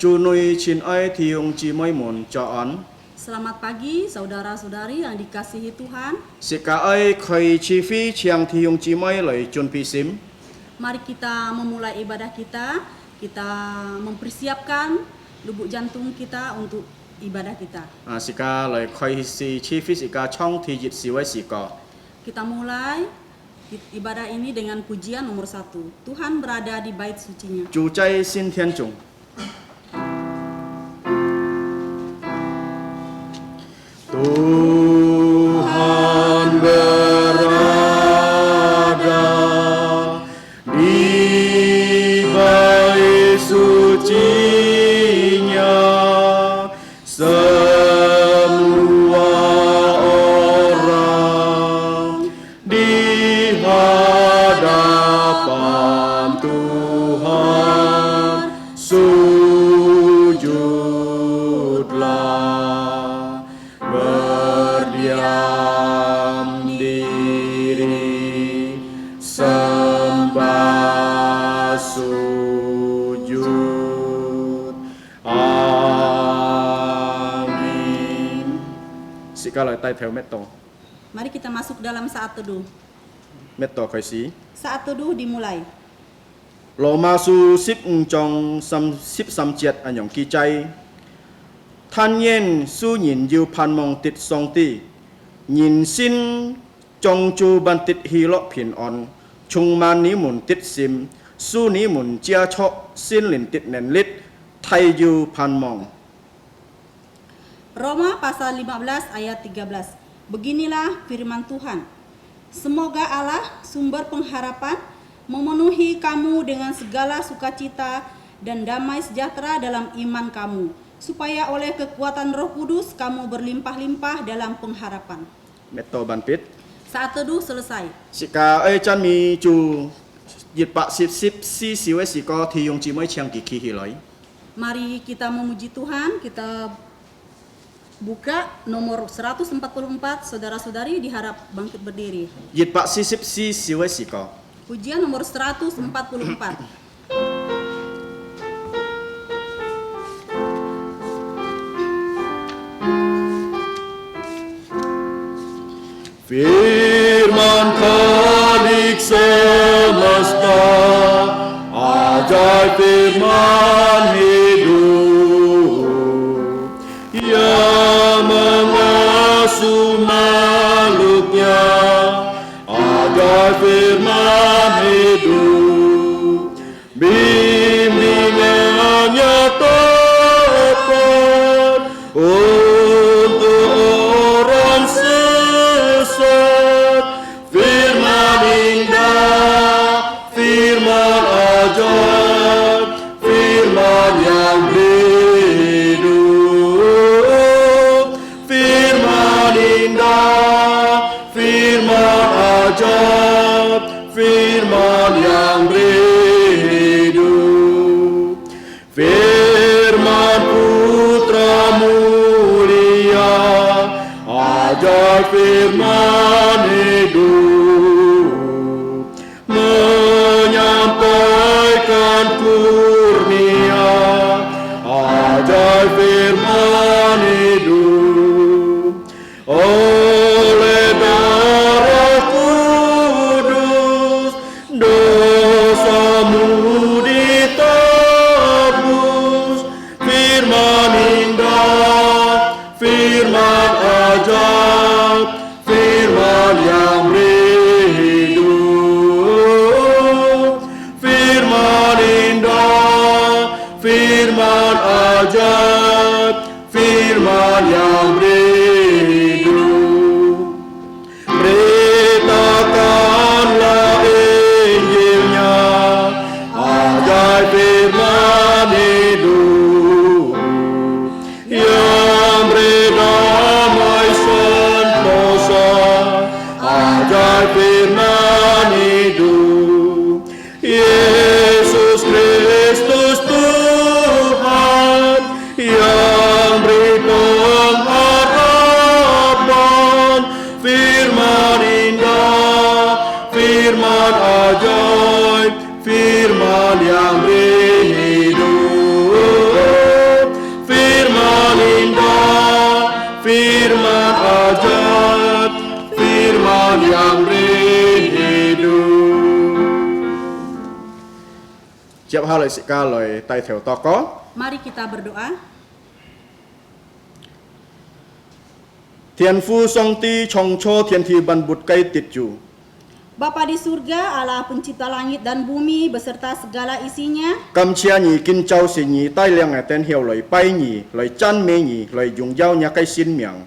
Chủ nuôi chín ai thì ông chỉ mới muốn cho ăn. Selamat pagi saudara-saudari yang dikasihi Tuhan. Sika ai khai chi phi chiang thì ông chỉ mới lại chuẩn bị sim. Mari kita memulai ibadah kita. Kita mempersiapkan lubuk jantung kita untuk ibadah kita. Sika lại khai si chi phi sika chong thì dịch si wai sika. Kita mulai ibadah ini dengan pujian nomor 1. Tuhan berada di bait sucinya. Chủ chay xin thiên chúng. Tuhan berada di bait sucinya, semua orang di hadapan Tuhan sujudlah, berdiam diri, sembah sujud. Amin. Sika lại tay theo mét to. Mari kita masuk dalam saat teduh. Mét to khai si. Saat teduh dimulai. Roma su 15章13節按樣記載，但願屬人要盼望得上帝，人心終究必得喜樂平安，充滿你們的心，使你們接觸心靈的能力，太要盼望。 Roma pasal 15 ayat 13. Beginilah firman Tuhan. Semoga Allah sumber pengharapan memenuhi kamu dengan segala sukacita dan damai sejahtera dalam iman kamu, supaya oleh kekuatan Roh Kudus kamu berlimpah-limpah dalam pengharapan. Meto ban pit. Saat teduh selesai. Sika chan mi chu dịch bạc si siwe sika thì用姊妹唱幾起來。 Mari kita memuji Tuhan. Kita buka nomor 144. Saudara-saudari diharap bangkit berdiri. dịch bạc si siwe sika. Pujian nomor 144. Firman Khalik semesta, ajaib firman hidup, yang mengasuh makhluknya, ajaib firman hidup, bimbingannya tepat untuk orang sesat, firman indah, firman ajaib, firman yang hidup, firman indah, firman ajaib, firman yang hidup, firman putra mulia, ajaib firman hidup, menyampaikan kurnia, ajaib firman hidup, oleh darah kudus dosamu ditebus, firman indah, firman ajaib, firman yang Siap halai sikaloi tai theo toko. Mari kita berdoa. Thiên Phu Song Ti Chong Cho Thiên Thi Ban Bút Kai Tit Ju. Bapa di surga, Allah pencipta langit dan bumi beserta segala isinya. Cam chia nhị kinh châu si nhị tai liang ten hiao loi pai nhị loi chan me nhị loi dung giao nya kai sin miang.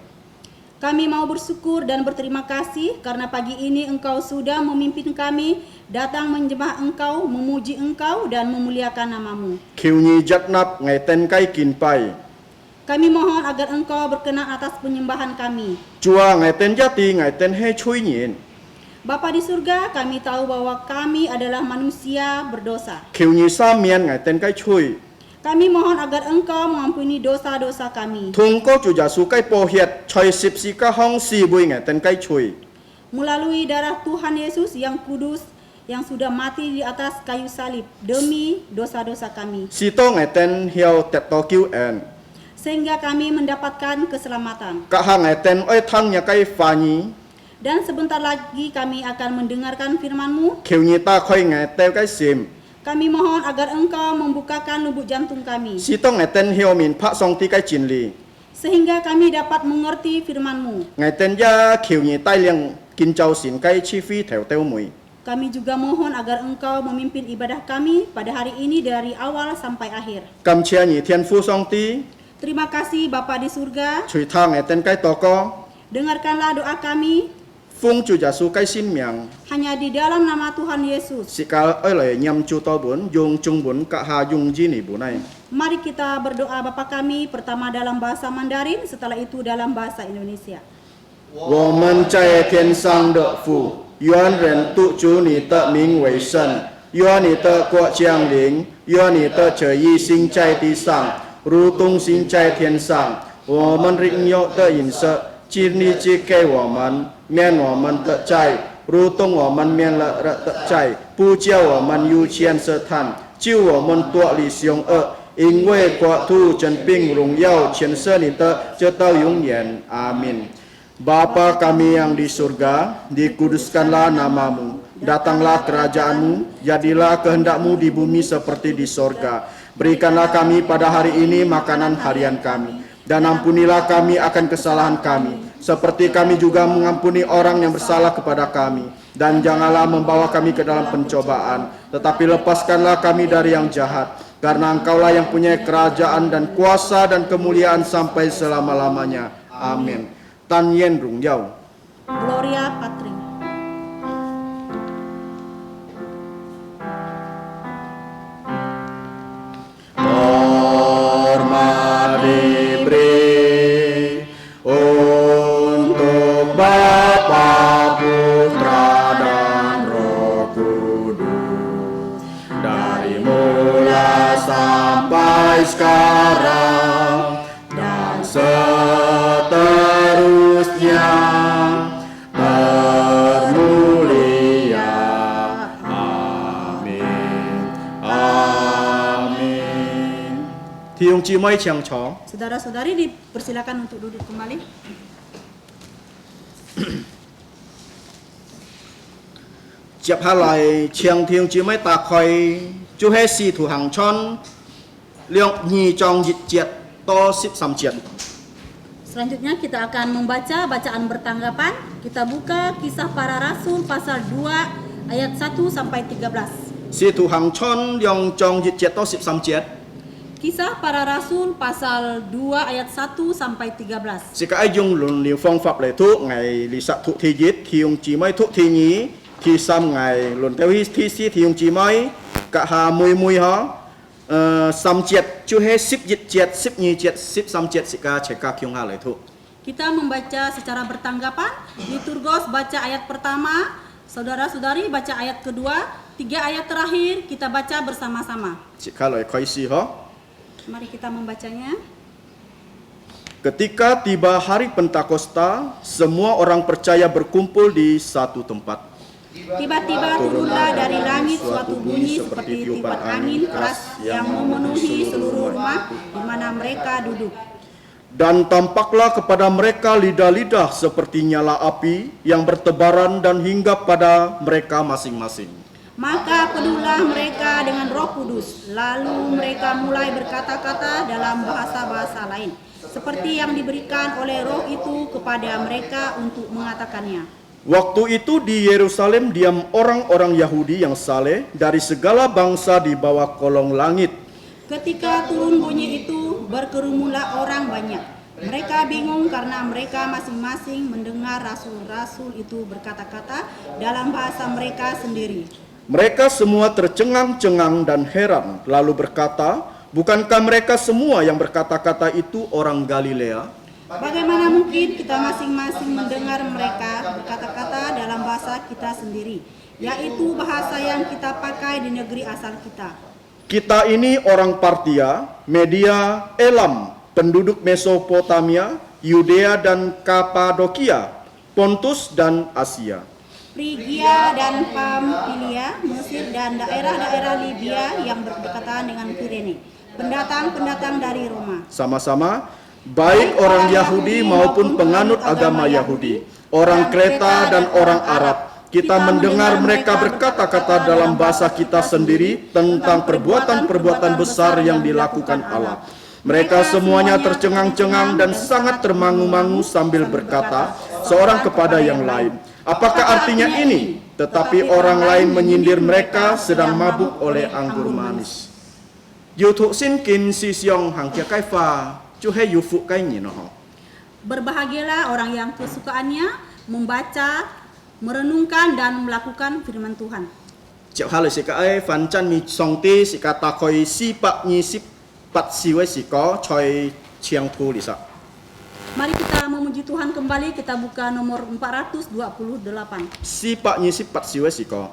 Kami mau bersyukur dan berterima kasih karena pagi ini Engkau sudah memimpin kami datang menyembah Engkau, memuji Engkau dan memuliakan namamu. Kiu nhị jat nap ngai ten kai kin pai. Kami mohon agar Engkau berkenan atas penyembahan kami. Chua ngai ten jati ngai ten he chui nyin. Bapa di surga, kami tahu bahwa kami adalah manusia berdosa. Kiu nhị sa mian ngai ten kai chui. Kami mohon agar Engkau mengampuni dosa-dosa kami. Thung ko chu ja su kai po hiat choi sip si ka hong si bui ngai ten kai chui. Melalui darah Tuhan Yesus yang kudus yang sudah mati di atas kayu salib demi dosa-dosa kami. Si to ngai ten hiao tet to kiu en. Sehingga kami mendapatkan keselamatan. Ka ha ngai ten oi thang nya kai fa nyi. Dan sebentar lagi kami akan mendengarkan firman-Mu. Kiu nhị ta khoi ngai te kai sim. Kami mohon agar Engkau membukakan lubuk jantung kami. Si to ngai ten hiao min pha song ti kai chin li. Sehingga kami dapat mengerti firman-Mu. Ngai ten ya kiu nhị tai liang kin châu sin kai chi phi theo teo mui. Kami juga mohon agar Engkau memimpin ibadah kami pada hari ini dari awal sampai akhir. Cam chia nhị Thiên Phu Song Ti Terima kasih Bapa di surga. chui thang ngai ten kai to ko. Dengarkanlah doa kami Phung chu ja su kai sin miang. hanya di dalam nama Tuhan Yesus. Si ka oi lai nyam chu to bun yung chung bun ka ha yung ji ni bu nai. Mari kita berdoa Bapa kami pertama dalam bahasa Mandarin, setelah itu dalam bahasa Indonesia. 我们在天上的父，愿人督主你的名为圣，愿你的国降临，愿你的旨意行在地上，如同行在天上。我们日用的饮食，今日只给我们，免我们的债，如同我们免了人的债，不叫我们入陷试探，救我们脱离凶恶。因为国土、权柄、荣耀，全是你的，直到永远。阿门。Bapa kami yang di surga, dikuduskanlah namamu, datanglah kerajaanmu, jadilah kehendakmu di bumi seperti di sorga. Berikanlah kami pada hari ini makanan harian kami, dan ampunilah kami akan kesalahan kami, seperti kami juga mengampuni orang yang bersalah kepada kami. Dan janganlah membawa kami ke dalam pencobaan, tetapi lepaskanlah kami dari yang jahat, karena Engkaulah yang punya kerajaan dan kuasa dan kemuliaan sampai selama-lamanya. Amin. Tan Yen Rung Yao. Gloria Patri. Hormat diberi untuk Bapa, Putra dan Roh Kudus, dari mula sampai sekarang dan seterusnya termulia. Amin. Amin. Tiung Chi Mai Chiang Chong. Saudara-saudari dipersilakan untuk duduk kembali. Tiếp hạ lại Chiang Tiung Chi Mai Ta Khoi Chú Hê Si Thủ Hàng Chon Liang Nhi Chong Yit Jiet To Sip Sam Jiet. Selanjutnya kita akan membaca bacaan bertanggapan. Kita buka Kisah Para Rasul pasal 2 ayat 1 sampai 13. Si Thủ Hàng Chon Liang Chong Yit Jiet To Sip Sam Jiet. Kisah Para Rasul pasal 2 ayat 1 sampai 13. Si Ka Ai Dung Lun Liu Phong Pháp Lệ Thu Ngày Lì Sạ Thụ Thi Yit Thiung Chi Mai Thụ Thi Nhí Thi Sam Ngày Lun Teo Hi Thi Si Thiung Chi Mai Cả Hà Mùi Mùi Hó Sam Jiet Chú Hê Sip Yit Jiet Sip Nhi Jiet Sip Sam Jiet Si Ka Che Ka Kiung Ha Lệ Thu. Kita membaca secara bertanggapan. Liturgos baca ayat pertama, saudara-saudari baca ayat kedua, 3 ayat terakhir kita baca bersama-sama. Si Ka Loi Khoi Si Ho. Mari kita membacanya. Ketika tiba hari Pentakosta, semua orang percaya berkumpul di satu tempat. Tiba-tiba turunlah dari langit suatu bunyi seperti tiupan angin keras yang memenuhi seluruh rumah di mana mereka duduk. Dan tampaklah kepada mereka lidah-lidah seperti nyala api yang bertebaran dan hinggap pada mereka masing-masing. Maka penuhlah mereka dengan Roh Kudus, lalu mereka mulai berkata-kata dalam bahasa-bahasa lain, seperti yang diberikan oleh Roh itu kepada mereka untuk mengatakannya. Waktu itu di Yerusalem diam orang-orang Yahudi yang saleh dari segala bangsa di bawah kolong langit. Ketika turun bunyi itu, berkerumunlah orang banyak. Mereka bingung karena mereka masing-masing mendengar rasul-rasul itu berkata-kata dalam bahasa mereka sendiri. Mereka semua tercengang-cengang dan heran, lalu berkata, bukankah mereka semua yang berkata-kata itu orang Galilea? Bagaimana mungkin kita masing-masing mendengar mereka berkata-kata dalam bahasa kita sendiri, yaitu bahasa yang kita pakai di negeri asal kita. Kita ini orang Partia, Media, Elam, penduduk Mesopotamia, Yudea dan Kapadokia, Pontus dan Asia, Frigia dan Pamfilia, Mesir dan daerah-daerah Libya yang berdekatan dengan Kirene, pendatang-pendatang dari Roma. sama-sama baik orang Yahudi maupun penganut agama Yahudi, orang Kreta dan orang Arab. Kita mendengar mereka berkata-kata dalam bahasa kita sendiri tentang perbuatan-perbuatan besar yang dilakukan Allah. Mereka semuanya tercengang-cengang dan sangat termangu-mangu sambil berkata seorang kepada yang lain, apakah artinya ini? Tetapi orang lain menyindir mereka sedang mabuk oleh anggur manis. Yu thụ xin kính si siong hàng kia kai fa, chu he yu fu kai ni no. Berbahagialah orang yang kesukaannya membaca, merenungkan dan melakukan firman Tuhan. Chịu hai lời sĩ cái phần chân mi song ti sĩ cả ta khoi si bạc nhi si bát si với sĩ có choi chiang pu li sa. Mari kita memuji Tuhan kembali, kita buka nomor 428. Si bạc nhi si bát si với sĩ có.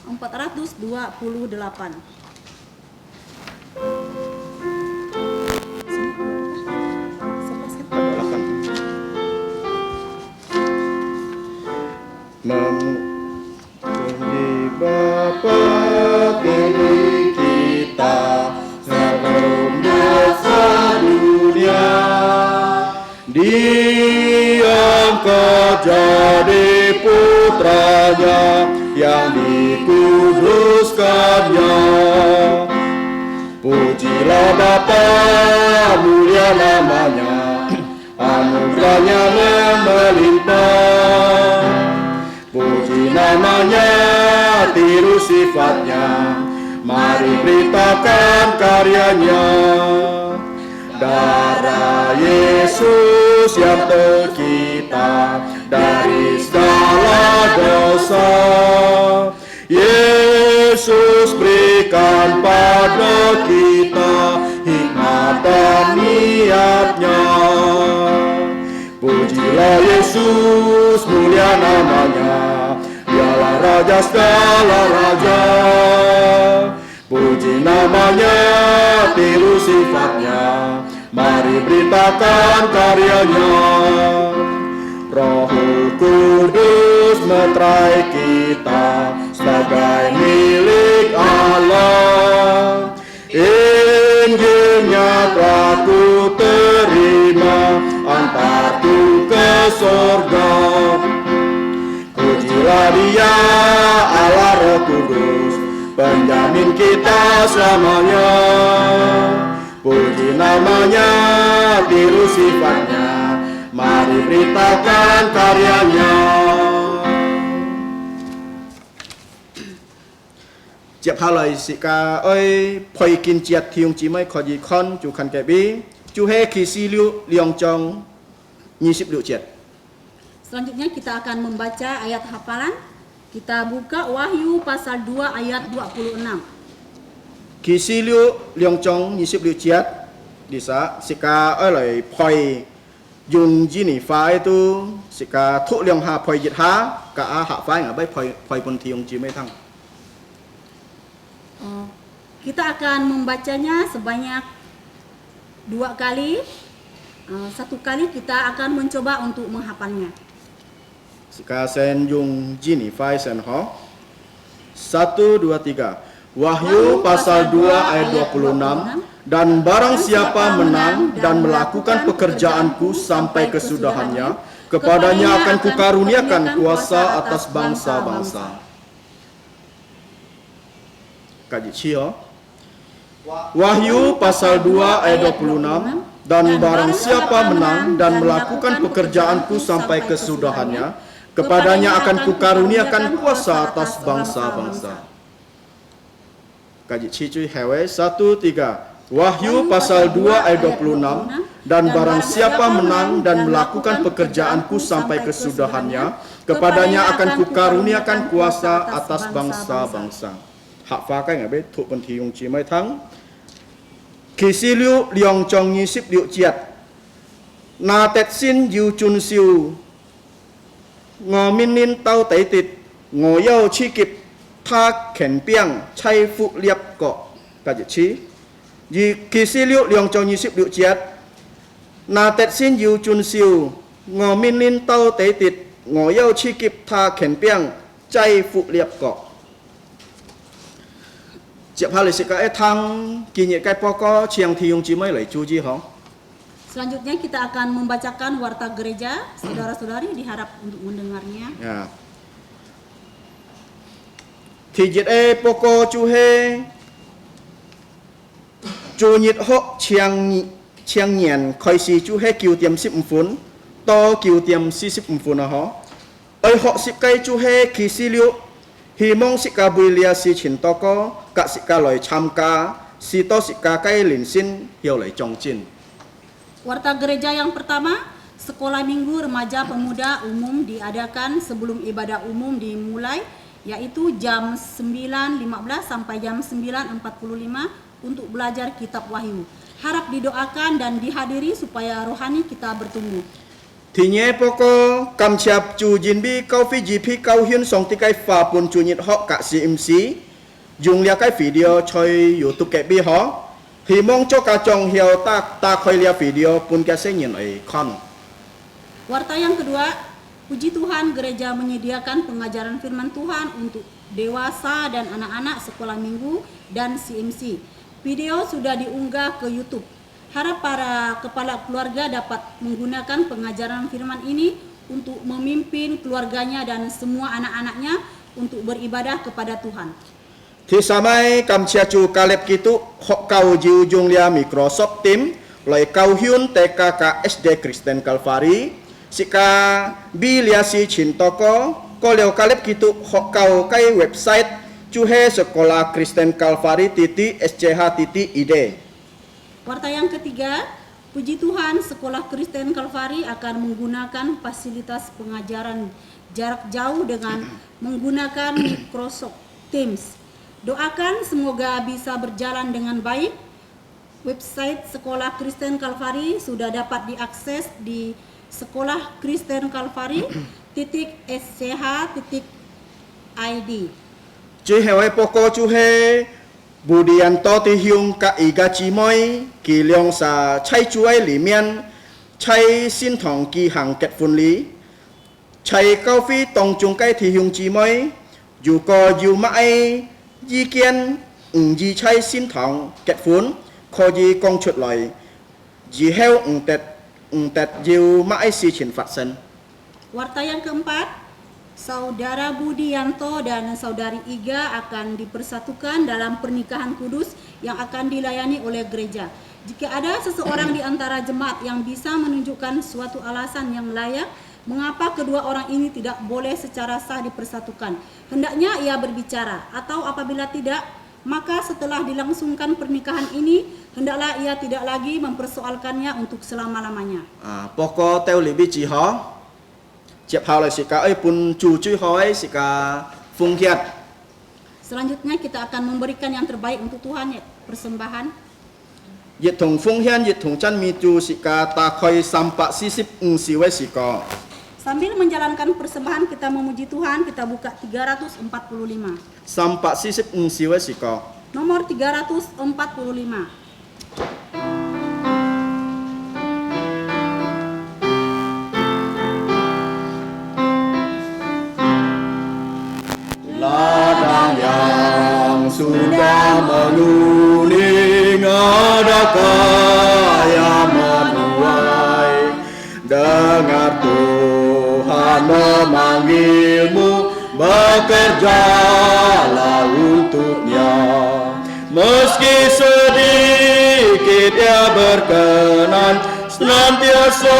428. Memuji Bapa Tuhan kita sebelum dasar dunia, Dia engkau jadi putranya yang dikuduskannya. Pujilah Bapa, mulia namanya, anugerahnya melimpah. Puji namanya, tiru sifatnya, mari beritakan karyanya. Darah Yesus yang tercipta dari segala dosa, Yesus berikan pada kita hikmat dan niatnya. Pujilah Yesus, mulia namanya, Dialah Raja segala raja. Puji namanya, tiru sifatnya, mari beritakan karyanya. Roh Kudus meterai kita sebagai milik Allah. Injilnya telah ku terima, antarku ke sorga. Pujilah Dia, Allah Roh Kudus, penjamin kita selamanya. Puji namanya, tiru sifatnya, mari beritakan karyanya. Tiếp theo lời sĩ ca ơi, phơi kinh chiết thiêng chỉ mấy khó gì con chủ khăn kẻ bi, chủ he khi si liu liang trong 26 chiết. Selanjutnya kita akan membaca ayat hafalan. Kita buka Wahyu pasal 2 ayat 26. Khi si liu liang trong 26 chiết, di sa sĩ ca ơi lời phơi dùng gì nỉ phái tu sĩ ca thụ liang hà phơi dịch há cả hạ phái ở bên phơi bồn thiêng chỉ mấy thằng. Kita akan membacanya sebanyak 2 kali. 1 kali kita akan mencoba untuk menghafalnya. Sika sen yung jini fai sen ho. 1, 2, 3. Wahyu pasal 2 ayat 26. Dan barang siapa menang dan melakukan pekerjaanku sampai kesudahannya, kepadanya akan kukaruniakan kuasa atas bangsa-bangsa. Kaji Cio. Wahyu pasal 2 ayat 26. Dan barang siapa menang dan melakukan pekerjaanku sampai kesudahannya, kepadanya akan kukaruniakan kuasa atas bangsa-bangsa. Kaji Cicuy Hewe 1-3. Wahyu pasal 2 ayat 26. Dan barang siapa menang dan melakukan pekerjaanku sampai kesudahannya, kepadanya akan kukaruniakan kuasa atas bangsa-bangsa. Hak fakai ngabe tuk penti yung cimai tang. Kisi liu liang chong nyisip liu jiat. Na tet sin yu chun siu. Ngo min nin tau tai tit. Ngo yau chi kip. Tha ken piang. Chai fu liap ko. Kaji chi. Yi kisi liu liang chong nyisip liu jiat. Na tet sin yu chun siu. Ngo min nin tau tai tit. Ngo yau chi kip. Tha ken piang. Chai fu liap ko. Ciap hal isika tang kini kai poko ciang tiung cimai lai cuji hong. Selanjutnya kita akan membacakan warta gereja. Saudara-saudari diharap untuk mendengarnya. Ya. Tijit poko cuhe cunyit ho ciang nyen koi si cuhe kiu tiam sip empun to kiu tiam si sip empun ho. Oi ho sip kai cuhe kisi liu himong sika builia si chin toko kak sika loi chamka si to sika kai lin sin hiao loi chong jin. Warta gereja yang pertama, sekolah minggu remaja pemuda umum diadakan sebelum ibadah umum dimulai, yaitu jam 9.15 sampai jam 9.45 untuk belajar kitab Wahyu. Harap didoakan dan dihadiri supaya rohani kita bertumbuh. Thì nhé poko cầm chạp chủ jin bi câu phi gì phi câu hiên song ti cái pha pun chủ nhật họ cả si MC dùng lia cái video chơi YouTube cái bi họ thì mong cho cả chong hiao ta khoi lia video pun cái sẽ nhìn ấy con. Warta yang kedua, puji Tuhan gereja menyediakan pengajaran firman Tuhan untuk dewasa dan anak-anak sekolah minggu dan CMC. Video sudah diunggah ke YouTube. Harap para kepala keluarga dapat menggunakan pengajaran firman ini untuk memimpin keluarganya dan semua anak-anaknya untuk beribadah kepada Tuhan. Thì samai cầm chia chu kalep kitu họ kau jiu jung lia Microsoft Team loi kau hyun TKK SD Kristen Calvary sika bi lia si chin toko ko leo kalep kitu họ kau kai website cuhe sekolah Kristen Calvary .sch.id. Warta yang ketiga, puji Tuhan sekolah Kristen Calvary akan menggunakan fasilitas pengajaran jarak jauh dengan menggunakan Microsoft Teams. Doakan semoga bisa berjalan dengan baik. Website sekolah Kristen Calvary sudah dapat diakses di sekolah Kristen Calvary .sch.id. Cuy hewe poko cuhe Budian to ti hiung ka iga chi moi ki leong sa chai chuai li mian chai xin thong ki hang ket fun li chai cao phi tong chung kai ti hiung chi moi yu ko yu mai yi kian yi chai xin thong ket fun kho yi kong chut loi yi heo tet yu mai si chin fat sen. Warta yang keempat, Saudara Budianto dan Saudari Iga akan dipersatukan dalam pernikahan kudus yang akan dilayani oleh gereja. Jika ada seseorang di antara jemaat yang bisa menunjukkan suatu alasan yang layak mengapa kedua orang ini tidak boleh secara sah dipersatukan, hendaknya ia berbicara, atau apabila tidak, maka setelah dilangsungkan pernikahan ini, hendaklah ia tidak lagi mempersoalkannya untuk selama-lamanya. Pokok teo libi ji ho. Ciap hal sika pun cucu hoi sika fung hiat. Selanjutnya kita akan memberikan yang terbaik untuk Tuhan, ya, persembahan. Yit thong fung hian yit thong chan mi tu sika ta khoi sampak sisip siwe sika. Sambil menjalankan persembahan kita memuji Tuhan, kita buka 345. Sampak sisip siwe sika. Nomor 345. Ladang yang sudah menguning adakah yang menuai. Dengar Tuhan memanggilmu, bekerjalah untuknya. Meski sedikit ia berkenan, senantiasa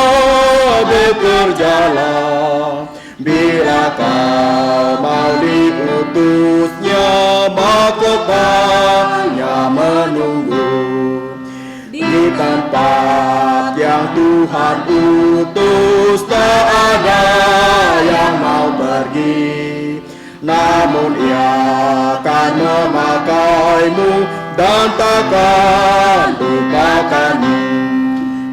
bekerjalah. Bila kau mau diutusnya, maka tanya menunggu. Di tempat yang Tuhan utus, tak ada yang mau pergi. Namun ia akan memakaimu dan takkan lupakanmu.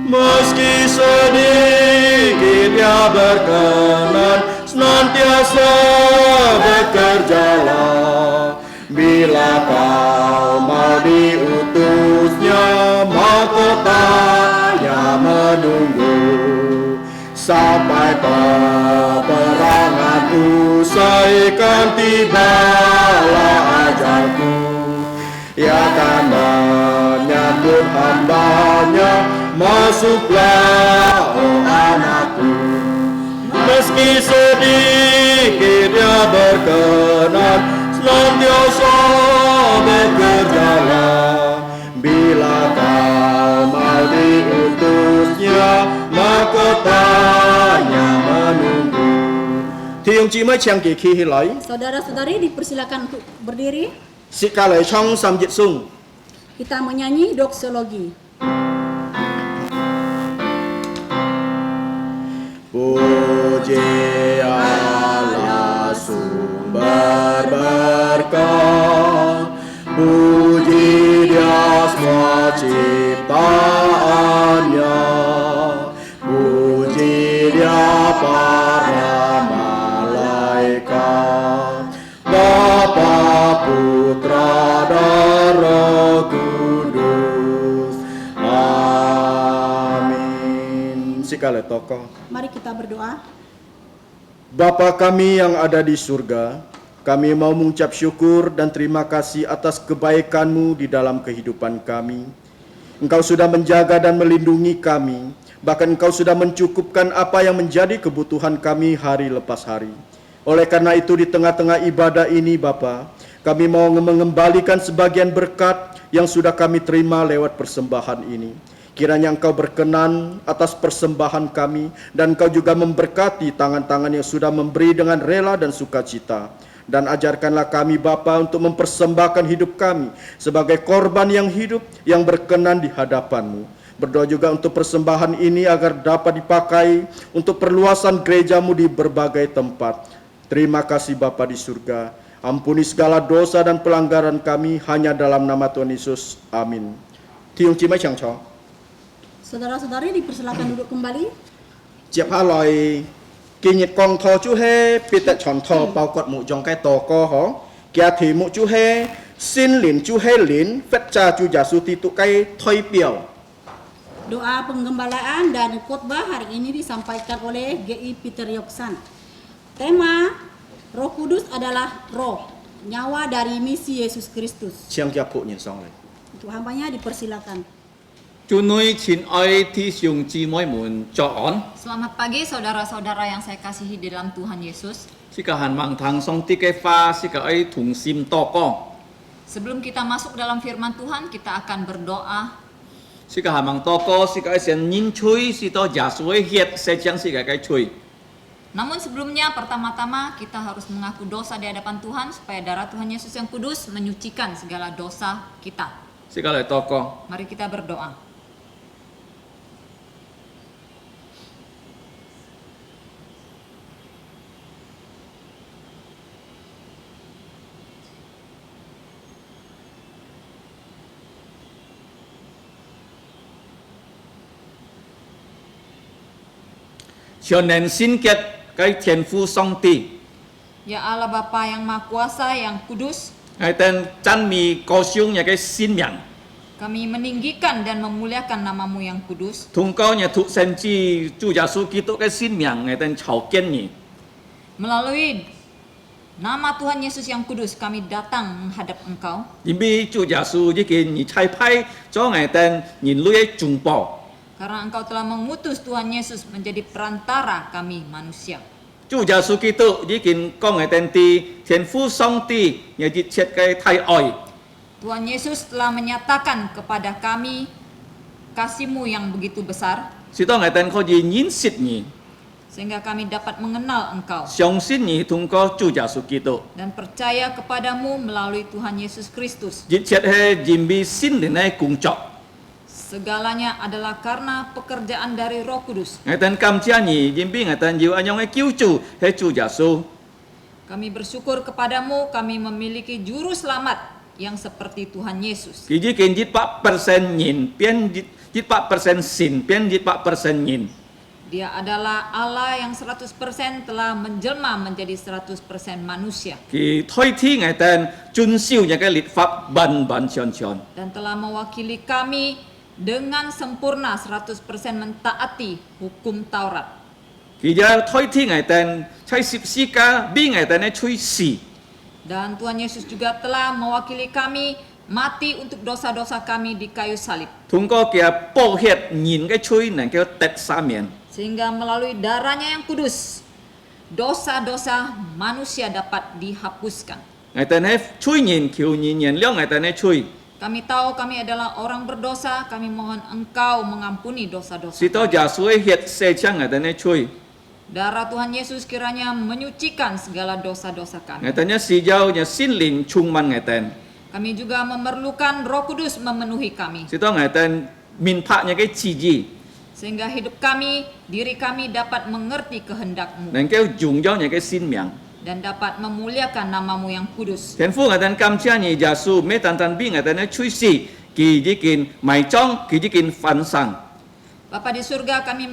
Meski sedikit ia berkenan, senantiasa bekerjalah. Bila kau mau diutusnya, maka tanya menunggu. Sampai peperangan usai, kan tibalah ajalku. Ia akan menyambut hambanya, masuklah oh anakku. Meski sedikit ia berkenan, senantiasa bekerjalah. Bila kau mau diutusnya, maka tanya menunggu. Thì ông chị mới chàng kỳ khi lại. Saudara-saudari dipersilakan untuk berdiri. Sika lại trong sam dịch sung. Kita menyanyi doksologi. Puji Allah sumber berkah, puji Dia semua ciptaannya, puji Dia para malaikat, Bapa, Putra, dan Roh Kudus. Amin. Sekali tokoh. Mari kita berdoa. Bapa kami yang ada di surga, kami mau mengucap syukur dan terima kasih atas kebaikan-Mu di dalam kehidupan kami. Engkau sudah menjaga dan melindungi kami, bahkan Engkau sudah mencukupkan apa yang menjadi kebutuhan kami hari lepas hari. Oleh karena itu di tengah-tengah ibadah ini Bapa, kami mau mengembalikan sebagian berkat yang sudah kami terima lewat persembahan ini. Kiranya Engkau berkenan atas persembahan kami, dan Engkau juga memberkati tangan-tangan yang sudah memberi dengan rela dan sukacita. Dan ajarkanlah kami Bapa untuk mempersembahkan hidup kami sebagai korban yang hidup, yang berkenan di hadapan-Mu. Berdoa juga untuk persembahan ini agar dapat dipakai untuk perluasan gereja-Mu di berbagai tempat. Terima kasih Bapa di surga. Ampuni segala dosa dan pelanggaran kami hanya dalam nama Tuhan Yesus. Amin. Tiung Cimai Chang Chong. Saudara-saudari dipersilakan duduk kembali. Chiếc hạ lời kỳ nhiệt con thò chú hê bị tại tròn thò bao quạt mũ trong cái tò co hó kia thì mũ chú hê xin lìn chú hê lìn phép cha chú giả su ti tụ cái thôi biểu. Doa penggembalaan dan khotbah hari ini disampaikan oleh GI Peter Yoksan. Tema Roh Kudus adalah roh, nyawa dari misi Yesus Kristus. Chiang kia phụ nhìn xong này. Untuk hambanya dipersilakan. 祝你亲爱弟兄姊妹们早安。 Selamat pagi saudara-saudara yang saya kasihi di dalam Tuhan Yesus. 是个汉望堂上帝嘅話，是個愛同心禱告。 Sebelum kita masuk dalam firman Tuhan, kita akan berdoa. 是個漢望禱告，是個愛先認罪，是到耶穌嘅血，是將是個嘅罪。 Namun sebelumnya, pertama-tama kita harus mengaku dosa di hadapan Tuhan supaya darah Tuhan Yesus yang kudus menyucikan segala dosa kita. 是個嚟禱告。 Mari kita berdoa.全能聖潔嘅天父上帝， Ya Allah Bapa yang Maha Kuasa, yang kudus, 係等讚美高雄嘅信仰， kami meninggikan dan memuliakan namamu yang kudus. 通過嘅獨生子主耶穌基督嘅信仰，係等朝見你。 Melalui nama Tuhan Yesus yang kudus, kami datang menghadap Engkau. 因為主耶穌已經你差派咗係等人類嘅中保。 Karena Engkau telah mengutus Tuhan Yesus menjadi perantara kami manusia. 主耶穌基督已經講係等啲天父上帝嘅熱切嘅太愛。Tuhan Yesus telah menyatakan kepada kami kasih-Mu yang begitu besar, 使到我哋可以認識你， sehingga kami dapat mengenal Engkau 相信你通過主耶穌基督， dan percaya kepadamu melalui Tuhan Yesus Kristus. 一切係因為聖靈嘅工作。 Segalanya adalah karena pekerjaan dari Roh Kudus. 我哋感謝你，因為我哋要安樣嘅救主係主耶穌。 Kami bersyukur kepadamu, kami memiliki juru selamat yang seperti Tuhan Yesus. 佢已經100%人變100% 神變100% 人。 Dia adalah Allah yang 100% telah menjelma menjadi 100% manusia 佢推天我哋遵守一個律法，完完全全。 dan telah mewakili kami dengan sempurna 100% mentaati hukum Taurat. 佢就推天我哋在十字架俾我哋嘅吹死。 Dan Tuhan Yesus juga telah mewakili kami mati untuk dosa-dosa kami di kayu salib. 通過佢寶血人嘅吹能夠得赦免。 Sehingga melalui darahnya yang kudus, dosa-dosa manusia dapat dihapuskan. 我哋喺吹人求人原諒我哋嘅吹， Kami tahu kami adalah orang berdosa, kami mohon Engkau mengampuni dosa-dosa. 使到耶穌嘅血洗淨我哋嘅吹。 Darah Tuhan Yesus kiranya menyucikan segala dosa-dosa 我 kami. 哋嘅需要嘅心靈充滿我哋， Kami juga memerlukan Roh Kudus memenuhi kami. 使到我哋明白嘅旨意， Sehingga hidup kami, diri kami dapat mengerti kehendak-Mu 能夠榮耀嘅生命。 dan dapat memuliakan nama-Mu yang kudus. 天父，我哋感謝你，耶穌唔單單俾我哋嘅吹死，佢已經埋葬，佢已經翻生。 Bapa di surga, kami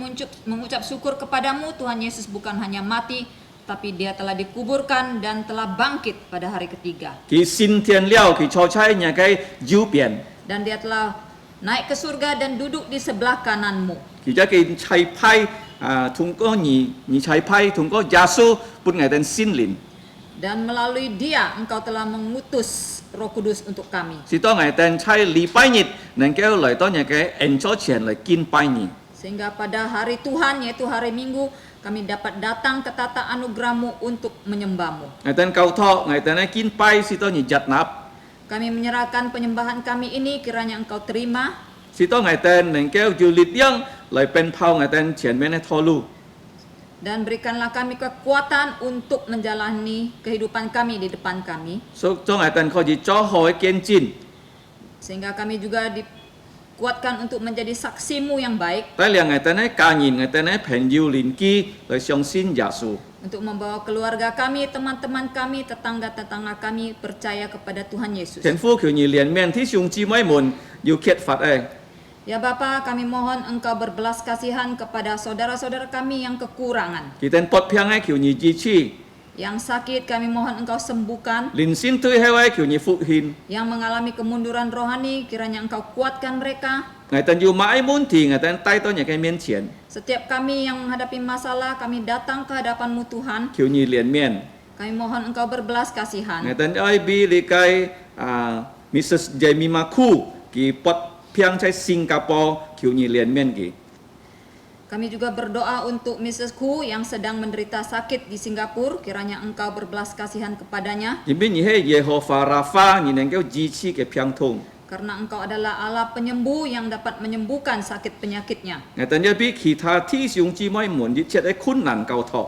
mengucap syukur kepadamu, Tuhan Yesus bukan hanya mati, tapi dia telah dikuburkan dan telah bangkit pada hari ketiga. 佢升天了，佢坐喺人嘅右邊， Dan dia telah naik ke surga dan duduk di sebelah kananmu. 佢就佢差派通過你差派通過耶穌俾我哋心靈， Dan melalui dia engkau telah mengutus Roh Kudus untuk kami. 使到我哋喺禮拜日能夠來到人嘅恩座前嚟敬拜你。 Sehingga pada hari Tuhan, yaitu hari Minggu, kami dapat datang ke tata anugerah-Mu untuk menyembah-Mu. 我哋交託，我哋敬拜，使到你接納， Kami menyerahkan penyembahan kami ini kiranya engkau terima, 使到我哋能夠有力量嚟奔跑我哋前面嘅道路。 dan berikanlah kami kekuatan untuk menjalani kehidupan kami di depan kami, 所以我哋可以做好嘅見證， sehingga kami juga dikuatkan untuk menjadi saksi-Mu yang baik, 帶領我哋嘅家人、我哋嘅朋友、鄰居嚟相信耶穌。 untuk membawa keluarga kami, teman-teman kami, tetangga-tetangga kami percaya kepada Tuhan Yesus. 天父求你憐憫弟兄姊妹們要缺乏嘅， Ya Bapa, kami mohon Engkau berbelas kasihan kepada saudara-saudara kami yang kekurangan. 佢哋不平嘅求你支持， Yang sakit kami mohon Engkau sembuhkan. 靈性退後嘅求你復興。 Yang mengalami kemunduran rohani kiranya Engkau kuatkan mereka. 我哋要買問題，我哋帶到人嘅面前， Setiap kami yang menghadapi masalah, kami datang ke hadapan-Mu Tuhan. 求你憐憫。 Kami mohon Engkau berbelas kasihan. 我哋愛俾你嘅Mrs. Jemima Khoo，佢不平喺新加坡，求你憐憫佢。 Kami juga berdoa untuk Mrs. Khu yang sedang menderita sakit di Singapura. Kiranya Engkau berbelas kasihan kepadanya. 因為你係耶和華拉法，你能夠支持佢病痛。 Karena Engkau adalah Allah penyembuh yang dapat menyembuhkan sakit penyakitnya. 我哋要俾其他弟兄姊妹們一切嘅困難交託。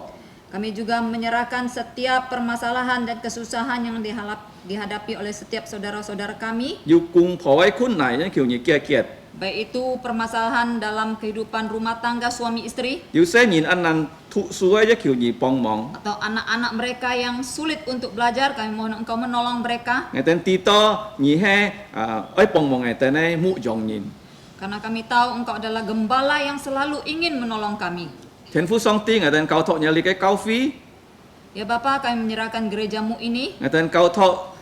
Kami juga menyerahkan setiap permasalahan dan kesusahan yang dihadapi oleh setiap saudara-saudara kami. 要攻破嘅困難，求你解決。 Baik itu permasalahan dalam kehidupan rumah tangga suami istri, 有些人安難讀書嘅，求你幫忙。 atau anak-anak mereka yang sulit untuk belajar, kami mohon Engkau menolong mereka. 我哋知道你係愛幫忙我哋嘅牧羊人。 Karena kami tahu Engkau adalah gembala yang selalu ingin menolong kami. 天父上帝，我哋交託你嘅教會， Ya Bapa, kami menyerahkan gereja-Mu ini. 我哋交託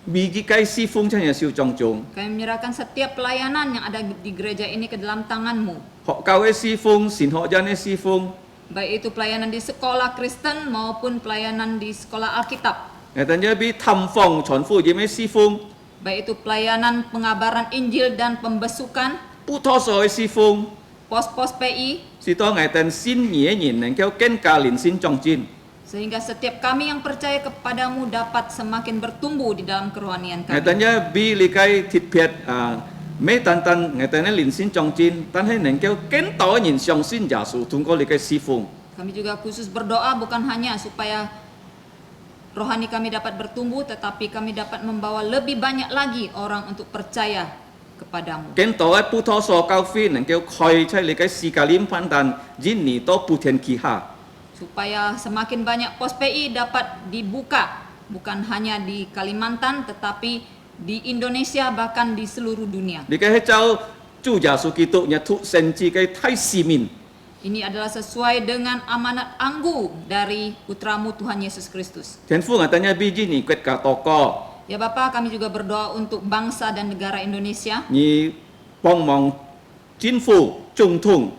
每個嘅侍奉真係小眾眾， Kami menyerahkan setiap pelayanan yang ada di gereja ini ke dalam tangan-Mu. 學教嘅侍奉、善學人嘅侍奉， Baik itu pelayanan di sekolah Kristen maupun pelayanan di sekolah Alkitab. 我哋要俾探訪傳福音嘅侍奉， Baik itu pelayanan pengabaran Injil dan pembesukan, 不拖數嘅侍奉， pos-pos PI, 使到我哋新嘅人能夠更加靈性長進。Sehingga setiap kami yang percaya kepadamu dapat semakin bertumbuh di dalam kerohanian ngày kami. ta nhớ bi li cái thịt phiệt mấy tan ngày ta nhớ linh xin trong chín tan hay neng kêu kiến tỏ nhìn song xin giả sử thông qua li cái si phung Kami juga khusus berdoa bukan hanya supaya rohani kami dapat bertumbuh, tetapi kami dapat membawa lebih banyak lagi orang untuk percaya kepadamu. kiến tỏ ai pu thọ so cao phi neng kêu khoi chay li cái si kalim pan dan jin ni to pu thiên ki ha Supaya semakin banyak pos PI dapat dibuka, bukan hanya di Kalimantan, tetapi di Indonesia bahkan di seluruh dunia. li cái hết cháu chủ giả sử kỳ tụ nhà thụ sen chi cái thay si min Ini adalah sesuai dengan amanat anggu dari putramu Tuhan Yesus Kristus. thiên phu người ta nhớ bi jin ni quét cả to co Ya Bapa, kami juga berdoa untuk bangsa dan negara Indonesia. ni bong mong chính phủ trung thùng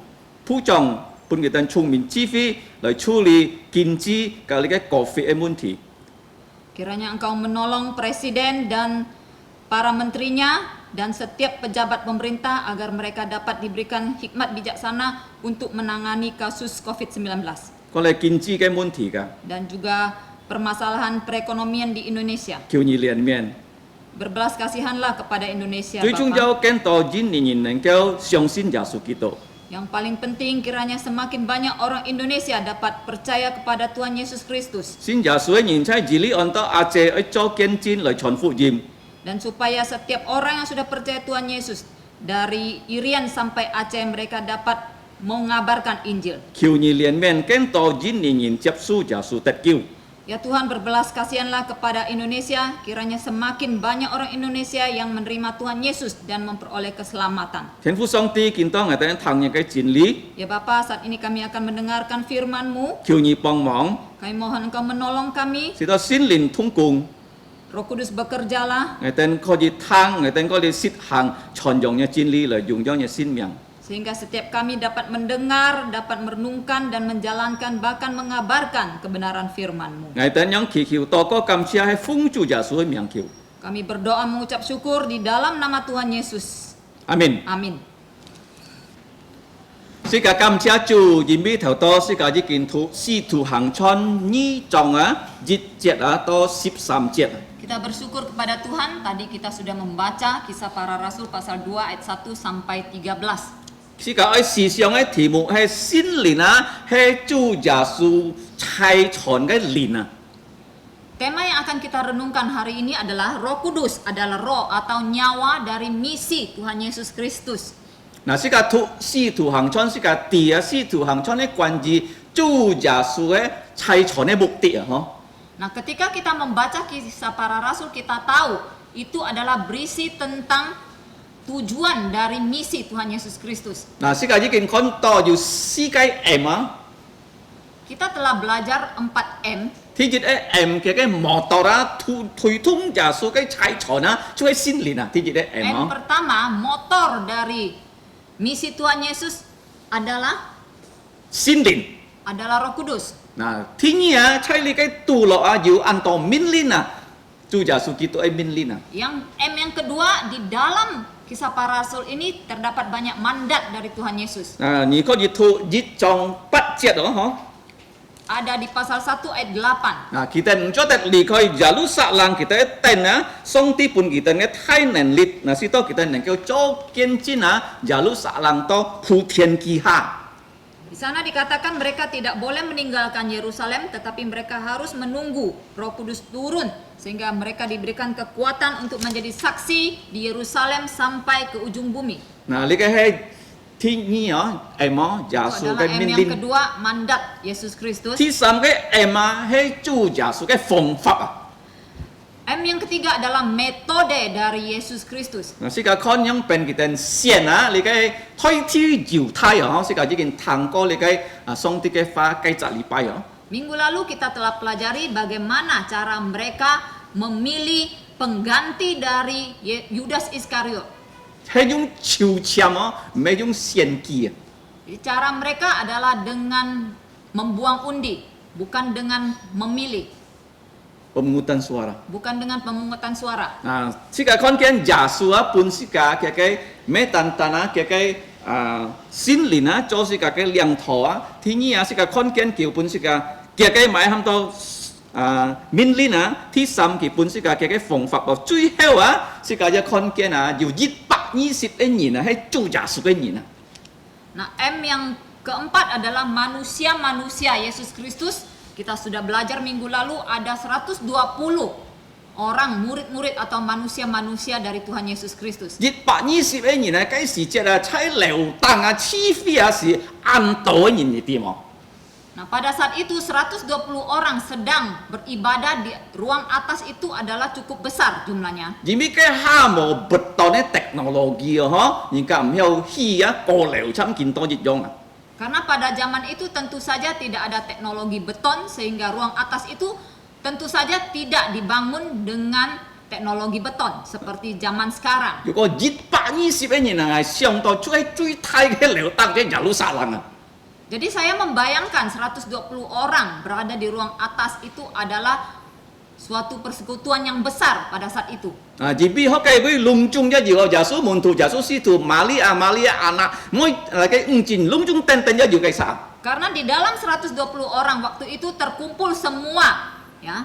phú trọng bun người ta trung min chi phí lại chu li kinh chi cả li cái cổ phí em muốn thì Kiranya Engkau menolong Presiden dan para menterinya dan setiap pejabat pemerintah agar mereka dapat diberikan hikmat bijaksana untuk menangani kasus COVID-19 có lại kinh chi cái muốn thì cả dan juga permasalahan perekonomian di Indonesia. kiểu như liền miền Berbelas kasihanlah kepada Indonesia,最终 Bapa. 要见到今年能够相信耶稣基督 Yang paling penting kiranya semakin banyak orang Indonesia dapat percaya kepada Tuhan Yesus Kristus 信耶穌嘅人才治理按到阿姐去做見證來傳福音 dan supaya setiap orang yang sudah percaya Tuhan Yesus dari Irian sampai Aceh mereka dapat mengabarkan Injil. 求你憐憫見到今年人接受耶穌得救 Ya Tuhan, berbelas kasihanlah kepada Indonesia, kiranya semakin banyak orang Indonesia yang menerima Tuhan Yesus dan memperoleh keselamatan. 天父上帝見到我哋行嘅真理 Ya Bapa, saat ini kami akan mendengarkan firman-Mu. 求你幫忙 Kami mohon Engkau menolong kami. 使到心靈通共 Roh Kudus bekerjalah 我哋可以聽我哋可以實行傳揚嘅真理來用咗嘅生命 sehingga setiap kami dapat mendengar, dapat merenungkan dan menjalankan bahkan mengabarkan kebenaran firman-Mu. 我哋讓祈求禱告感謝係奉主耶穌嘅名求 Kami berdoa mengucap syukur di dalam nama Tuhan Yesus. 阿門 Amin. 是個感謝主，因為頭多是個已經圖使徒行傳2章1節到13節 Kita bersyukur kepada Tuhan. Tadi kita sudah membaca Kisah Para Rasul pasal 2 ayat 1 sampai 13. 是個愛思想嘅題目係心靈係主耶穌差傳嘅靈 Tema yang akan kita renungkan hari ini adalah Roh Kudus adalah roh atau nyawa dari misi Tuhan Yesus Kristus. 嗱，是個使徒行傳是個第一使徒行傳嘅關於主耶穌嘅差傳嘅目的Nah, ketika kita membaca Kisah Para Rasul, kita tahu itu adalah berisi tentang tujuan dari misi Tuhan Yesus Kristus. 嗱，是個已經看到有4個 M Kita telah belajar 4M. 第一個 M 嘅motor推動耶穌嘅差傳就係心靈第一個 M M pertama, motor dari misi Tuhan Yesus adalah 心靈 Roh Kudus. 嗱，第二差你嘅道路要按照命令主耶穌基督嘅命令 Yang M yang kedua, di dalam Kisah Para Rasul ini terdapat banyak mandat dari Tuhan Yesus. 你可以讀1章8節Ada di pasal 1 ayat 8. Nah, kita mencoba lihat Yerusalem kita tena song ti pun kita nge Thai nen lit. Nah, situ kita neng kau jauh Cina Yerusalem to Putian Kiha. Di sana dikatakan mereka tidak boleh meninggalkan Yerusalem, tetapi mereka harus menunggu Roh Kudus turun sehingga mereka diberikan kekuatan untuk menjadi saksi di Yerusalem sampai ke ujung bumi. Nah, lihat hai ti emo Itu Yesus adalah ke M yang mindin. kedua, mandat Yesus Kristus. Ti sam ke ema hai ju Yesus ke phong pháp. M yang ketiga adalah metode dari Yesus Kristus. Nah, sika kon yang pen kita sian lihat Thai ti Jiu Thai sika jikin tangko lihat song ti ke fa kai ca lipai Minggu lalu kita telah pelajari bagaimana cara mereka memilih pengganti dari Yudas Iskariot. hai yung chiu chiam me yung sian ki. Jadi cara mereka adalah dengan membuang undi, bukan dengan memilih, Pemungutan suara. bukan dengan pemungutan suara. Nah, sika kon kian Yesus pun sika kayak me tan tanah kayak sin lina jo sika kayak liang toa. Tinggi sika kon kian kiu pun sika 嘅嘅買冚到面鏈啊，ที่ซ้ำ佢本身嘅嘅方法哦，最後啊，是嘅一看見啊，要120年啊，係主耶穌嘅年啊。 Nah, M yang keempat adalah manusia-manusia Yesus Kristus. Kita sudah belajar minggu lalu ada 120 orang murid-murid atau manusia-manusia dari Tuhan Yesus Kristus. 120年啊，嗰時節啊，在流動啊，似乎啊是暗道嘅人嚟啲喎。 Nah, pada saat itu 120 orang sedang beribadah di ruang atas itu adalah cukup besar jumlahnya. 因為嘅下冇不斷嘅 teknologi 啊，嗬，而家唔有氣啊，過流參見多一樣啊。 Karena pada zaman itu tentu saja tidak ada teknologi beton sehingga ruang atas itu tentu saja tidak dibangun dengan teknologi beton seperti zaman sekarang. 如果120年啊，係上到最大嘅流動嘅耶路撒冷啊。 Jadi saya membayangkan 120 orang berada di ruang atas itu adalah suatu persekutuan yang besar pada saat itu. 啊，而邊學嘅會隆重一樣，耶穌門徒、耶穌使徒、瑪利亞anak，每嘅5件隆重等等一樣嘅啥？ Karena di dalam 120 orang waktu itu terkumpul semua ya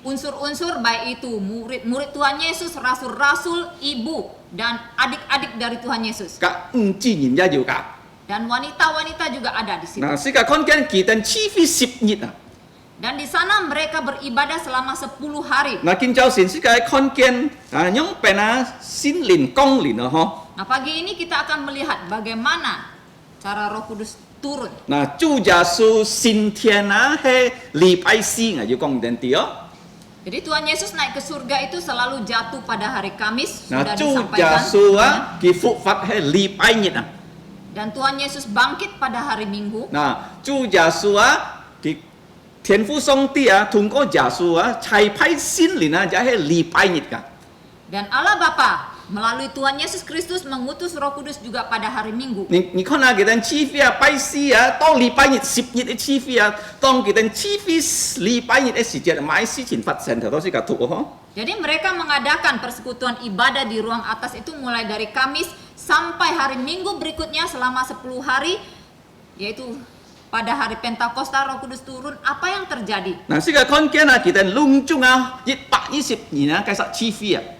unsur-unsur baik itu murid-murid Tuhan Yesus, rasul-rasul, ibu dan adik-adik dari Tuhan Yesus. 嘅5件人一樣㗎。 Dan wanita-wanita juga ada di situ. 嗱，世界看見佢哋似乎10日啊。 Dan di sana mereka beribadah selama 10 hari. 嗱，見就全世界看見啊，用邊啊先靈光靈啊，嗬。 Nah, pagi ini kita akan melihat bagaimana cara Roh Kudus turun. 嗱，主耶穌升天啊，係禮拜4啊，要講定啲哦。 Jadi Tuhan Yesus naik ke surga itu selalu jatuh pada hari Kamis, 嗱， sudah 主耶 disampaikan. 穌啊，佢復活係禮拜日啊。 Dan Tuhan Yesus bangkit pada hari Minggu. 嗱，主耶穌啊，佢天父上帝啊，通過耶穌啊，差派聖靈啊，就係禮拜日㗎。 Dan Allah Bapa melalui Tuhan Yesus Kristus mengutus Roh Kudus juga pada hari Minggu. 你看下佢哋似乎啊，拜4啊，當禮拜日10日嘅似乎啊，當佢哋似乎禮拜日嘅時節，買事情發生就都是個圖嗬。 Jadi mereka mengadakan persekutuan ibadah di ruang atas itu mulai dari Kamis sampai hari Minggu berikutnya selama 10 hari, yaitu pada hari Pentakosta Roh Kudus turun. Apa yang terjadi? 嗱，世界看見啊，佢哋隆重啊，120年啊，其實似乎啊。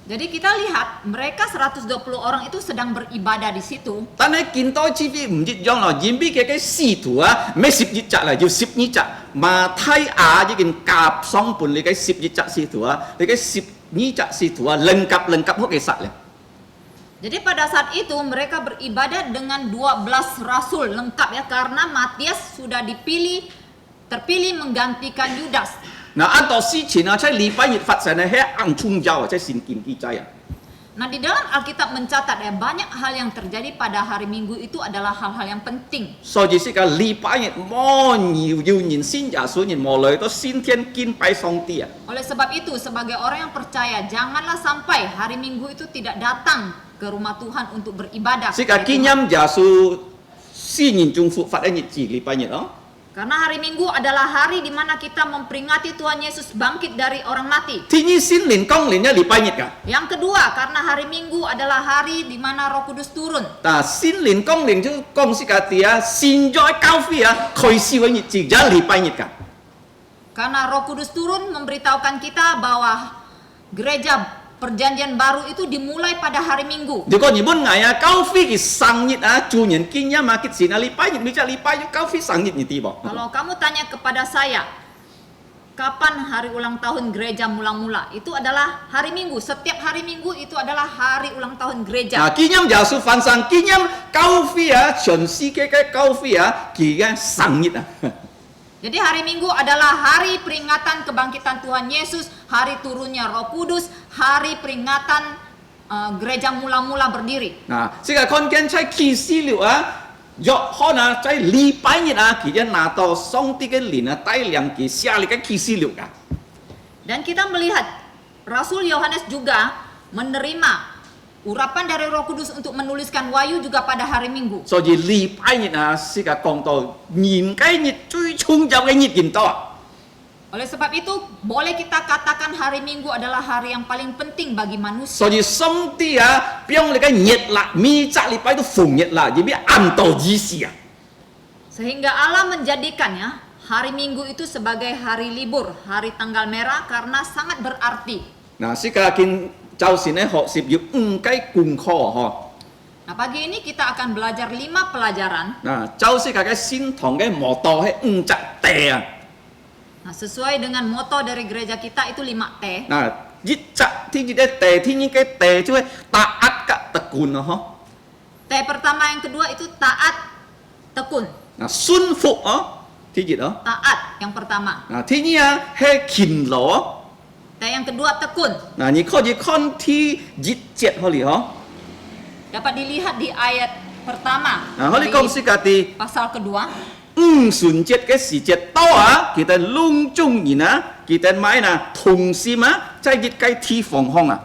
Jadi kita lihat mereka 120 orang itu sedang beribadah di situ. 但係見到似乎唔一樣咯，因為佢嘅使徒啊，咩10日咋啦，要12日。馬太亞已經夾上半你嘅12日使徒啊，你嘅12日使徒啊，lengkap好嘅實咧。 Jadi pada saat itu mereka beribadah dengan 12 rasul lengkap ya, karena Matias sudah terpilih menggantikan Yudas. 嗱，按照事情啊，在禮拜日發生咧，係暗中有啊，即係聖經記載啊。 Nah, di dalam Alkitab mencatat ya banyak hal yang terjadi pada hari Minggu itu adalah hal-hal yang penting. 所以是個禮拜日冇要人信耶穌，人冇來到先天敬拜上帝啊。 Oleh sebab itu sebagai orang yang percaya janganlah sampai hari Minggu itu tidak datang ke rumah Tuhan untuk beribadah. 是個紀念耶穌4年中復活嘅日子，禮拜日咯。 Karena hari Minggu adalah hari di mana kita memperingati Tuhan Yesus bangkit dari orang mati. 天意先靈光靈嘅禮拜日㗎。 Yang kedua, karena hari Minggu adalah hari di mana Roh Kudus turun. 但先靈光靈就講是個啲啊，現在教會啊，開始嘅日子就係禮拜日㗎。 Karena Roh Kudus turun memberitahukan kita bahwa gereja Perjanjian Baru itu dimulai pada hari Minggu. 如果你問我啊，教會嘅生日啊，主人紀念啊，佢先啊禮拜日，你就禮拜日教會生日你啲噃。 Kalau kamu tanya kepada saya, kapan hari ulang tahun gereja mula-mula? Itu adalah hari Minggu. Setiap hari Minggu itu adalah hari ulang tahun gereja. 啊，紀念耶穌翻生，紀念教會啊，全世界嘅教會啊，佢嘅生日啊。 Jadi hari Minggu adalah hari peringatan kebangkitan Tuhan Yesus, hari turunnya Roh Kudus, hari peringatan gereja mula-mula berdiri. 嗱，即係看見在啟示錄啊，約翰啊，在禮拜日啊，佢就拿到上帝嘅靈啊，帶領佢下嚟嘅啟示錄啊。 Dan kita melihat Rasul Yohanes juga menerima urapan dari Roh Kudus untuk menuliskan wahyu juga pada hari Minggu. 所以禮拜日啊，是個講到年嘅日最重要嘅日見到啊。 Oleh sebab itu, boleh kita katakan hari Minggu adalah hari yang paling penting bagi manusia. 所以上帝啊，將你嘅日啦，每隻禮拜都逢日啦，而俾按道指示啊。 Sehingga Allah menjadikannya hari Minggu itu sebagai hari libur, hari tanggal merah karena sangat berarti. 嗱，是家見就算咧學習要5雞功課嗬。 Nah, pagi ini kita akan belajar 5 pelajaran. 嗱，就是家嘅先堂嘅模道係5隻地啊。 Nah, sesuai dengan moto dari gereja kita itu 5 T. 嗱，一隻天一嘅地，天一嘅地就係taat ka tekun啊嗬。 T pertama yang kedua itu taat, tekun. 嗱，順服啊，天一啊。 Taat yang pertama. 嗱，天一啊係勤勞啊。 T yang kedua tekun. 嗱，你可以看ที่一節可以嗬。 Dapat dilihat di ayat pertama. 嗱，可以 Di 講是家啲 pasal kedua. 順節嘅時節到啊，佢哋隆重人啊，佢哋買嗱同心啊，在一個地方空啊。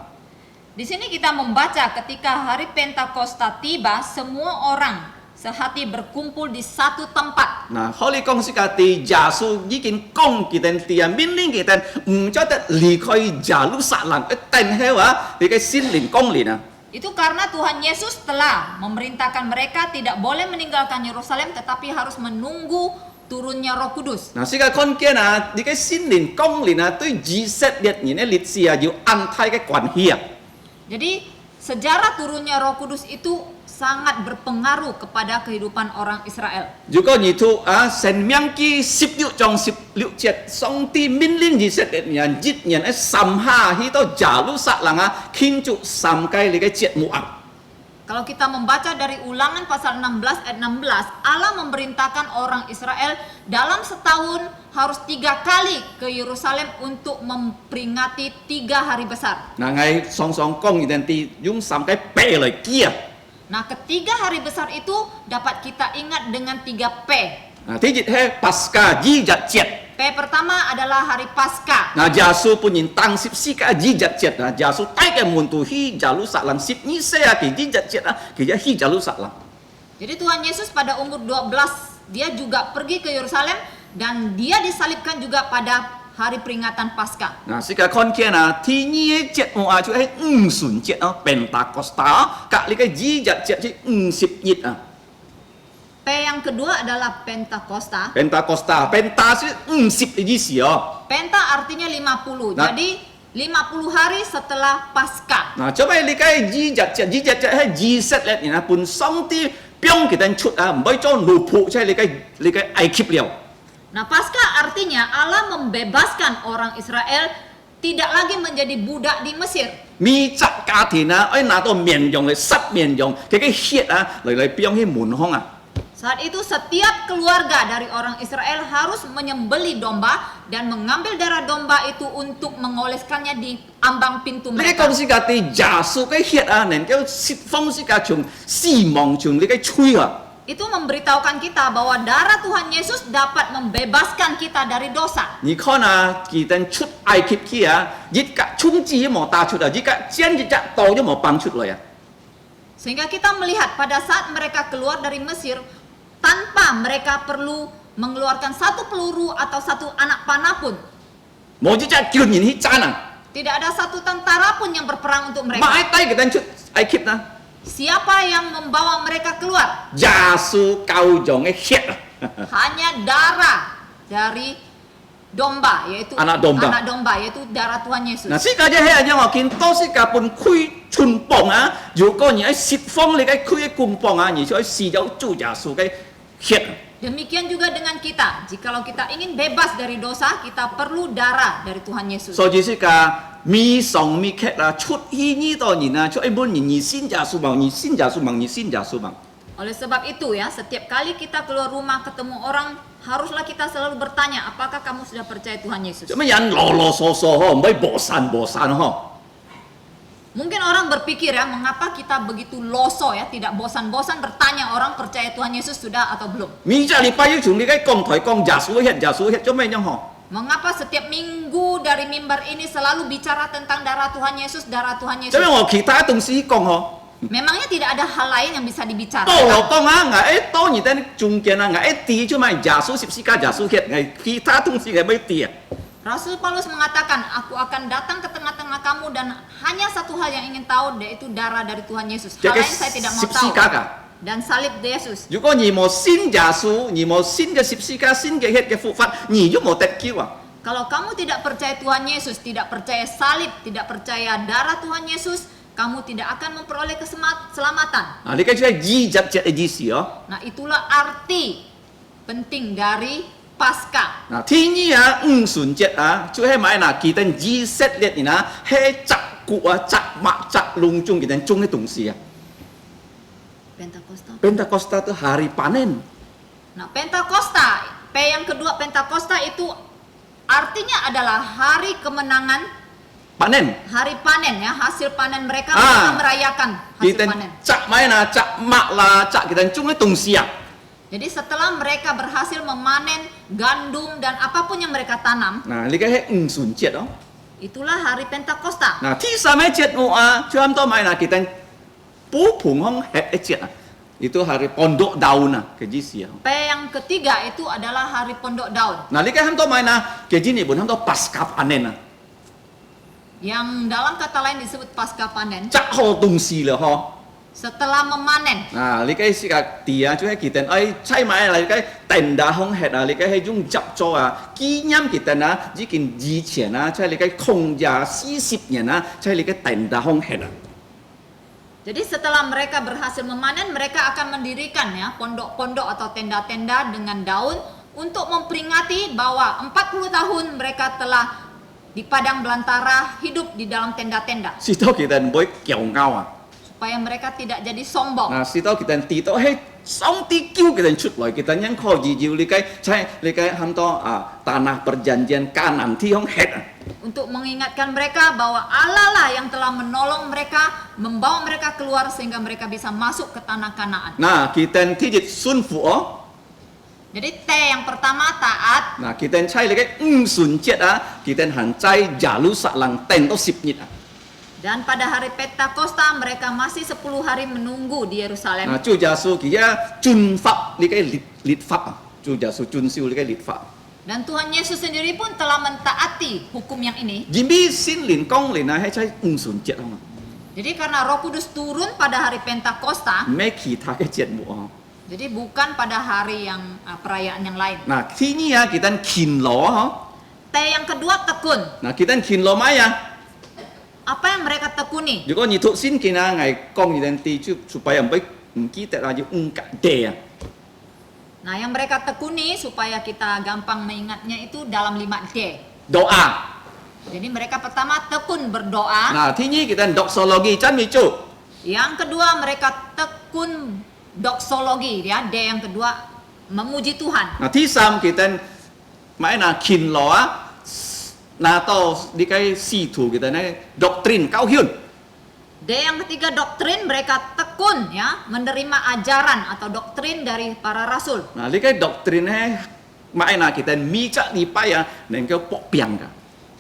Di sini kita membaca ketika hari Pentakosta tiba, semua orang sehati berkumpul di satu tempat. 嗱，可以講是家啲耶穌已經講佢哋啲啊，命令佢哋唔再得離開耶路撒冷，一定係話你嘅心靈光年啊。 Itu karena Tuhan Yesus telah memerintahkan mereka tidak boleh meninggalkan Yerusalem tetapi harus menunggu turunnya Roh Kudus. 嗱，世界看見啊，你嘅心靈光年啊，對以色列人嘅歷史啊，要安泰嘅關係啊。 Jadi sejarah turunnya Roh Kudus itu sangat berpengaruh kepada kehidupan orang Israel. 如果你讀啊《申命記》16章16節，上帝命令以色列人一年嘅3下去到耶路撒冷啊，慶祝3屆你嘅節目啊。 Kalau kita membaca dari Ulangan pasal 16 ayat 16, Allah memerintahkan orang Israel dalam setahun harus 3 kali ke Yerusalem untuk memperingati 3 hari besar. 嗱，我常常講佢哋啲用3屆背嚟記啊。 Nah, ketiga hari besar itu dapat kita ingat dengan 3 P. 嗱，第一係Paskah 二日節。 P pertama adalah hari Paskah. 嗱，耶穌本人當14個二日節啊，耶穌帶嘅門徒去耶路撒冷12歲啊，佢二日節啊，佢就去耶路撒冷。 Jadi Tuhan Yesus pada umur 12 dia juga pergi ke Yerusalem dan dia disalibkan juga pada hari peringatan Paskah. 嗱，世界看見啊，第二嘅節目啊，就係五旬節啊，Pentakosta啊，隔你嘅二日節係50日啊。 P yang kedua adalah Pentakosta. Pentakosta 係50嘅意思哦。 Penta artinya 50. Nah. Jadi 50 hari setelah Paskah. 嗱，做咩你嘅二日節係以色列人啊，本上帝幫佢哋出啊，唔可以做奴僕，即係你嘅埃及了。 Nah, Paskah artinya Allah membebaskan orang Israel tidak lagi menjadi budak di Mesir. 米雜家庭啊，可以拿到綿羊嚟塞綿羊，佢嘅血啊嚟幫佢門空啊。 Saat itu setiap keluarga dari orang Israel harus menyembelih domba dan mengambil darah domba itu untuk mengoleskannya di ambang pintu 你嘅 mereka. 講是家啲耶穌嘅血啊，能夠釋放是家從死亡從你嘅吹啊。 Itu memberitahukan kita bahwa darah Tuhan Yesus dapat membebaskan kita dari dosa. 你看啊，佢哋出埃及去啊，一個衝子都冇打出嚟，一個箭一隻刀都冇放出嚟啊。 Sehingga kita melihat pada saat mereka keluar dari Mesir tanpa mereka perlu mengeluarkan satu peluru atau satu anak panah pun. 冇一隻叫人去爭啊， Tidak ada satu tentara pun yang berperang untuk 買 mereka. 低佢哋出埃及啊， Siapa yang membawa mereka keluar? 耶穌羔羊嘅血啊。 Hanya darah dari domba, yaitu Anak domba. yaitu darah Tuhan Yesus. 嗱，世界嘅係讓我見多世界本開春棒啊，如果你喺釋放你嘅開嘅棍棒啊，而且係有主耶穌嘅血。 Demikian juga dengan kita. Jikalau kita ingin bebas dari dosa, kita perlu darah dari Tuhan Yesus. 所以世界咪上咪劇啊，出去呢度人啊，出一般人而先耶穌忙，而先耶穌忙，而先耶穌忙。 Oleh sebab itu ya, setiap kali kita keluar rumah ketemu orang, haruslah kita selalu bertanya, apakah kamu sudah percaya Tuhan Yesus? 做乜人囉囉嗦嗦嗬，唔可以磨散嗬？ Mungkin orang berpikir ya, mengapa kita begitu loso ya, tidak bosan-bosan bertanya orang percaya Tuhan Yesus sudah atau belum? 每隻禮拜要從你嘅講台講耶穌血，做咩樣嗬？ Mengapa setiap minggu dari mimbar ini selalu bicara tentang darah Tuhan Yesus, darah Tuhan 做 Yesus? 咩我其他東西講嗬？ Memangnya tidak ada hal lain yang bisa 多 dibicarakan? 我講啊，我多而家中間啊，我啲做咩耶穌14加耶穌血，我其他東西我冇啲啊。 Rasul Paulus mengatakan, aku akan datang ke tengah-tengah kamu dan hanya satu hal yang ingin tahu, yaitu darah dari Tuhan Yesus. Hal Jadi lain saya tidak mau tahu. 14加㗎。dan salib Yesus. 如果你冇信耶穌，你冇信嘅十字架，信嘅血嘅復活，你就冇得救啊！ Kalau kamu tidak percaya Tuhan Yesus, tidak percaya salib, tidak percaya darah Tuhan Yesus, kamu tidak akan memperoleh keselamatan. 啊，你嘅即係二日嘅意思哦。 Nah, itulah arti penting dari Paskah. 嗱，天意啊，五旬節啊，就係買嗱，佢哋以色列人啊，係摘谷啊、摘麥、摘龍中佢哋種嘅東西啊。 Pentakosta. Pentakosta itu hari panen. Nah, Pentakosta, P yang kedua Pentakosta itu artinya adalah hari kemenangan, Panen. hari panen ya, hasil panen mereka Ah. merayakan hasil Kita panen. cak main ah, cak mak lah, cak kita種嘅東西啊。 Jadi setelah mereka berhasil memanen gandum dan apapun yang mereka tanam, 嗱，呢個係五旬節哦。 itulah hari Pentakosta. 嗱，第三個節目啊，差唔多買嗱，kita pupung hong het節啊。Itu hari pondok daun ah, ke jisi ah. P yang ketiga itu adalah hari pondok daun. Nah, li ham to main ah, ke jini bun ham to pasca panen ah. Yang dalam kata lain disebut pasca panen. Cak ho tung si le ho. Setelah memanen. Nah, li si ka dia chu hai kita ai chai mai lai cái tenda hong het ah, li hai jung jap cho ah. Ki nyam kita na, ji kin ji qian ah, chai li kong ja 40 年啊，chai li tenda hong het ah. Jadi setelah mereka berhasil memanen, mereka akan mendirikan ya pondok-pondok atau tenda-tenda dengan daun untuk memperingati bahwa 40 tahun mereka telah di padang belantara hidup di dalam tenda-tenda Si to kita boy kiao ngao ah. supaya mereka tidak jadi sombong. Nah, si to kita ti to hey song ti kiu kita chut loi kita yang kho ji ji li chai li ham to ah tanah perjanjian kanan ti hong het ah. Untuk mengingatkan mereka bahwa Allah lah yang telah menolong mereka, membawa mereka keluar sehingga mereka bisa masuk ke tanah Kanaan. Nah, kita tijit sun fu oh. Jadi T yang pertama taat, Nah, kita chai le sun jet ah, kita han chai jalu saklang ten to 10 nit ah. dan pada hari Pentakosta mereka masih 10 hari menunggu di Yerusalem. Nah, chu ja su kia chun fap li lit fap ah. Chu ja su chun siu li lit fap. Dan Tuhan Yesus sendiri pun telah mentaati hukum yang ini. Jimbi sin lin kong lin ah hai chai sun jet ah. Jadi karena Roh Kudus turun pada hari Pentakosta, Me ki ta ke jet mu ah. jadi bukan pada hari yang perayaan yang lain. Nah, sini ya kita kin lo ah. T yang kedua tekun. Nah, kita kin lo mai ah. Apa yang mereka tekuni? 如果你讀先見啊，係講人哋就 supaya 唔記得啊，要格地啊。 Nah, yang mereka tekuni supaya kita gampang mengingatnya itu dalam 5D. Doa. Jadi mereka pertama tekun berdoa. Nah, thứ nhất kita doxology chân mi chu. Yang kedua mereka tekun doksologi ya. D yang kedua memuji Tuhan. Nah, thứ三kita mai là kin lo á. Là to đi cái si thủ kita này doctrine cao hiền. D yang ketiga doktrin, mereka tekun ya menerima ajaran atau doktrin dari para rasul. Nah, đi cái doctrine này mai là kita mi chắc đi pai à, nên cái bọc piang cả.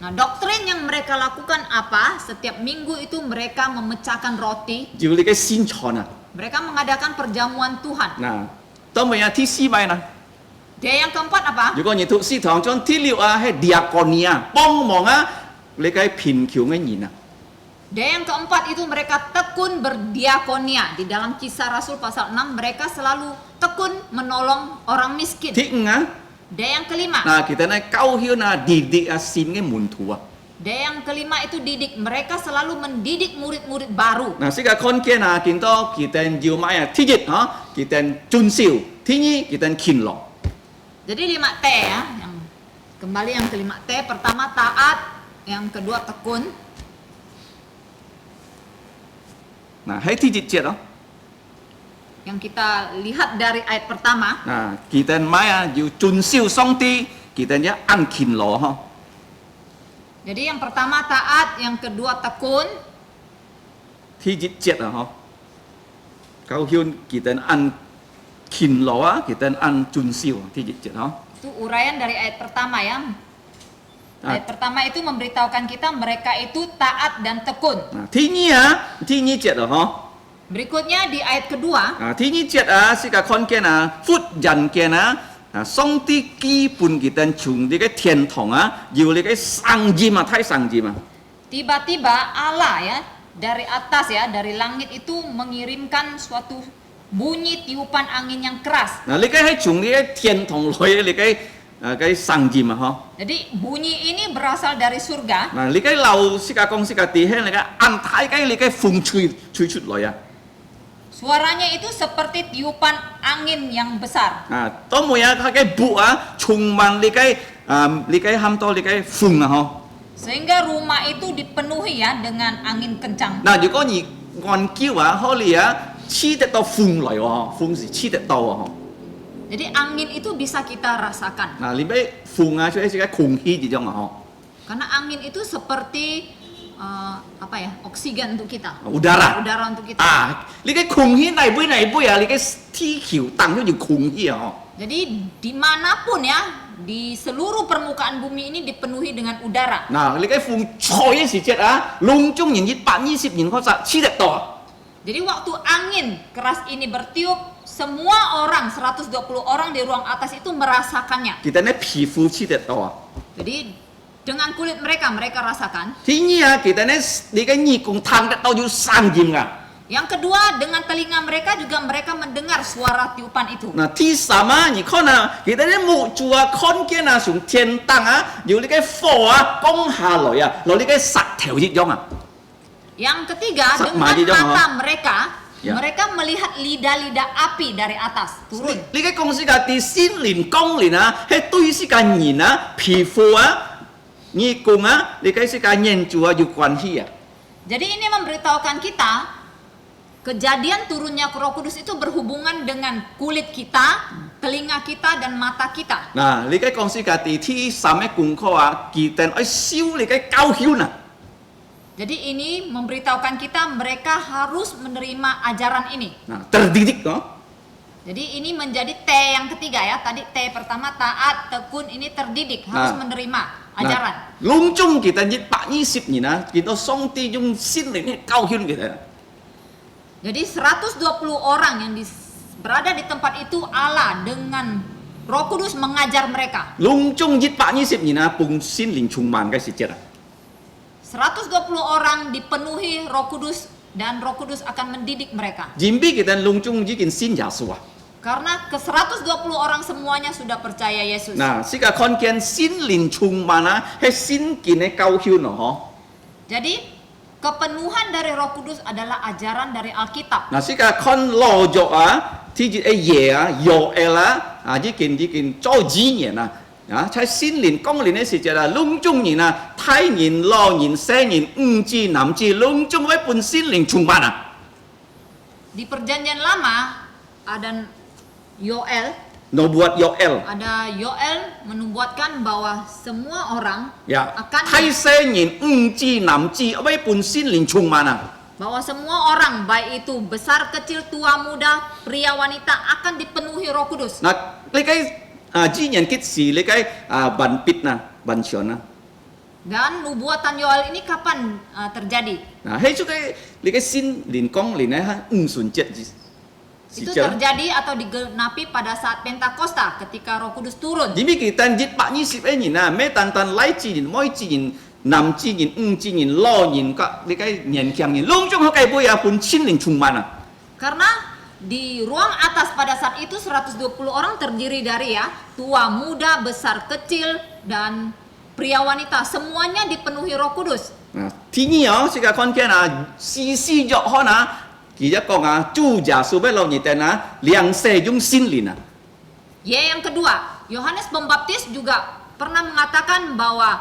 Nah, doktrin yang mereka lakukan apa? Setiap minggu itu mereka memecahkan roti. Jiu đi cái xin chọn à. Mereka mengadakan perjamuan Tuhan. Nah, tao mới là thứ si mai nè. D yang keempat apa? 如果你讀四堂章第六啊，係 diakonia 幫忙啊，你個貧窮嘅人啊。 D yang keempat itu mereka tekun berdiakonia. Di dalam Kisah Rasul pasal 6 mereka selalu tekun menolong orang miskin. 第五啊， D yang kelima. 嗱，其實呢教曉啊didik啊善嘅門徒啊。 D yang kelima itu didik. Mereka selalu mendidik murid-murid baru. 嗱，呢個看見啊，見到佢哋要買啊，第一啊，佢哋遵守，第二佢哋勤勞。 Jadi 5T ya. Yang kembali yang kelima T. Pertama taat, yang kedua tekun.嗱，喺第一節咯， Yang kita lihat dari ayat pertama. 嗱，佢哋買啊要遵守上帝，佢哋要按勤勞呵。 Jadi yang pertama taat, yang kedua tekun, 第一節啊呵，教曉佢哋按勤勞啊，佢哋按遵守啊，第一節呵。 itu uraian dari ayat pertama ya. Ayat pertama itu memberitahukan kita mereka itu taat dan tekun. Nah, thứ nhì á, thứ nhì chết rồi hả? Berikutnya di ayat kedua, Thứ nhì chết á, sẽ cả con kia là phút dần kia là song tí kỳ bùn kỳ tên chung đi cái thiên堂á, yêu đi cái sang gì mà, thái sang gì mà. tiba-tiba Allah ya dari atas ya, dari langit itu mengirimkan suatu bunyi tiupan angin yang keras. 嗱，你喺從呢啲天堂來，你嘅聲音啊，嗬。 Jadi bunyi ini berasal dari surga. 嗱，你嘅流世界講世界地輕，你嘅暗太嘅你嘅風吹出來啊。 Suaranya itu seperti tiupan angin yang besar. 啊，當每日佢嘅布啊，充滿你嘅喊多你嘅風啊，嗬。 Sehingga rumah itu dipenuhi ya dengan angin kencang. 嗱，如果你按叫啊，可能啊，黐得到風嚟喎，風是黐得到啊，嗬。 Jadi angin itu bisa kita rasakan. 嗱，你俾風啊，出嚟係空氣呢種啊，嗬。 Karena angin itu seperti apa ya? Oksigen untuk kita. Udara. Udara untuk kita. 啊，你嘅空氣嚟杯啊，你嘅天橋當咗條空氣啊，嗬。 Jadi dimanapun ya, di seluruh permukaan bumi ini dipenuhi dengan udara. 嗱，你嘅風吹嘅時節啊，籠中人120年嗰陣黐得到啊。 Jadi waktu angin keras ini bertiup, semua orang, 120 orang di ruang atas itu merasakannya. 其實呢皮膚黐得到啊。 Jadi dengan kulit mereka rasakan. 第二啊，其實呢你嘅耳孔聽得到有聲音啊。 Yang kedua, dengan telinga mereka juga mereka mendengar suara tiupan itu. 嗱，第三啊，你看啊，其實呢木柱啊，看見啊，從天堂啊，由你嘅火啊降下來啊，落你嘅石頭一樣啊。 Yang ketiga, Sama dengan aja dong, mata mereka, Ya. mereka melihat lidah-lidah api dari atas turun. 你嘅公司嘅啲心靈光靈啊，係對世界人啊、皮膚啊、耳孔啊，你嘅世界人主啊有關係啊。 Jadi ini memberitahukan kita, kejadian turunnya Roh Kudus itu berhubungan dengan kulit kita, telinga kita, dan mata kita. 嗱，你嘅公司嘅啲第三嘅功課啊，記得要燒你嘅教曉啊。 Jadi ini memberitahukan kita mereka harus menerima ajaran ini. Nah, terdidik no? Jadi ini menjadi T yang ketiga ya. Tadi T pertama taat, tekun, ini terdidik, harus menerima ajaran. Lungcung kita jadi 120年啊，見到上帝用心靈去教訓kita. Jadi 120 orang yang berada di tempat itu Allah dengan Roh Kudus mengajar mereka. Lungcung jadi 120年啊，奉心靈充滿嘅時節啊。 120 orang dipenuhi Roh Kudus dan Roh Kudus akan mendidik mereka. Jimbi kita lungcung jadi sin Yesus ah. Karena ke 120 orang semuanya sudah percaya Yesus. Nah, sika kon kian sin lin chung mana he sin kine kau hiu no ho. Jadi kepenuhan dari Roh Kudus adalah ajaran dari Alkitab. Nah, sika kon lo jo ah, ti ji ye ah, yo ela, jikin zhou ji nian ah. 啊，在新年光年嘅時節啊，隆中年啊，太年、老年、西年、五至、南至，隆中為本新年充滿啊。 Di perjanjian lama ada Yoel, Nubuat Yoel, ada Yoel menubuatkan bahwa semua orang ya, akan 太西年、五至、南至，為本新年充滿啊。 bahwa semua orang baik itu besar kecil tua muda pria wanita akan dipenuhi Roh Kudus. 嗱，你計之前幾時你計文筆啊、文章啊， Dan nubuatan Yoel ini kapan terjadi? 嗱，喺出嘅你嘅新年光年咧，五旬節時 Itu 節。 terjadi atau digenapi pada saat Pentakosta ketika Roh Kudus turun. 因為佢但係121年啊，咩單單來之年、每之年、南之年、五之年、老年個你計年強年，隆中佢計杯啊，本新年充滿啊。 Karena di ruang atas pada saat itu 120 orang terdiri dari ya tua muda besar kecil dan pria wanita semuanya dipenuhi Roh Kudus. Nah, 第二世界看見啊，時時約翰啊，佢一講啊，主耶穌俾老年人啊，兩世用新年啊。 Y yang kedua, Yohanes Pembaptis juga pernah mengatakan bahwa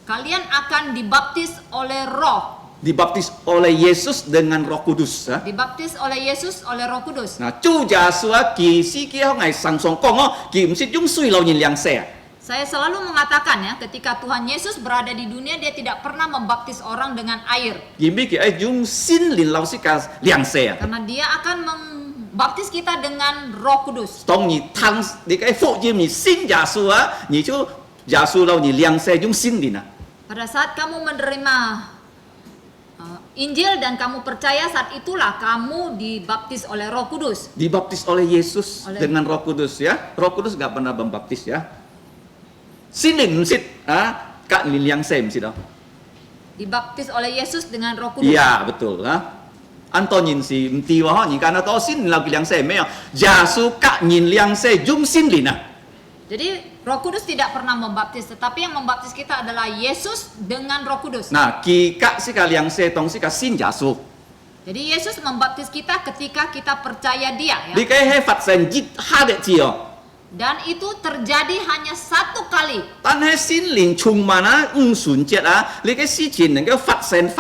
kalian akan dibaptis oleh Roh. Dibaptis oleh Yesus dengan Roh Kudus. Ah. Dibaptis oleh Yesus oleh Roh Kudus. Nah, 主耶穌啊，其實佢係上上講哦，佢唔係用水老年兩世啊。 Saya selalu mengatakan ya, ketika Tuhan Yesus berada di dunia, dia tidak pernah membaptis orang dengan air. 因為佢係用新年老世界兩世啊。 Karena dia akan membaptis kita dengan Roh Kudus. 當你聽你嘅福音，你信耶穌啊，你就耶穌老年兩世用新年啊。 Pada saat kamu menerima Injil dan kamu percaya, saat itulah kamu dibaptis oleh Roh Kudus. Dibaptis oleh Yesus Oleh- dengan Roh Kudus ya. Roh Kudus nggak pernah membaptis ya. Sini msit ah, kak yang saya msit oh. Dibaptis oleh Yesus dengan Roh Kudus. Iya betul ah. Anto nhìn si mti wa ho nhìn kana to sin lao ki liang se me Yesus ka nhìn liang se jum sin lin ah. Jadi Roh Kudus tidak pernah membaptis, tetapi yang membaptis kita adalah Yesus dengan Roh Kudus. Nah, ki ka si ka liang se tong si ka sin Yesus. Jadi Yesus membaptis kita ketika kita percaya Dia, ya. Li kai he fat sen jit ha de chi oh. Dan itu terjadi hanya satu kali. Tan he sin lin chung mana sun jet ah. Li kai si chin neng ke fat sen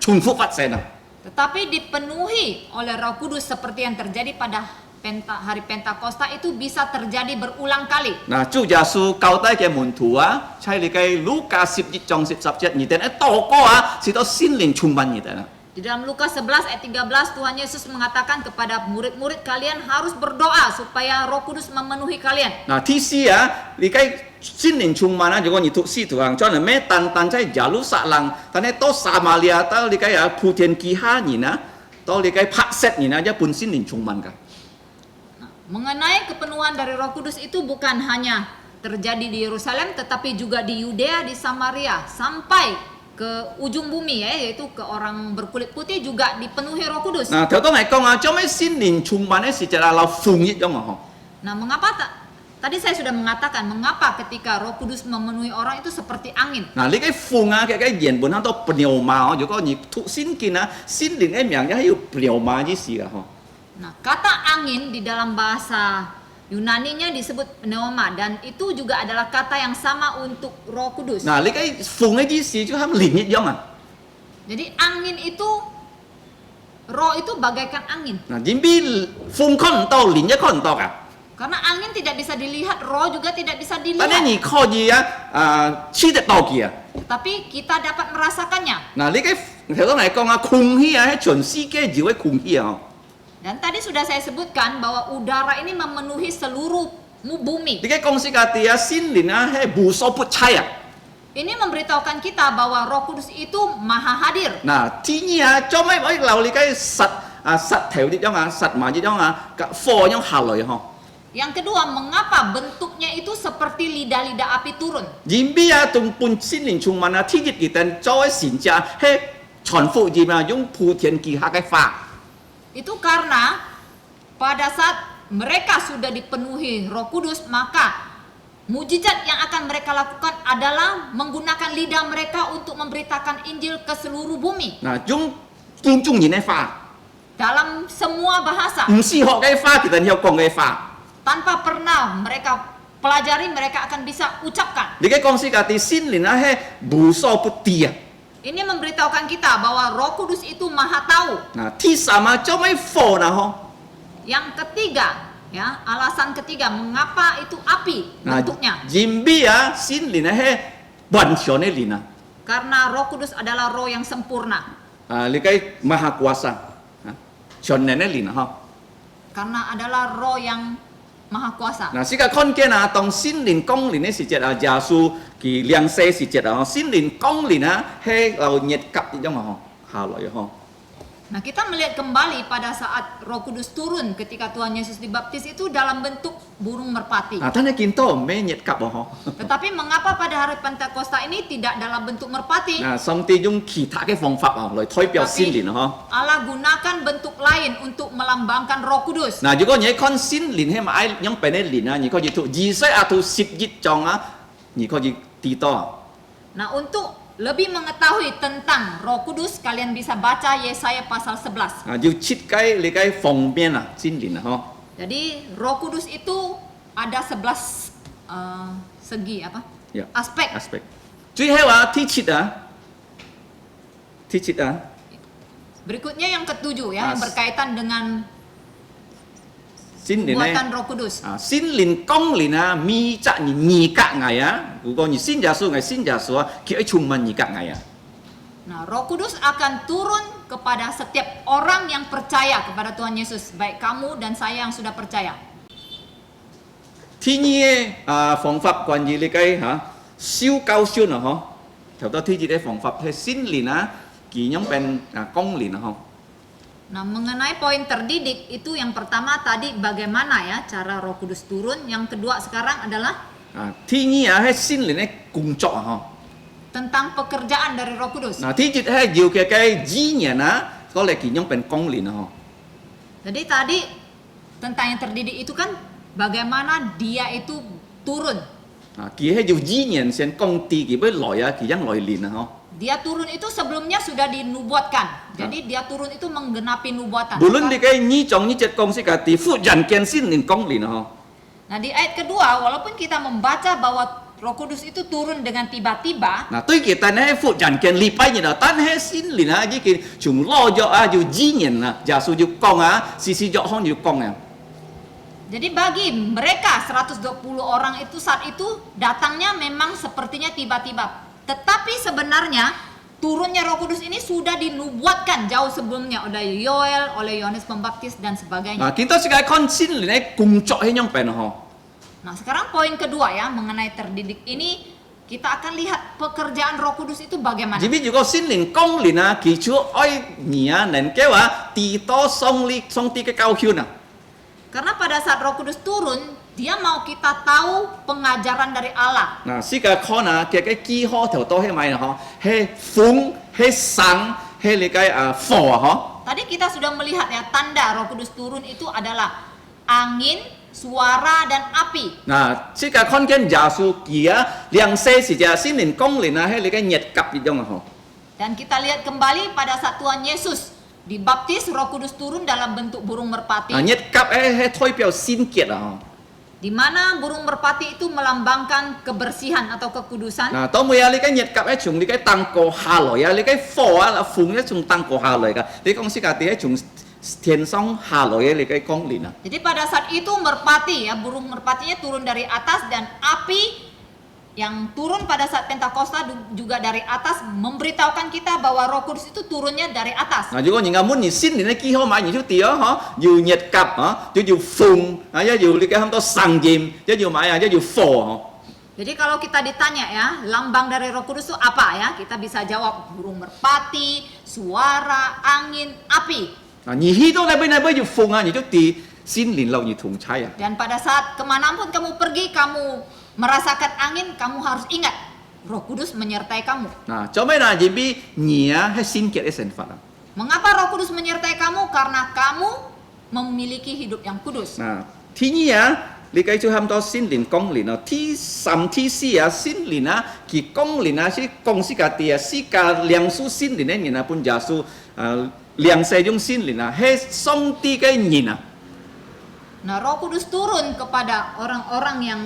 chung fu fat sen ah. Tetapi dipenuhi oleh Roh Kudus seperti yang terjadi pada hari Pentakosta itu bisa terjadi berulang kali. Nah, Chủ Giêsu交代嘅門徒啊，差你嘅路加11章17節，而哋多個啊，是到心靈充滿而哋啦。 Di dalam Lukas 11 ayat 13 Tuhan Yesus mengatakan kepada murid-murid kalian harus berdoa supaya Roh Kudus memenuhi kalian. 嗱，天使啊，你嘅心靈充滿啊，如果你讀使徒行傳，咩單在耶路撒冷，但係到撒瑪利亞到你嘅啊普天基下人啊，到你嘅拍攝人啊，一般心靈充滿㗎。 Mengenai kepenuhan dari Roh Kudus itu bukan hanya terjadi di Yerusalem tetapi juga di Yudea, di Samaria sampai ke ujung bumi, ya, yaitu ke orang berkulit putih juga dipenuhi Roh Kudus. 嗱，頭當係講啊，將咩心靈充滿咧，是就係流風一樣啊， Nah, mengapa tadi saya sudah mengatakan mengapa ketika Roh Kudus memenuhi orang itu seperti angin. 嗱，你嘅風啊，嘅原本喺度pneuma，如果你吐心經啊，心靈嘅名係要pneuma意思噶，嗬。 Nah, kata angin di dalam bahasa Yunaninya disebut pneuma dan itu juga adalah kata yang sama untuk Roh Kudus. 嗱，你嘅風嘅意思就係靈一樣啊。 Jadi angin itu roh itu bagaikan angin. 嗱，點知風看唔到，靈一看唔到㗎。 Karena angin tidak bisa dilihat, roh juga tidak bisa 但係 dilihat. 你可以啊，黐得到佢啊。 Tetapi kita dapat merasakannya. 嗱，你嘅頭當係講啊，空氣啊，係全世界只會空氣啊。 Dan tadi sudah saya sebutkan bahwa udara ini memenuhi seluruh bumi. 你嘅公司嘅地啊，心靈啊，係無所不在啊。 Ini memberitahukan kita bahwa Roh Kudus itu maha hadir. 嗱，天意啊，做咩可以留你嘅實條啲樣啊，實埋啲樣啊，個火樣下來嗬。 Yang kedua, mengapa bentuknya itu seperti lidah-lidah api turun? 然邊啊，同半心靈充滿啊，天意嘅作為善者係傳福音啊，用普天基下嘅法。 Itu karena pada saat mereka sudah dipenuhi Roh Kudus, maka mujizat yang akan mereka lakukan adalah menggunakan lidah mereka untuk memberitakan Injil ke seluruh bumi. 嗱，用觀眾人嘅法， Dalam semua bahasa, 唔是學嘅法，其實要講嘅法。 tanpa pernah mereka pelajari, mereka akan bisa ucapkan. 你嘅公司嘅地心靈啊，係無所不知啊。 Ini memberitahukan kita bahwa Roh Kudus itu maha tahu. 嗱，第三啊，做咩火啊？嗬？ Yang ketiga, ya, alasan ketiga mengapa itu api 嗱， bentuknya. 然邊啊，心靈啊係完全嘅靈啊。 Karena Roh Kudus adalah roh yang sempurna. 你嘅maha kuasa，全能嘅靈啊，嗬。 Karena adalah roh yang maha kuasa. 嗱，世界看見啊，當心靈降臨嘅時節啊，耶穌佢兩世時節啊，心靈降臨啊，係流熱急啲樣啊，下來啊， Nah, kita melihat kembali pada saat Roh Kudus turun ketika Tuhan Yesus dibaptis itu dalam bentuk burung merpati. 嗱，但係見到咩熱急啊， Tetapi mengapa pada hari Pentakosta ini tidak dalam bentuk merpati? 嗱，甚至用其他嘅方法啊，嚟代表心靈啊， Allah gunakan bentuk lain untuk melambangkan Roh Kudus. 嗱，如果你看心靈係咪樣變嘅靈啊，你可以讀21章啊，你可以知道。 Nah, untuk lebih mengetahui tentang Roh Kudus, kalian bisa baca Yesaya pasal 11. 要設計你嘅方面啊，心靈啊， Jadi Roh Kudus itu ada 11 segi apa? Ya. Aspek. 最後啊，第七啊， Berikutnya yang ketujuh, ya, yang As- berkaitan dengan 心靈咧。 buatan Roh Kudus. 啊，心靈降臨啊，咪則你隔礙啊。如果你信耶穌，信耶穌啊，佢會充滿你隔礙啊。 Nah, Roh Kudus akan turun kepada setiap orang yang percaya kepada Tuhan Yesus, baik kamu dan saya yang sudah percaya. 天意嘅方法關於你嘅修教訓啊，嗬，頭多天意嘅方法係心靈啊，佢樣變降臨啊，嗬。 Nah, mengenai poin terdidik itu yang pertama tadi bagaimana ya cara Roh Kudus turun, yang kedua sekarang adalah 天意啊，係心靈嘅工作啊， tentang pekerjaan dari Roh Kudus. 嗬。嗱，天意係要嘅指引啊， ก็เลยกินยังเป็นกงลินฮะ Jadi tadi tentang yang terdidik itu kan bagaimana dia itu turun. กี่ให้อยู่ยี่เนียนเซนกงตีกี่ไปลอยอ่ะกี่ยังลอยลินนะฮะ Dia turun itu sebelumnya sudah dinubuatkan. Jadi dia turun itu menggenapi nubuatan. บุรุษที่ไกนี่จงนี่เจ็ดกงสิกาตีฟูยันเกียนสินลินกงลินนะฮะ Nah di ayat kedua, walaupun kita membaca bahwa Roh Kudus itu turun dengan tiba-tiba, นะตุ้ยกี่แต่เนี่ยฟูยันเกียนลีไปเนี่ยนะตั้งให้สินลินนะยี่กี่จุงล่อเยอะอยู่ยี่เนียนนะอย่าสู้อยู่กงอ่ะซีเยอะห้องอยู่กงอ่ะ jadi bagi mereka 120 orang itu saat itu datangnya memang sepertinya tiba-tiba. Tetapi sebenarnya turunnya Roh Kudus ini sudah dinubuatkan jauh sebelumnya oleh Yoel, oleh Yohanes Pembaptis dan นะ sebagainya. kita sekarang konสินลินไอ้กุงจ่อให้ยังเป็นนะฮะ Nah sekarang poin kedua ya mengenai terdidik ini kita akan lihat pekerjaan Roh Kudus itu bagaimana. จีบีอยู่ก็สินลินกงลินนะกี่ชั่วอ้อยเนี่ยนั่นแค่ว่าตีโตทรงตีกับเกาคิวนะ Karena pada saat Roh Kudus turun, dia mau kita tahu pengajaran dari Allah. นะสิกาข้อนะแกก็กี่ข้อแถวโตให้ไหมนะฮะให้ฟุ้งให้สังให้เลยก็ฝอฮะ Tadi kita sudah melihat ya tanda Roh Kudus turun itu adalah angin, suara dan api. นะสิกาข้อนเกินยาสูเกียเลียงเซสิจะสินลินกงลินนะให้เลยก็เหยียดกับอีกอย่างนะฮะ Dan kita lihat kembali pada saat Tuhan Yesus dibaptis, Roh Kudus turun dalam bentuk burung merpati. เหยียดกับให้ถ้อยเปียวสินเกียรตินะฮะ Di mana burung merpati itu melambangkan kebersihan atau kekudusan. นะต้องมือเลยก็เหยียดกับให้จุงเลยก็ตังโกฮาลอยเลยก็ฝอแล้วฟุ้งเนี่ยจุงตังโกฮาลอยก็เลยก็สิกาตีให้จุงเทียนซ่องฮาลอยเลยก็กงลินนะ Jadi pada saat itu merpati ya, burung merpatinya turun dari atas dan api yang turun pada saat Pentakosta juga dari atas memberitahukan kita bahwa Roh Kudus itu turunnya dari atas. นะ如果人家問你心裡呢幾號買你就啲啊，嗬，要熱夾啊，要風啊，要你嘅咁多生鹽，要買啊，要火。 Jadi kalau kita ditanya ya, lambang dari Roh Kudus itu apa ya? Kita bisa jawab burung merpati, suara, angin, api. 啊，你去到那邊要風啊，你就啲心靈流你同差啊。 Dan pada saat kemanapun kamu pergi, kamu merasakan angin, kamu harus ingat Roh Kudus menyertai kamu. 嗱，做咩嗱？而邊你啊係先結嘅成分啊。 Mengapa Roh Kudus menyertai kamu? Karena kamu memiliki hidup yang kudus. 嗱，天意啊，你繼續咁多心靈功靈啊，天甚天師啊，心靈啊，佢功靈啊，是公司家啲啊，是家兩數心靈嘅人啊，半廿數兩世種心靈啊，係上帝嘅人啊。 Nah, Roh Kudus turun kepada orang-orang yang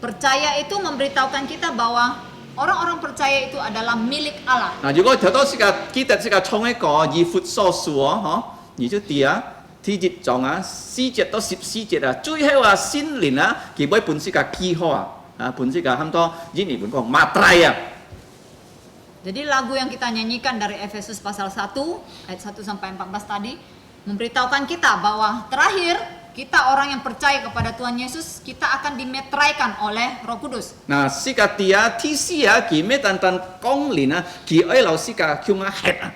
percaya itu memberitahukan kita bahwa orang-orang percaya itu adalah milik Allah. 嗱，如果頭多時間記得時間衝一個2闊數數啊，嗬，而就啲啊，天節狀啊，4節到14節啊，最後啊，先年啊，佢每本時間記號啊，本時間咁多呢年本講matrai啊。 Jadi lagu yang kita nyanyikan dari Efesus pasal 1 ayat 1 sampai 14 tadi memberitahukan kita bahwa terakhir kita orang yang percaya kepada Tuhan Yesus kita akan dimetraikan oleh Roh Kudus. 嗱，時間啲啊，天師啊，佢咩單單講年啊，佢愛老時間叫我 head 啊。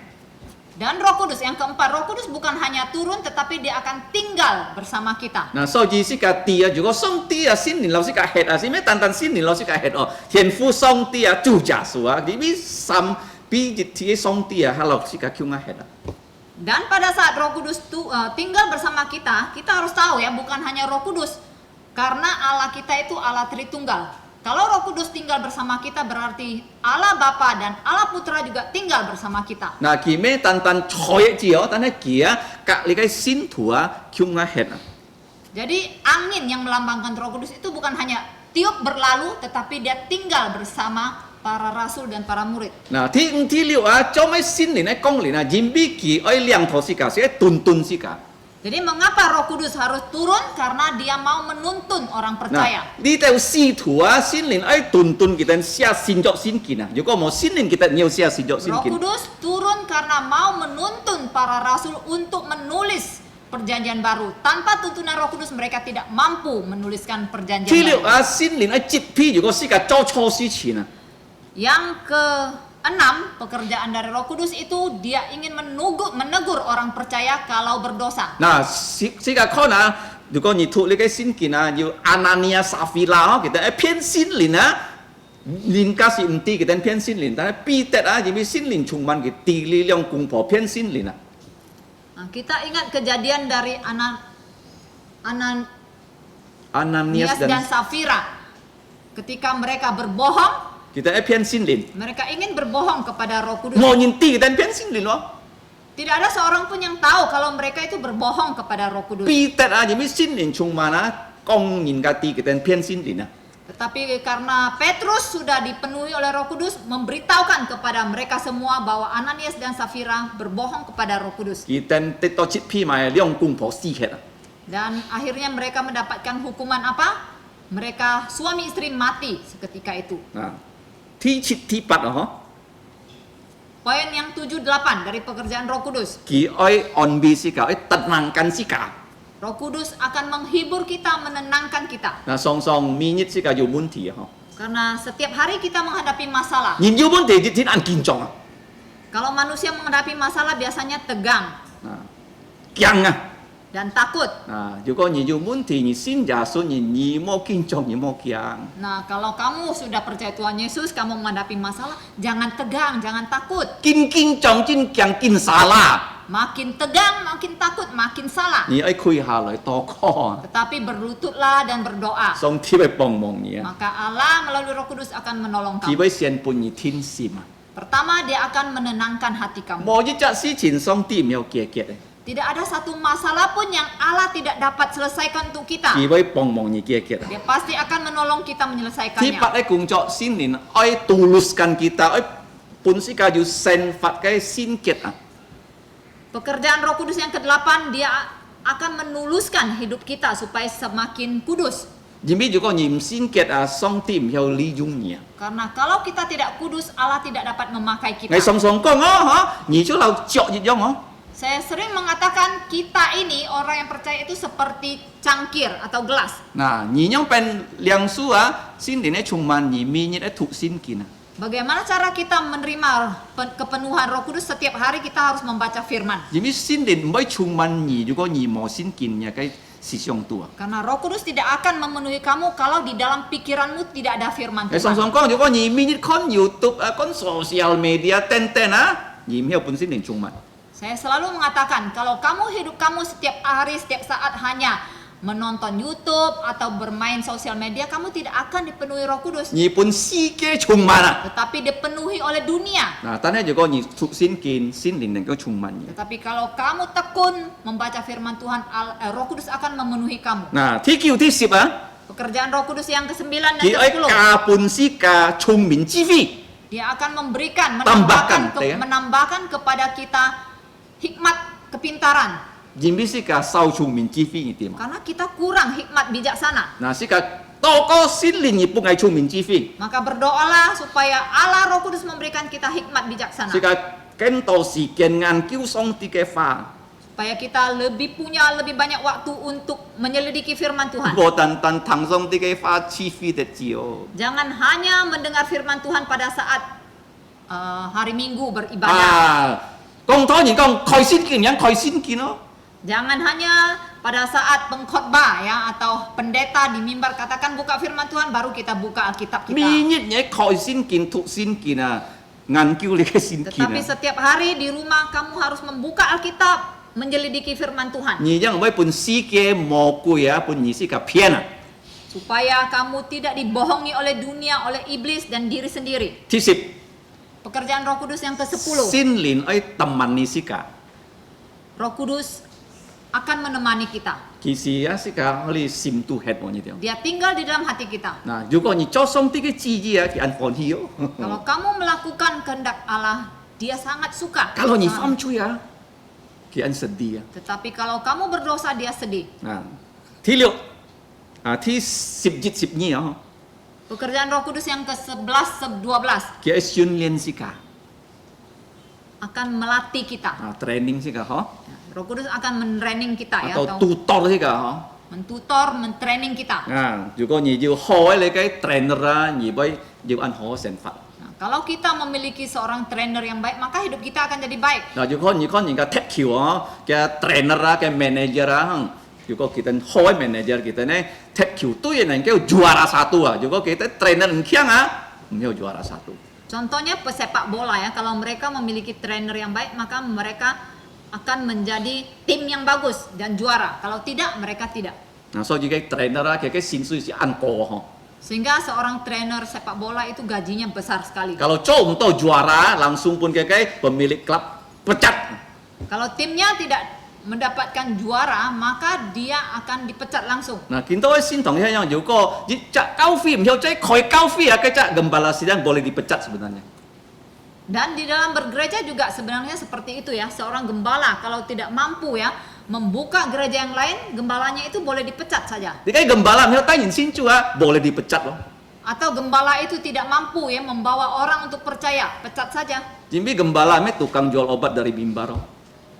Dan Roh Kudus yang keempat, Roh Kudus bukan hanya turun tetapi dia akan tinggal bersama kita. 嗱，所以時間啲啊，如果上帝啊，先年老時間 head 啊，是咩單單先年老時間 head 哦，天父上帝啊，主耶穌啊，佢邊三邊日啲上帝啊，老時間叫我 head 啊。 Dan pada saat Roh Kudus tinggal bersama kita, kita harus tahu ya, bukan hanya Roh Kudus. Karena Allah kita itu Allah Tritunggal. Kalau Roh Kudus tinggal bersama kita berarti Allah Bapa dan Allah Putra juga tinggal bersama kita. 嗱，佢咩單單菜字哦，但係佢啊，隔離嘅先徒啊，叫我 head 啊。 Jadi angin yang melambangkan Roh Kudus itu bukan hanya tiup berlalu, tetapi dia tinggal bersama para rasul dan para murid. 嗱，天了啊，做咩先年咧講年啊，然必佢愛兩頭時間，係頓時間。 Jadi mengapa Roh Kudus harus turun? Karena dia mau menuntun orang 嗱， percaya. 呢條使徒啊，先年愛頓佢哋寫先作先見啊，如果冇先年佢哋要寫先作先 Roh 見。 Kudus turun karena mau menuntun para rasul untuk menulis perjanjian baru. Tanpa tuntunan Roh Kudus mereka tidak mampu menuliskan perjanjian 天了 baru. 啊，先年愛接批，如果時間做錯事情啊， Yang keenam, pekerjaan dari Roh Kudus itu dia ingin menegur orang percaya kalau berdosa. 嗱，時間可能如果你讀你嘅先見啊，要阿拿尼亞撒菲拉哦，佢哋偏先年啊。 人家是唔知佢哋偏先年，但係彼得啊，因為先年充滿佢地力量攻破偏先年啊。Nah, kita ingat kejadian dari Ananias Ananias dan dan Safira. Ketika mereka berbohong, kita pian sin lin. mereka ingin berbohong kepada Roh Kudus. Ngo nyin ti dan pian sin lin lo. Tidak ada seorang pun yang tahu kalau mereka itu berbohong kepada Roh Kudus. Pi tet a mi sin lin chung mana kong nyin ka ti kita pian sin lin na. Tetapi karena Petrus sudah dipenuhi oleh Roh Kudus, memberitahukan kepada mereka semua bahwa Ananias dan Safira berbohong kepada Roh Kudus. Kita te to chit pi mai liong kung po si het. Dan akhirnya mereka mendapatkan hukuman apa? Mereka suami istri mati seketika itu. Nah, ti chit ti pat ho. Poin yang 7-8 dari pekerjaan Roh Kudus. Ki oi on bi si ka oi tenangkan si ka. Roh Kudus akan menghibur kita, menenangkan kita. Nah, song song minit si ka yu mun ti ho. Karena setiap hari kita menghadapi masalah. Nyin yu mun ti tin an kin chong. Kalau manusia menghadapi masalah biasanya tegang Nah, kyang ah. dan takut. Nah, 如果你有问题，你信耶稣，你莫紧张，你莫惊。 Nah, kalau kamu sudah percaya Tuhan Yesus, kamu menghadapi masalah, jangan tegang, jangan takut. 紧紧张，紧惊，紧傻啦！ Makin tegang, makin takut, makin salah. 你爱开下来多靠， Tetapi berlututlah dan berdoa. 上帝会帮忙你啊！ Maka Allah melalui Roh Kudus akan menolong 只 kamu. 会先帮你天心啊！ Pertama, dia akan menenangkan hati kamu. 某一件事情，上帝没有解决的， Tidak ada satu masalah pun yang Allah tidak dapat selesaikan untuk kita. 只会帮忙你解决的。 Dia pasti akan menolong kita ที่ menyelesaikannya. ปัดไอ้工作心灵，爱 tuluskan kita，爱 pun si kaju sen fat kai sin ket ah. Pekerjaan Roh Kudus yang ke-8, dia akan menuluskan hidup kita supaya semakin kudus. 因为如果你唔sin ket ah，上帝唔要利用你啊。 Karena kalau kita tidak kudus, Allah tidak dapat memakai 你 kita. 常常讲哦，哈，你就老作一样哦。 Saya sering mengatakan kita ini orang yang percaya itu seperti cangkir atau gelas. 嗱，你樣เป็น兩書啊，心靈咧充滿而面熱咧ถูกสิ้นกิน啊。 Bagaimana cara kita menerima kepenuhan Roh Kudus? Setiap hari kita harus membaca firman. 因為心靈唔會充滿而，如果而冇สิ้นกิน嘅嘅思想多啊。 Karena Roh Kudus tidak akan memenuhi kamu kalau di dalam pikiranmu tidak ada firman 你常 Tuhan. 常講，如果而面熱看 YouTube 啊，看 social media 等啊，而唔係本心靈充滿。 Saya selalu mengatakan kalau hidup kamu setiap hari, setiap saat hanya menonton YouTube atau bermain sosial media, kamu tidak akan dipenuhi Roh Kudus. 而本世界充滿啊。 Tetapi dipenuhi oleh dunia. 嗱，但係如果而ถูกสิ้นกิน，心靈能夠充滿嘅。 Tetapi kalau kamu tekun membaca firman Tuhan, Roh Kudus akan memenuhi kamu. 嗱，ที่9ที่10啊， Pekerjaan Roh Kudus yang ke-9 dan 佢愛 ke-10. 加本世界聰明智慧。 Dia akan memberikan, Tambahkan, ya. menambahkan kepada kita hikmat kepintaran. 因為世界少聰明智慧一點。 Karena kita kurang hikmat bijaksana. 嗱，世界多個心靈而不愛聰明智慧。 Maka berdoalah supaya Allah Roh Kudus memberikan kita hikmat bijaksana. 世界更多時間研究上帝嘅話， Supaya kita punya lebih banyak waktu untuk menyelidiki firman Tuhan. 無單單聽上帝嘅話智慧的照。 Jangan hanya mendengar firman Tuhan pada saat hari Minggu beribadah. 啊，講當然講開心見人開心見咯。 Jangan hanya pada saat pengkhotbah ya atau pendeta di mimbar katakan buka firman Tuhan baru kita buka Alkitab 每 kita. 日嘢開心見、讀心見啊，研究你嘅心見 Tetapi 啊。 setiap hari di rumah kamu harus membuka Alkitab, menyelidiki firman Tuhan 而因為本世界魔鬼啊，本意思嘅騙啊。 supaya kamu tidak dibohongi oleh dunia, oleh iblis dan diri sendiri. ที่10 Pekerjaan Roh Kudus yang ke-10. 心靈愛teman你世界。 Roh Kudus akan menemani kita. 其實啊，世界可以心都黑我呢條。 Dia tinggal di dalam hati kita. 嗱，如果你做上帝嘅旨意啊，佢安歡喜哦。 Kalau kamu melakukan kehendak Allah, dia sangat suka. Kalau 你犯罪啊，佢安sedih啊。 Tetapi kalau kamu berdosa, dia sedih. 啊，ที่6啊，ที่11、12啊， Pekerjaan Roh Kudus yang ke-11, 12 佢係訓練世界 akan melatih kita. 啊，training 世界嗬， Roh Kudus akan men-training kita ya, atau atau tutor 世界嗬。 mentutor, men-training kita. 啊，如果你要好你嘅 trainer 啊，而唔要按好成法。 Nah, kalau kita memiliki seorang trainer yang baik, maka hidup kita akan jadi baik. 嗱，如果你看人家 take 橋啊嘅 trainer 啊嘅 manager 啊，如果kita 好 manager kita 呢 take 橋對人叫 juara satu 啊，如果kita trainer 唔強啊，唔要 juara satu。 Contohnya pesepak bola ya, kalau mereka memiliki trainer yang baik, maka mereka akan menjadi tim yang bagus dan juara. Kalau tidak, mereka tidak. Nah, so jika trainer lah, kayak sinsu si anko ho. Sehingga seorang trainer sepak bola itu gajinya besar sekali. Kalau contoh juara, langsung pun kayak pemilik klub pecat. Kalau timnya tidak mendapatkan juara, maka dia akan dipecat langsung. Nah, kita sin tong yang juga jika kau fee, misalnya cai koi kau fee ya kayak gembala sidang boleh dipecat sebenarnya. Dan di dalam bergereja juga sebenarnya seperti itu ya. Seorang gembala kalau tidak mampu ya membuka gereja yang lain, gembalanya itu boleh dipecat saja. Jadi kayak gembala misalnya tanya sin cua boleh dipecat loh. Atau gembala itu tidak mampu ya membawa orang untuk percaya, pecat saja. Jimbi gembala me tukang jual obat dari mimbar.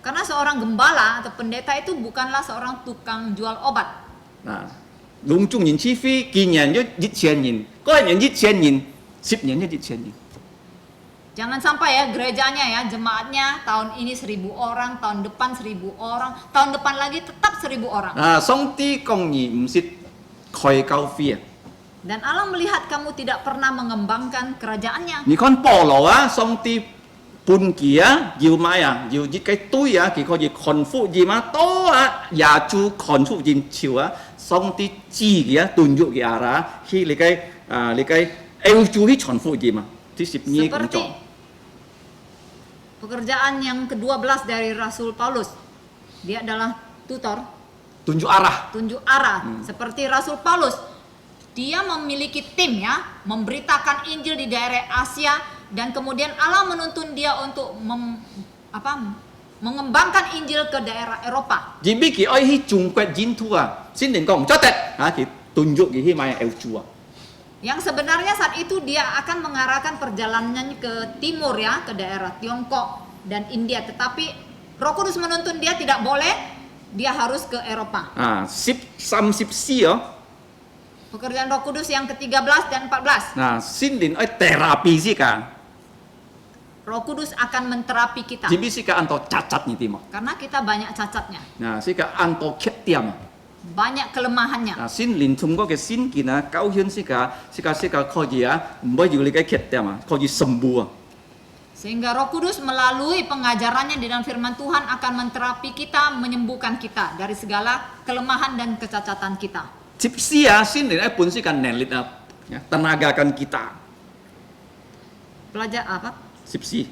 Karena seorang gembala atau pendeta itu bukanlah seorang tukang jual obat. Nah, lung chung yin chi fi, kinyan yo jit qian yin, kau yang jit qian yin, 10 年 jit qian yin. Jangan sampai ya gerejanya ya, jemaatnya tahun ini 1000 orang, tahun depan 1000 orang, tahun depan lagi tetap 1000 orang. Nah, song ti kong ni mesti koi kau fi. Dan Allah melihat kamu tidak pernah mengembangkan kerajaannya. Ni kon polo ah, song ti pun kia, jiu maya, jiu jit kai tu ya, ki kau jit kon fu ji ma to ah, ya chu kon fu jin chiu ah, song ti ji ya, tunjuk ki arah, ki likai eu chu hi kon fu ji ma, ti 10 ni kong Seperti chong. pekerjaan yang ke-12 dari Rasul Paulus. Dia adalah tutor, Tunjuk arah. tunjuk arah. Seperti Rasul Paulus, dia memiliki tim ya, memberitakan Injil di daerah Asia dan kemudian Allah menuntun dia untuk mengembangkan Injil ke daerah Eropa. Jimbi ki oi hi chung kwet jin tua, sin den kong catet, ha ki tunjuk ki hi maya eu chu. Yang sebenarnya saat itu dia akan mengarahkan perjalanannya ke timur ya, ke daerah Tiongkok dan India. Tetapi Roh Kudus menuntun dia tidak boleh, dia harus ke Eropa. Ah, 10 si yo. Pekerjaan Roh Kudus yang ke-13 dan 14. Nah, sin din oi terapi si ka. Roh Kudus akan menterapi kita. Jimbi si ka anto cacat ni timo. Karena kita banyak cacatnya, Nah, si ka anto ket tiam. banyak kelemahannya. Nah, sin lin tung ko ke sin kina kau hyun si ka kau ji ya, mboi ju li ka ket tiam, kau ji sembuh. Sehingga Roh Kudus melalui pengajarannya di dalam firman Tuhan akan menterapi kita, menyembuhkan kita dari segala kelemahan dan kecacatan kita. Cip si ya, sin din pun si kan nelit ya, tenagakan kita. Pelajar apa? Sip si.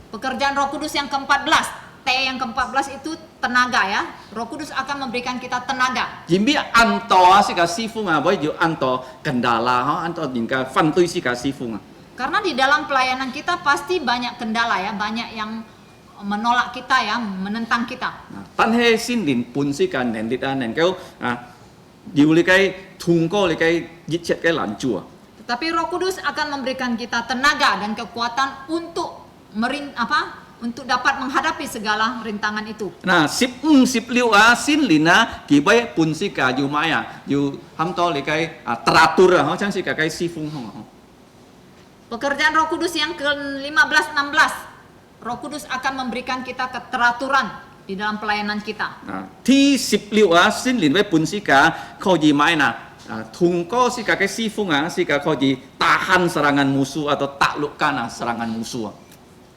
Pekerjaan Roh Kudus yang ke-14. T yang ke-14 itu tenaga ya. Roh Kudus akan memberikan kita tenaga. Jimbi anto si ka sifu nga, mboi ju anto kendala ha, anto din ka fan tui si ka sifu nga. Karena di dalam pelayanan kita pasti banyak kendala ya, banyak yang menolak kita ya, menentang kita. Tan he sin din pun si ka nen dit nen kau diu li kai tung ko li kai jit chet kai lan chua. Tetapi Roh Kudus akan memberikan kita tenaga dan kekuatan untuk untuk dapat menghadapi segala rintangan itu. Nah, 10 liu sin lina ki bai pun si ka ju maya, ju ham to li kai teratur ha, chang si ka kai si fung hong. Pekerjaan Roh Kudus yang ke-15 16. Roh Kudus akan memberikan kita keteraturan di dalam pelayanan kita. Nah, ti 10 liu sin lin bai pun si ka kau ji mai na. Tung ko si ka kai si fung si ka kau ji tahan serangan musuh atau taklukkan serangan musuh.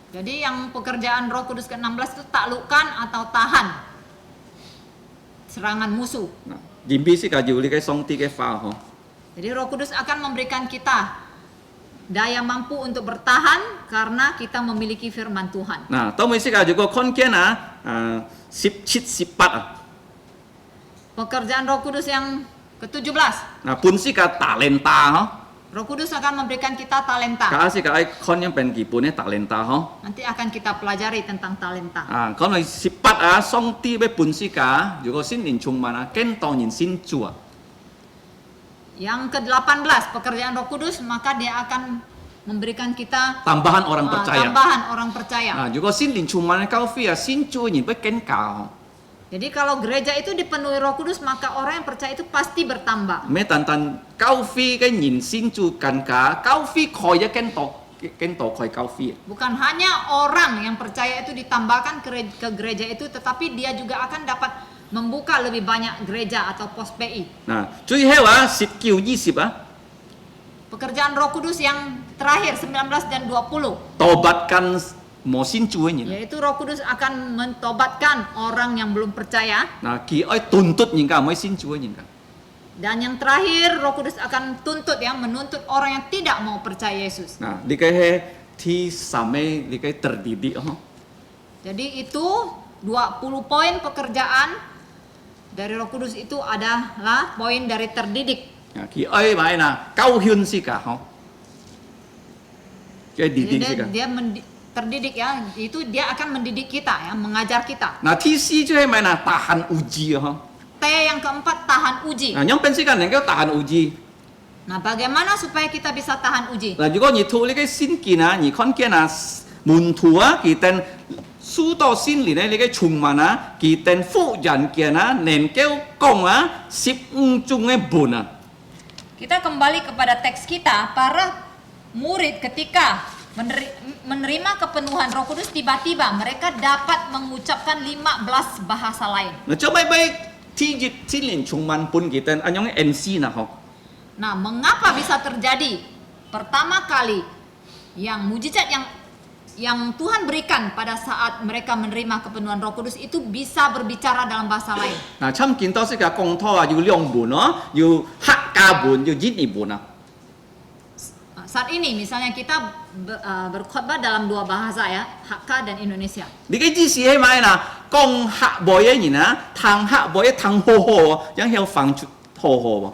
Jadi yang pekerjaan Roh Kudus ke-16 itu taklukkan atau tahan serangan musuh. Nah, jimbi si ka ju li kai song ti kai fa ho. Jadi Roh Kudus akan memberikan kita daya mampu untuk bertahan karena kita memiliki firman Tuhan. Nah, tau mesti ka juga kon ken sip chit sipat. Pekerjaan Roh Kudus yang ke-17. Nah, pun si ka talenta ha. Roh Kudus akan memberikan kita talenta. Ka si ka ai kon yang pen ki pun talenta ha. Nanti akan kita pelajari tentang talenta. Kon mai sipat song ti be pun si ka juga sin lin chung mana ken tong yin sin chua. Yang ke-18 pekerjaan Roh Kudus, maka dia akan memberikan kita Tambahan orang percaya. tambahan orang percaya. Nah, juga sin lin chung mana kau fi sin chu yin be ken ka. Jadi kalau gereja itu dipenuhi Roh Kudus, maka orang yang percaya itu pasti bertambah. Me tan tan kau fi cái nhìn xin chu kan ka kau fi khoi ya ken to khoi kau fi. Bukan hanya orang yang percaya itu ditambahkan ke gereja itu, tetapi dia juga akan dapat membuka lebih banyak gereja atau pos PI. Nah, 最後10 20 Pekerjaan Roh Kudus yang terakhir 19 dan 20. tobatkan 冇信主嘅人。 Yaitu Roh Kudus akan mentobatkan orang yang belum percaya. 嗱，佢愛tuntut人家唔愛信主嘅人家。 Dan yang terakhir, Roh Kudus akan tuntut menuntut orang yang tidak mau percaya Yesus. 嗱，呢個係ที่三嘅呢個terdidik Jadi itu 20 poin pekerjaan dari Roh Kudus itu adalah poin dari terdidik. 啊，佢愛買嗱教訓時間佢 Jadi ดิdik 時間。 dia terdidik itu dia akan mendidik kita mengajar kita. 嗱，第四就係買嗱tahan uji T yang keempat, tahan uji. 嗱，yang penting kan能夠tahan uji。 Nah, bagaimana supaya kita bisa tahan uji? 嗱，如果你讀呢個聖經啊，你看見啊門徒啊，佢哋書到心裏呢，呢個充滿啊，佢哋婦人見啊，能夠講啊15種嘅本啊。 Kita kembali kepada teks kita, para murid ketika menerima kepenuhan Roh Kudus, tiba-tiba mereka dapat mengucapkan 15 bahasa lain. 嗱，做咩ที่ยึดที่เรียนชงมันปุ่นกี่เต็นอันยองเอ็นซีนะเขา Nah, mengapa bisa terjadi? Pertama kali yang mujizat yang Tuhan berikan pada saat mereka menerima kepenuhan Roh Kudus itu bisa berbicara dalam bahasa lain. 嗱，參見到識嘅講拖啊，要兩本咯，要客家本，要印尼本啊。 Saat ini misalnya kita berkhotbah dalam dua bahasa Hakka dan Indonesia. 你嘅意思係咪嗱？講客話嘅人啊，聽客話嘅聽好好，因向放出好好喎。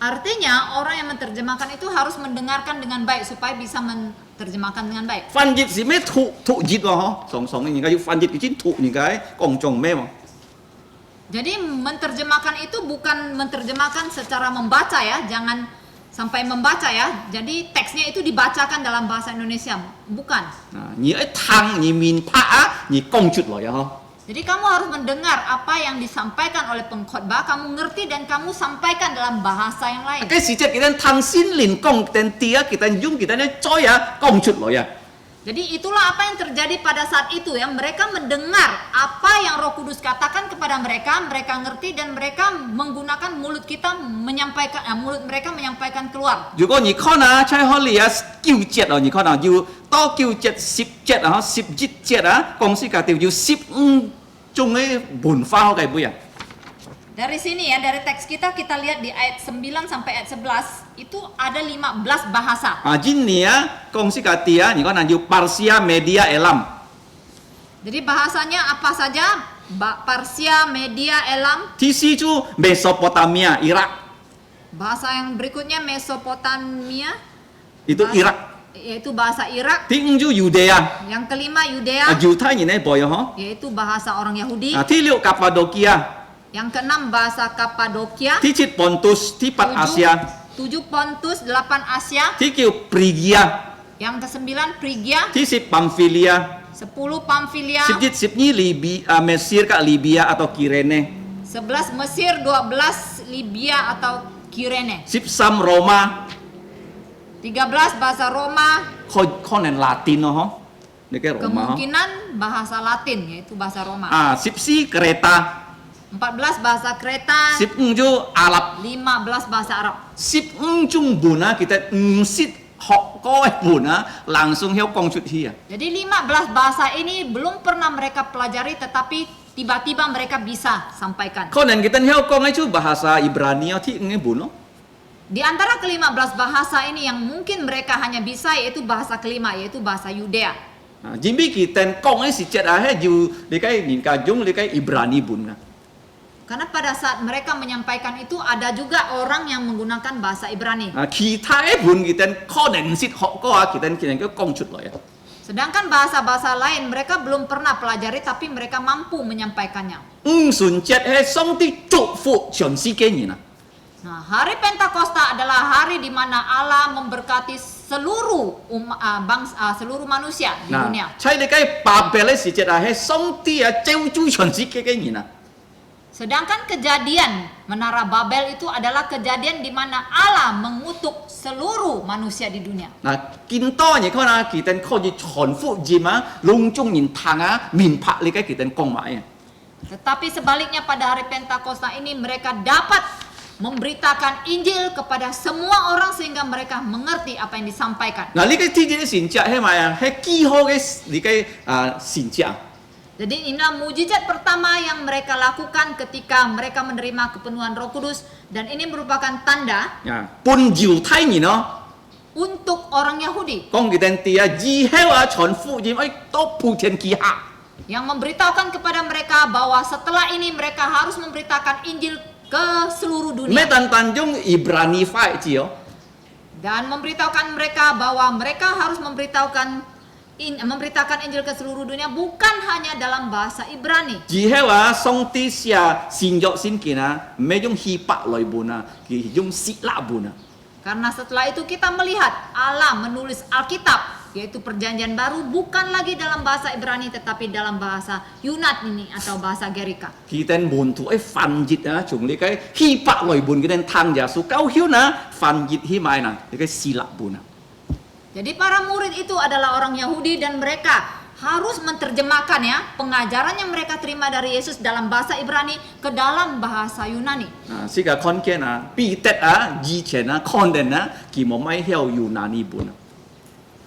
Artinya orang yang menerjemahkan itu harus mendengarkan dengan baik supaya bisa menerjemahkan dengan baik. 翻譯是咩ถู譯喎？嗬，常嘅人家要翻譯嘅先ถู，人家講中咩喎？ Jadi menerjemahkan itu bukan menerjemahkan secara membaca jangan sampai membaca Jadi teksnya itu dibacakan dalam bahasa Indonesia, bukan. 嗱，你一聽你面拍啊，你講出來啊，嗬。 Jadi kamu harus mendengar apa yang disampaikan oleh pengkhotbah, kamu ngerti dan kamu sampaikan dalam bahasa yang lain. 嘅時節佢哋聽先連講，但啲啊，佢哋用佢哋咧再啊講出來啊。 Jadi itulah apa yang terjadi pada saat itu mereka mendengar apa yang Roh Kudus katakan kepada mereka, mereka ngerti dan mereka menggunakan mulut kita menyampaikan, mulut mereka menyampaikan keluar. 如果你看啊，在可里啊9節啊，你看啊要多9節10節啊，11節啊，公司價條要15種嘅文化嘅背啊。 Dari sini dari teks kita lihat di ayat 9 sampai ayat 11 itu ada 15 bahasa. 啊，今年啊，公司價啲啊，你看啊要 Parsia Media Elam， Jadi bahasanya apa saja? Parsia, Media, Elam. 第四就 Mesopotamia Irak， Bahasa yang berikutnya Mesopotamia, itu Irak。 yaitu bahasa Irak. 第五就 Yudea， Yang kelima 啊 Yudea, 猶太人咧背啊， yaitu bahasa orang Yahudi. 嗬。啊，第六 Kapadokia， Yang keenam bahasa Kapadokia. 第七 Pontus， 第八 Asia， 7 Pontus, 8 Asia. 第九 Phrygia， Yang kesembilan Frigia, 第十 Pamphylia， 10 Pamfilia, 11 Libya, Mesir kak Libya atau Kirene, 11 Mesir, 12 Libya atau Kirene, 13 Roma, 13 bahasa Roma, konen Latin oh, ini kayak Roma. kemungkinan bahasa Latin yaitu bahasa Roma. 14 Kreta, 14 bahasa Kreta, 17 Arab, 15 bahasa Arab. 15 buna kita ngsit học có buna langsung theo công chuyện hi. Jadi 15 bahasa ini belum pernah mereka pelajari tetapi tiba-tiba mereka bisa sampaikan. Konen kita theo công itu bahasa Ibrani thi nge buno. Di antara ke-15 bahasa ini yang mungkin mereka hanya bisa yaitu bahasa kelima yaitu bahasa Yudea. Jimbi kita công ấy si chat ah ju dekai nin ka jung dekai Ibrani buna. Karena pada saat mereka menyampaikan itu ada juga orang yang menggunakan bahasa Ibrani. Kita bun kita konen sit học có kita cái công chút rồi. Sedangkan bahasa-bahasa lain mereka belum pernah pelajari tapi mereka mampu menyampaikannya. Sun chat hai song ti chúc phúc全世界人啊。 Nah, hari Pentakosta adalah hari di mana Allah memberkati seluruh seluruh manusia di dunia. ใช่เลยcái Babel ấy時節啊，係上帝啊照住全世界嘅人啊。 Sedangkan kejadian Menara Babel itu adalah kejadian di mana Allah mengutuk seluruh manusia di dunia. 嗱，見多你看啊，佢哋可以全福音啊，隆中人聽啊，面拍你嘅佢哋講埋啊。 Tetapi sebaliknya pada hari Pentakosta ini mereka dapat memberitakan Injil kepada semua orang sehingga mereka mengerti apa yang disampaikan. 嗱，呢個天主嘅神跡係咪啊？係幾好嘅呢個神跡。 Jadi inilah mujizat pertama yang mereka lakukan ketika mereka menerima kepenuhan Roh Kudus, dan ini merupakan tanda 半猶太人咯， untuk orang Yahudi 講佢哋啲以後傳福音都普天之下。 yang memberitahukan kepada mereka bahwa setelah ini mereka harus memberitakan Injil ke seluruh 咩 dunia 但用 Ibrani 法字哦， dan memberitahukan mereka bahwa mereka harus memberitakan Injil ke seluruh dunia bukan hanya dalam bahasa Ibrani. 以後上帝寫新約聖經咩用希伯來文佢用希臘文 Karena setelah itu kita melihat Allah menulis Alkitab, yaitu Perjanjian Baru, bukan lagi dalam bahasa Ibrani tetapi dalam bahasa Yunani atau bahasa Gerika. 佢哋門徒翻譯從呢個希伯來文佢哋聽耶穌教曉翻譯起埋呢個希臘文 Jadi para murid itu adalah orang Yahudi dan mereka harus menerjemahkan ya pengajaran yang mereka terima dari Yesus dalam bahasa Ibrani ke dalam bahasa Yunani. 是個看見彼得以前看見佢冇咪曉ยูนานี文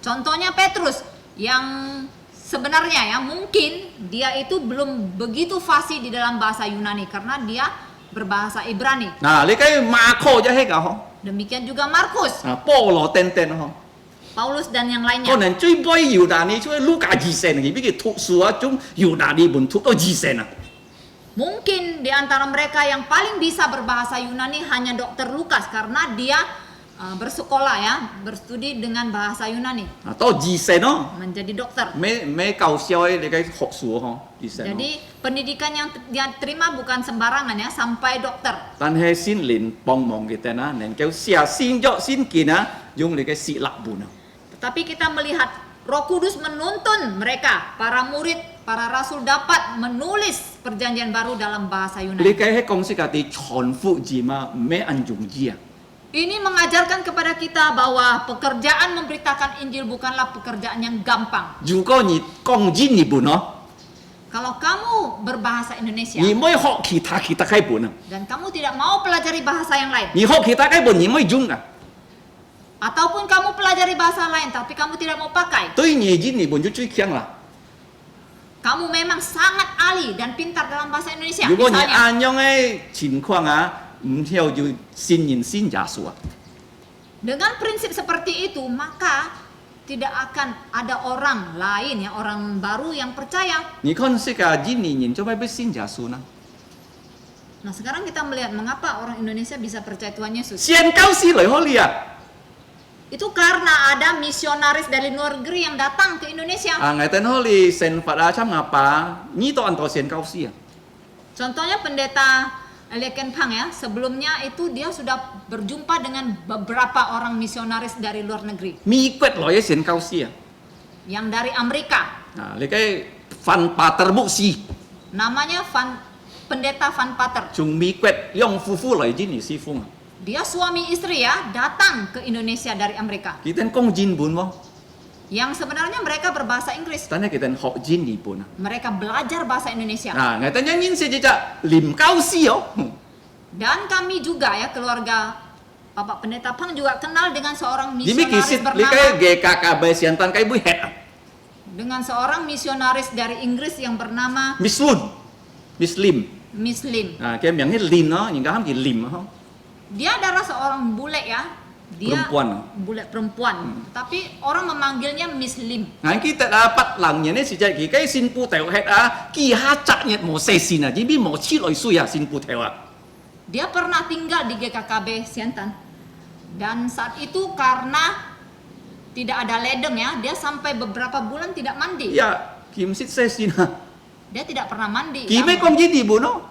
Contohnya Petrus yang sebenarnya ya mungkin dia itu belum begitu fasih di dalam bahasa Yunani karena dia berbahasa Ibrani. 嗱，你睇馬可就係個 Demikian juga Markus, 保羅等等 Paulus dan yang 可 lainnya. 能最背ยูนานี出去路加二世佢俾佢讀書種ยูนานี文讀到二世 Mungkin di antara mereka yang paling bisa berbahasa Yunani hanya Dr. Lukas karena dia bersekolah ya, berstudi dengan bahasa Yunani, 到二世咯， menjadi dokter. 咩教授你嘅學術二世。 Jadi pendidikan yang dia terima bukan sembarangan ya, sampai dokter. 但係先連幫忙佢哋能夠寫先約先見用你嘅希臘文 Tetapi kita melihat Roh Kudus menuntun mereka, para murid, para rasul dapat menulis Perjanjian Baru dalam bahasa 你 Yunani. 嘅講識啲傳福音咩人容易 Ini mengajarkan kepada kita bahwa pekerjaan memberitakan Injil bukanlah pekerjaan yang gampang. 如果你講英文 Kalau kamu berbahasa Indonesia 你唔可以學其他嘅文 dan kamu tidak mau pelajari bahasa yang lain, 你學其他嘅文你唔可以用 ataupun kamu pelajari bahasa lain tapi kamu tidak mau pakai, 對你英文就最強啦。 kamu memang sangat ahli dan pintar dalam bahasa Indonesia. 如果你 Misalnya, 按樣嘅情況唔曉就先認先耶穌 dengan prinsip seperti itu maka tidak akan ada orang lain ya, orang baru yang percaya. 你看識印尼人做咩必先耶穌呢？ Nah sekarang kita melihat mengapa orang Indonesia bisa percaya Tuhan Yesus. 先教師嚟可你 Itu karena ada misionaris dari luar negeri yang datang ke Indonesia. ngayon holi sen pada macam apa? Ni to anto sen kau sih Contohnya pendeta Leken Pang ya, sebelumnya itu dia sudah berjumpa dengan beberapa orang misionaris dari luar negeri. Mi kuat loh ya sen kau sih Yang dari Amerika. Nah, lekai Van Pater Buksi, Namanya pendeta Van Pater. chung mi kuat yang fufu loh jin ni si fung. Dia suami istri ya, datang ke Indonesia dari Amerika. Kita kong jin bun mo, Yang sebenarnya mereka berbahasa Inggris. tanya kita hok jin ni bun. Mereka belajar bahasa Indonesia. Nah, ngayon nyanyin si jejak lim kau sih yo. Dan kami juga ya, keluarga Bapak Pendeta Pang juga kenal dengan seorang Jimi misionaris kisit bernama, lekai GKK siantan kai bu head. dengan seorang misionaris dari Inggris yang bernama Miss Lun, Miss Lim. Miss Lim. Nah, kayak yang ni Lin no, yang kaham ki Lim ho. Dia adalah seorang bule ya. Dia Perempuan. bule perempuan. Tapi orang memanggilnya Miss Lim. Ngayon kita dapat langnya ni si jadi kai sin pu teo head ki hacaknya mo sesin jadi bi mo chi loi su ya sin pu teo. Dia pernah tinggal di GKKB Siantan. Dan saat itu karena tidak ada ledeng ya, dia sampai beberapa bulan tidak mandi. Ya, kim sit sesin Dia tidak pernah mandi. Ki me Yang- kong jadi bu no.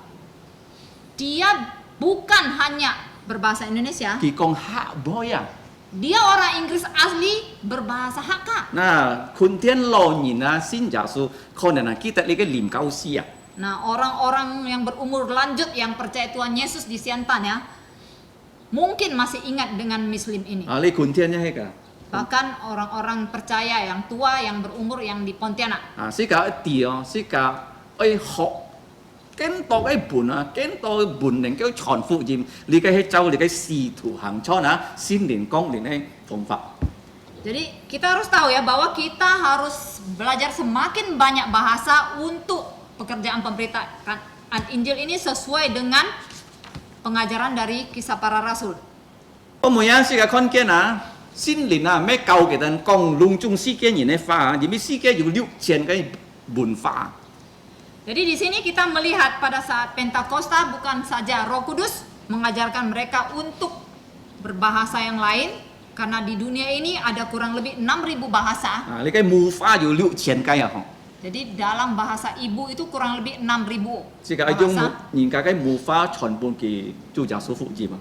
Dia bukan hanya berbahasa Indonesia, Ki kong hak boya. dia orang Inggris asli berbahasa Hakka. Nah, kun tian lo ni na sin jasu kon na kita lagi lim kau sia. Nah, orang-orang yang berumur lanjut yang percaya Tuhan Yesus di Siantan ya, mungkin masih ingat dengan Muslim ini. Ali kun tian nya heka. Bahkan orang-orang percaya yang tua, yang berumur, yang di Pontianak. Si ka ti si ka hok kiến to cái bùn à kiến to cái bùn nên kêu tròn phụ dìm lý cái hết châu lý cái xì thủ hàng cho nó xin liền công liền này phong pháp. Jadi kita harus tahu ya bahwa kita harus belajar semakin banyak bahasa untuk pekerjaan pemberitaan Injil ini sesuai dengan pengajaran dari Kisah Para Rasul. Có một cái con kia nè xin liền à mấy cầu cái tên công lung chung si kia nhìn này pha vì si kia dùng 6,000 cái bùn pha. Jadi di sini kita melihat pada saat Pentakosta bukan saja Roh Kudus mengajarkan mereka untuk berbahasa yang lain karena di dunia ini ada kurang lebih 6.000 bahasa. À, lấy cái mù pha dùng 6,000 cái à không? Jadi dalam bahasa ibu itu kurang lebih 6.000 Chỉ cái dùng bahasa. nhìn cái mù pha chọn bùn kỳ chủ giáo số phụ gì mà.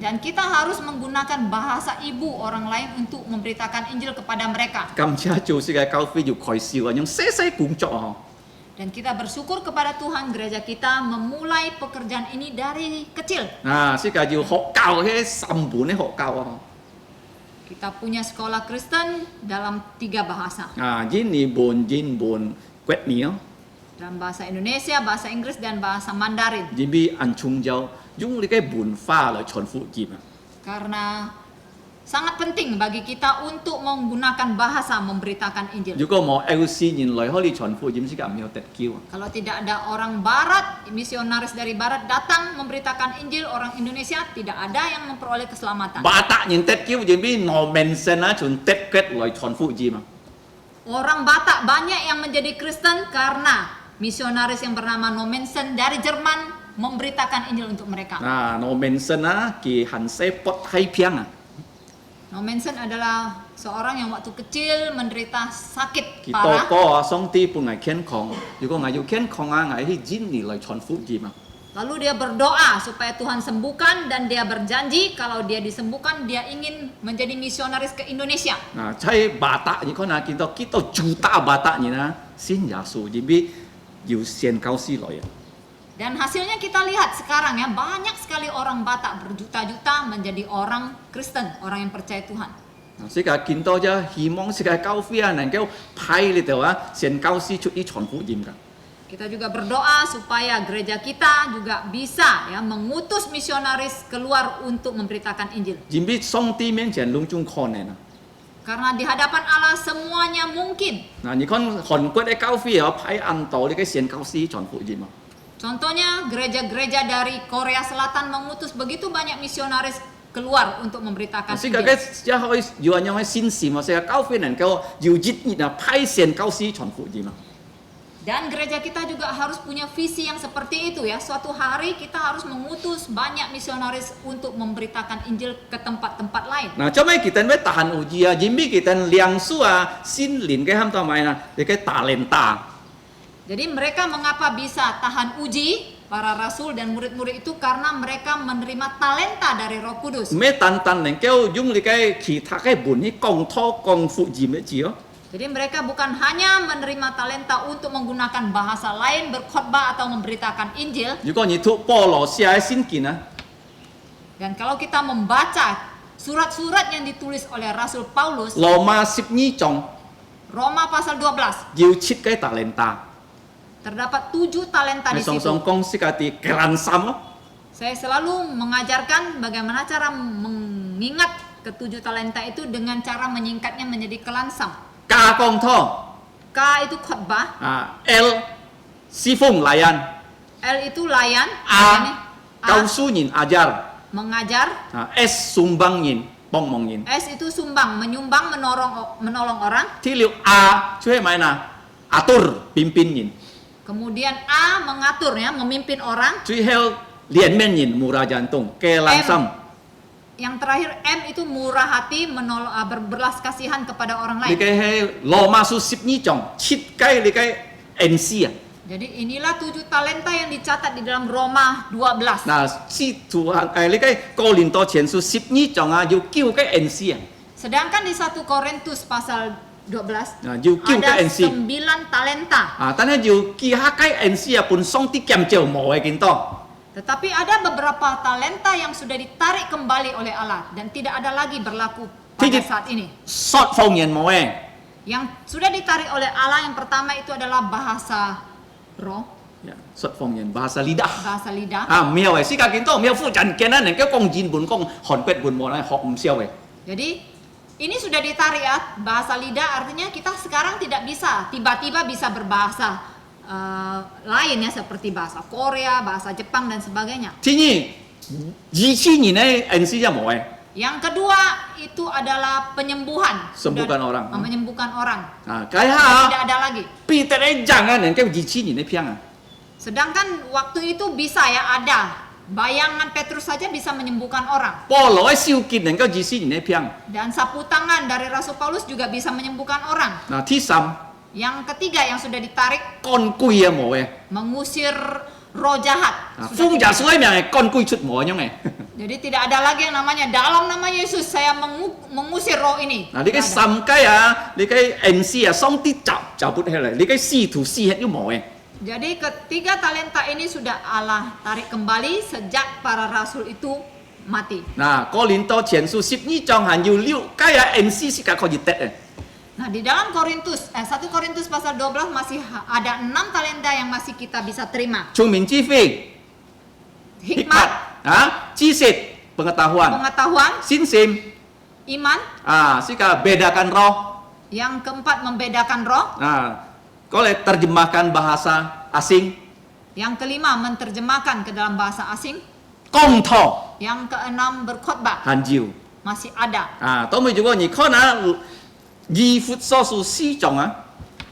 Dan kita harus menggunakan bahasa ibu orang lain untuk memberitakan Injil kepada mereka. Cảm cha chủ sĩ cái cao phi dùng khỏi siêu à, nhưng xe cũng cho à. Dan kita bersyukur kepada Tuhan gereja kita memulai pekerjaan ini dari kecil. À, sĩ cái dùng học cao cái sầm bùn cái học cao à. Kita punya sekolah Kristen dalam 3 bahasa. À, jin bùn quét ní. Dalam bahasa Indonesia, bahasa Inggris, dan bahasa Mandarin. Jin bi ăn chung giao dùng lấy cái bùn pha là chọn phụ gì mà. Karena sangat penting bagi kita untuk menggunakan bahasa memberitakan Injil. Nếu có một LC nhìn lại hỏi đi chọn phụ gì sĩ cảm hiểu tết kêu. Kalau tidak ada orang barat, misionaris dari barat datang memberitakan Injil, orang Indonesia tidak ada yang memperoleh keselamatan. Ba tạ nhìn tết kêu jin bi no mention á chọn tết kết lại chọn phụ gì mà. Orang Batak banyak yang menjadi Kristen karena misionaris yang bernama Nomensen dari Jerman memberitakan Injil untuk mereka. À, no mention á kỳ hành xe pot hay piang à. Nomensen adalah seorang yang waktu kecil menderita sakit Kỳ parah. to có song ti pun ngài khen khong. Nếu có ngài yêu khen khong á ngài hi jin ni lại chọn phụ gì mà. Lalu dia berdoa supaya Tuhan sembuhkan dan dia berjanji kalau dia disembuhkan dia ingin menjadi misionaris ke Indonesia. À, chạy ba tạ như con nào kiến tao chủ tạ ba tạ như na xin giả số jin bi yêu xiên cao si lại. Dan hasilnya kita lihat sekarang ya banyak sekali orang Batak berjuta-juta menjadi orang Kristen, orang yang percaya Tuhan. Sĩ cả kiến tao chứ hy vọng sĩ cả cao phi à nàng kêu phai li tao á xiên cao si chút ít chọn phụ gì cả. Kita juga berdoa supaya gereja kita juga bisa ya mengutus misionaris keluar untuk memberitakan Injil. Jin bi song ti mian qian lung chung kon này nè. Karena di hadapan Allah semuanya mungkin. Nah, ni con Hàn Quốc cái cao phi ở phái Ấn Độ cái xiên cao si chọn phụ gì mà. Contohnya gereja-gereja dari Korea Selatan mengutus begitu banyak misionaris keluar untuk memberitakan Sĩ cả Injil. cái gia hội yêu anh yang xin xì mà sĩ cả cao phi này kêu yêu jit ni na phái xiên cao si chọn phụ gì mà. Dan gereja kita juga harus punya visi yang seperti itu ya. Suatu hari kita harus mengutus banyak misionaris untuk memberitakan Injil ke tempat-tempat lain. Nah, cho mấy kita với tahan uji à, jin bi kita liang su à, xin lin cái ham tao mai na, cái talenta. Jadi mereka mengapa bisa tahan uji para rasul dan murid-murid itu karena mereka menerima talenta dari Roh Kudus. Mấy tan này kêu dùng cái kỳ thác cái bùn ni công thô công phụ gì mấy chỉ đó. Jadi mereka bukan hanya menerima talenta untuk menggunakan bahasa lain, berkhotbah atau memberitakan Injil. Nếu có như thuộc Paulo xia xin kín à. Dan kalau kita membaca surat-surat yang ditulis oleh Rasul Paulus, Roma 12 trong Roma pasal 12, yêu chít cái talenta. terdapat 7 talenta di Song situ. song công sĩ cả thì keran sam đó. Saya selalu mengajarkan bagaimana cara mengingat ke-7 talenta itu dengan cara menyingkatnya menjadi kelansam. Ca công thô. K itu khotbah, À, L si phung layan. L itu layan, A cao su nhìn ajar. mengajar, À, S sumbang nhìn bong mong nhìn. S itu sumbang, menyumbang, menolong orang. Thi liệu Aជួយmai na atur pimpin nhìn. Kemudian A mengatur ya, memimpin orang.ជួយhel lian men nhìn murah jantung kelan sam. Yang terakhir M itu murah hati, berbelas kasihan kepada orang Li lain. cái he Roma su 12 trong chít cái li cái NC à. Jadi inilah 7 talenta yang dicatat di dalam Roma 12. Nah, si Tuhan li cái Cô Linh Tô前书 12 trong à yêu kêu cái NC à. Sedangkan di 1 Korintus pasal 12 Nah, yêu kêu ada cái NC. 9 talenta. À, ta nói yêu kia ha cái NC à pun song ti kem cheu mo ai kin to. Tetapi ada beberapa talenta yang sudah ditarik kembali oleh Allah dan tidak ada lagi berlaku pada Tidak. saat ini. Sot phong yen mo ai. Yang sudah ditarik oleh Allah yang pertama itu adalah bahasa roh. Ya, xuất phong yin bahasa lidah. bahasa lidah. Miao si ka kin to miao fu jan ken nan ke kong jin bun kong hon pet bun mo na hok siao Jadi ini sudah ditarik ya, bahasa lidah artinya kita sekarang tidak bisa tiba-tiba bisa berbahasa lain ya, seperti bahasa Korea, bahasa Jepang dan sebagainya. ทีนี้20年呢 NC 就冇 Yang kedua itu adalah penyembuhan. Sembuhkan orang. Menyembuhkan orang. kaya Tidak ada lagi. Peter jangan ke 20年 piang Sedangkan waktu itu bisa ya ada. Bayangan Petrus saja bisa menyembuhkan orang. 保羅嘅燒結能夠20年 piang Dan sapu tangan dari Rasul Paulus juga bisa menyembuhkan orang. ที่三 Yang ketiga yang sudah ditarik 乾龜冇 mengusir roh jahat. 風就所以名係乾龜出冇樣 Jadi tidak ada lagi yang namanya dalam nama Yesus saya mengusir roh ini. 你嘅 Tidak ada. 三雞你嘅 NC 上啲就不起嚟，你嘅師徒師兄都冇 Jadi ketiga talenta ini sudah Allah tarik kembali sejak para rasul itu mati. 哥林多前書12章係要了解NC 先可以得 Nah, di dalam 1 Korintus pasal 12 masih ada 6 talenta yang masih kita bisa terima. 聰明智慧 Hikmat, 知識 pengetahuan pengetahuan, Sinsim iman, sika bedakan roh. yang keempat membedakan roh, Boleh terjemahkan bahasa asing. yang kelima menerjemahkan ke dalam bahasa asing, Công thọ yang keenam berkhotbah Hàn Diệu. masih ada. Tôi mới juga nhị khó na 2 phút so su si chong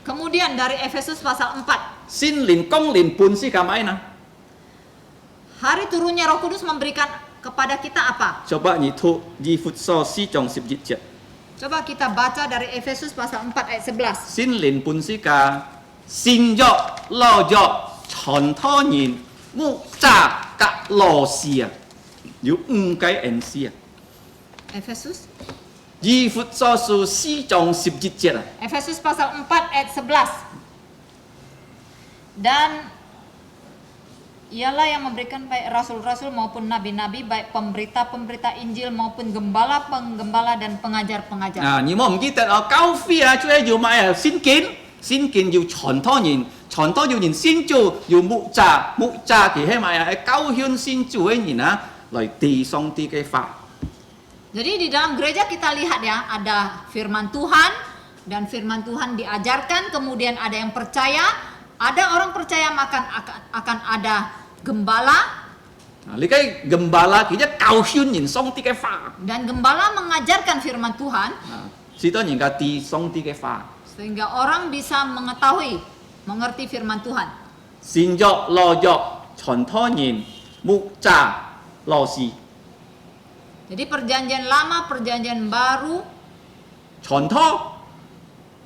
Kemudian dari Efesus pasal 4, Xin lin công lin pun si kamay na. hari turunnya Roh Kudus memberikan kepada kita apa? Coba nhị thu 2 phút so si chong 11. Coba kita baca dari Efesus pasal 4 ayat 11. Xin lin pun si ka xin yo lo yo chon tho nhìn mu cha ka lo si Yu cái NC Efesus 2 phút so su si chong 11 Efesus pasal 4 ayat 11. Dan ialah yang memberikan baik rasul-rasul maupun nabi-nabi, baik pemberita-pemberita Injil maupun gembala-penggembala dan pengajar-pengajar. Nhưng mà mình kita cao phi chú ấy dù mà xin kiến dù chọn thọ nhìn xin chủ dù mụ trà thì hay mà cao hiên xin chủ ấy nhìn lại tì xong tì cái pháp. Jadi di dalam gereja kita lihat ya, ada firman Tuhan dan firman Tuhan diajarkan, kemudian ada yang percaya, ada orang percaya maka akan ada gembala. Lý cái gembala kia cao hiên nhìn xong tì cái pháp. Dan gembala mengajarkan firman Tuhan Chỉ tôi nhìn cái tì xong tì cái pháp. sehingga orang bisa mengetahui, mengerti firman Tuhan. Xin yo lo yo chọn thọ nhìn mụ trà lo si. Jadi perjanjian lama, perjanjian baru, chọn thọ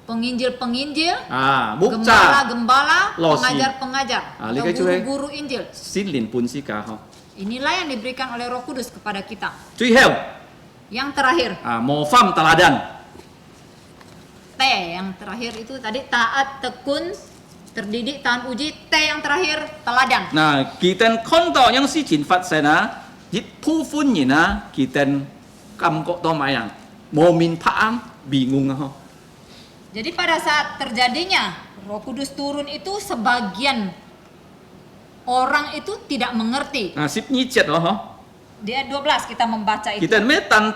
penginjil-penginjil, mụ trà gembala-gembala, Losi. pengajar-pengajar, Li atau cái chú ấy. guru-guru Injil. xin lin pun si ka ho. Inilah yang diberikan oleh Roh Kudus kepada kita. Truy heo Yang terakhir, mô pham teladan. T yang terakhir itu tadi taat, tekun, terdidik, tahan uji. T yang terakhir teladan. Kita konto yang si jin phát sinh Yết thu phun nhìn kita cầm cọ to mày mô min pham bingung ho. Jadi pada saat terjadinya Roh Kudus turun itu sebagian orang itu tidak mengerti. Sip nyi chet lo ho. Di ayat 12 kita membaca itu. Kita me tan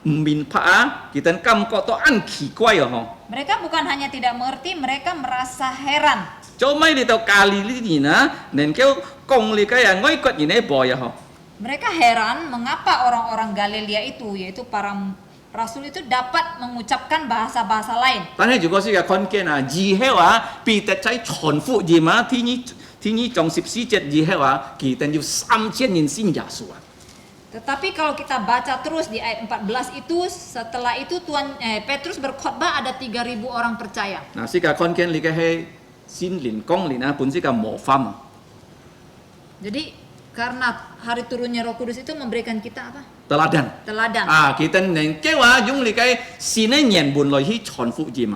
min pha kita cầm cọ to ăn kỳ quay ho. Mereka bukan hanya tidak mengerti, mereka merasa heran. Cho mấy đi tao kali li nhìn nên kêu công li cái ngoi quật nhìn boy ho. Mereka heran mengapa orang-orang Galilea itu, yaitu para rasul itu dapat mengucapkan bahasa-bahasa lain. Tan hay juga si ka kon ke ji heo pi ta chai chon fu ji ma thi nhi trong 14 jet ji heo kita yu 3000 nhìn sin ya su. Tetapi kalau kita baca terus di ayat 14 itu, setelah itu Petrus berkhotbah ada 3.000 orang percaya. Si ka kon ken li ka he sin lin kong lin pun si ka mo pham. Jadi karena hari turunnya Roh Kudus itu memberikan kita apa? Teladan. Teladan. Kita neng kewa yung li kai sine nyen bun loi hi chon fu ji ma.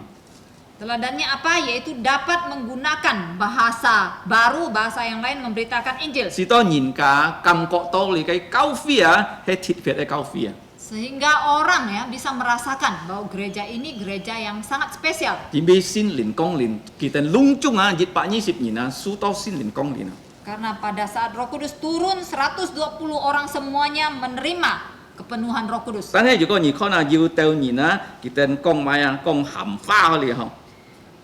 Teladannya apa? Yaitu dapat menggunakan bahasa baru, bahasa yang lain memberitakan Injil. Si to nhìn ka kam ko to li kai cao phi he thit phet cao phi. Sehingga orang ya bisa merasakan bahwa gereja ini gereja yang sangat spesial. 因為先靈光年，其實隆中啊，熱百20年啊，數到先靈光年啊。 Karena pada saat Roh Kudus turun 120 orang semuanya menerima kepenuhan Roh Kudus. 但係如果你看啊，要到年啊，其實講咩啊，講含花嗰啲嗬。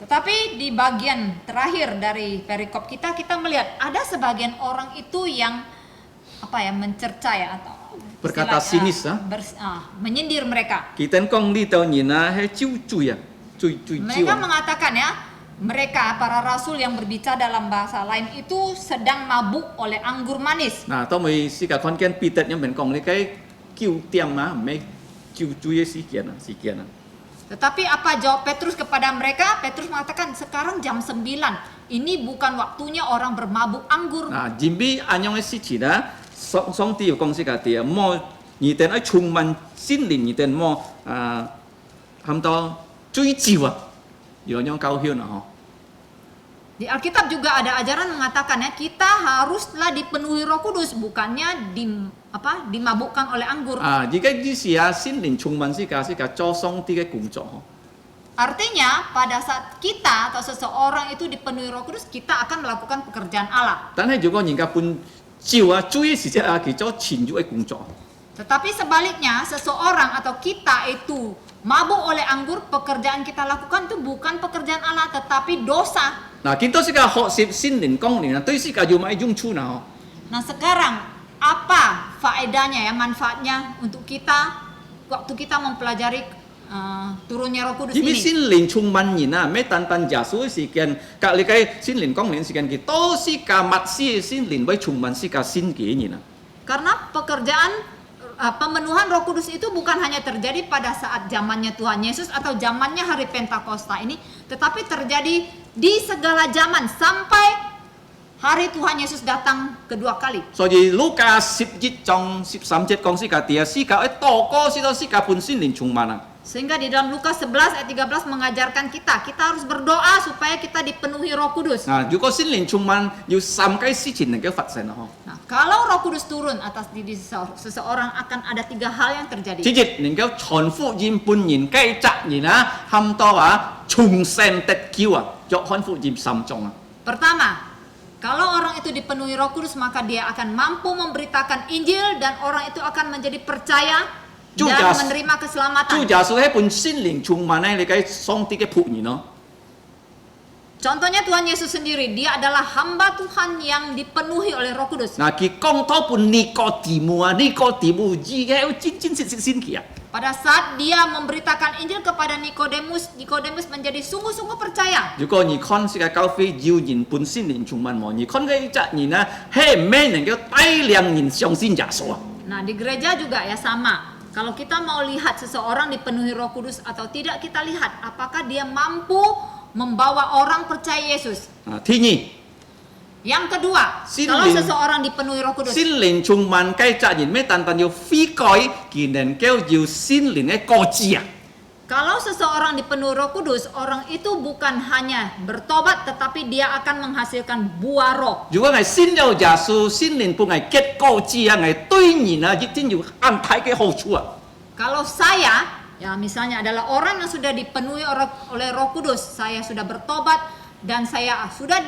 Tetapi di bagian terakhir dari perikop kita melihat ada sebagian orang itu yang apa ya mencerca ya atau Berkata sinis, menyindir mereka. 其實講呢到年啊，係招罪啊，罪 Mereka mengatakan ya, mereka para rasul yang berbicara dalam bahasa lain itu sedang mabuk oleh anggur manis. 嗱，當咪世界看見彼得有冇講你嘅叫點啊，唔係招罪嘅事件啊。 Tetapi apa jawab Petrus kepada mereka? Petrus mengatakan sekarang jam 9. Ini bukan waktunya orang bermabuk anggur. 嗱，前邊按樣嘅事情啊，上帝要講世界啲啊，冇你哋喺充滿心靈，你哋冇喊到追求啊，有樣高興啊，嗬。 Di Alkitab juga ada ajaran mengatakan ya kita haruslah dipenuhi Roh Kudus bukannya dimabukkan oleh anggur. 啊，而家於是啊，心靈充滿世界做上帝嘅工作。 Artinya pada saat kita atau seseorang itu dipenuhi Roh Kudus kita akan melakukan pekerjaan Allah. 但係如果人家本照啊，追嘅時節啊，佢做前續嘅工作。 Tetapi sebaliknya seseorang atau kita itu mabuk oleh anggur, pekerjaan kita lakukan itu bukan pekerjaan Allah tetapi dosa. 嗱，見到世界學習心靈光年啊，對世界要買用處啊。 Nah sekarang apa faedahnya ya manfaatnya untuk kita waktu kita mempelajari turunnya Roh Kudus 因為 ini? 心靈充滿人啊，咩單單耶穌嘅時間，隔離嘅心靈光年時間，佢都是個密師嘅心靈會充滿世界新嘅人啊。 Karena pemenuhan Roh Kudus itu bukan hanya terjadi pada saat zamannya Tuhan Yesus atau zamannya hari Pentakosta ini, tetapi terjadi di segala zaman sampai hari Tuhan Yesus datang kedua kali. 所以路加11章13節講世界第一世界喺多個使到世界本心靈充滿啊。 Sehingga di dalam Lukas 11 ayat 13 mengajarkan kita harus berdoa supaya kita dipenuhi Roh Kudus. 嗱，如果心靈充滿，要3件事情能夠發生啊！嗬。 Nah, kalau Roh Kudus turun atas diri seseorang akan ada 3 hal yang terjadi. 第一，能夠傳福音本人嘅責任啊，喊到啊重生得救啊，約翰福音3章啊。 Pertama, kalau orang itu dipenuhi Roh Kudus maka dia akan mampu memberitakan Injil dan orang itu akan menjadi percaya dan menerima 主 keselamatan. 耶穌係本心靈充滿咧，你嘅上帝嘅僕人咯。 Contohnya Tuhan Yesus sendiri, dia adalah hamba Tuhan yang dipenuhi oleh Roh Kudus. 嗱，佢講到本尼哥底母啊，尼哥底母已經有真先嘅啊。 Pada saat dia memberitakan Injil kepada Nikodemus, Nikodemus menjadi sungguh-sungguh percaya. 如果你看世界教會要人本心靈充滿喎，你看嘅責任啊，係咩能夠帶領人相信耶穌啊？ Nah, di gereja juga ya sama. Kalau kita mau lihat seseorang dipenuhi Roh Kudus atau tidak, kita lihat apakah dia mampu membawa orang percaya Yesus. 啊，第二。 Yang kedua, Sin kalau linh- seseorang dipenuhi Roh Kudus, 心靈充滿嘅責任咩？單單要悔改，佢能夠要心靈嘅果子啊！ kalau seseorang dipenuhi Roh Kudus, orang itu bukan hanya bertobat tetapi dia akan menghasilkan buah roh. 如果係信有耶穌，心靈本係結果子啊，係對人啊，一定要安排嘅好處啊！ Kalau saya, ya misalnya adalah orang yang sudah dipenuhi oleh Roh Kudus, saya sudah bertobat dan saya sudah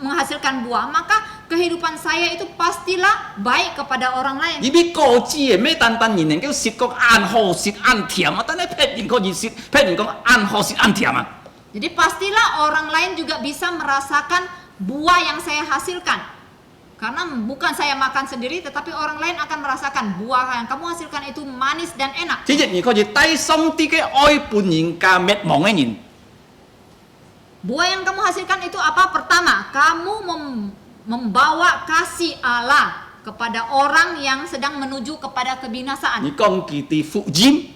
menghasilkan buah, maka kehidupan saya itu pastilah baik kepada orang lain. 呢啲果子嘅咩？單單人能夠食個按好食按甜啊，但係別人個意思，別人講按好食按甜啊！ Jadi pastilah orang lain juga bisa merasakan buah yang saya hasilkan. Karena bukan saya makan sendiri, tetapi orang lain akan merasakan buah yang kamu hasilkan itu manis dan enak. 只然佢哋低心啲嘅愛半人加滅亡嘅人。 Buah yang kamu hasilkan itu apa? Pertama, kamu membawa kasih Allah kepada orang yang sedang menuju kepada kebinasaan. 你講佢哋福音，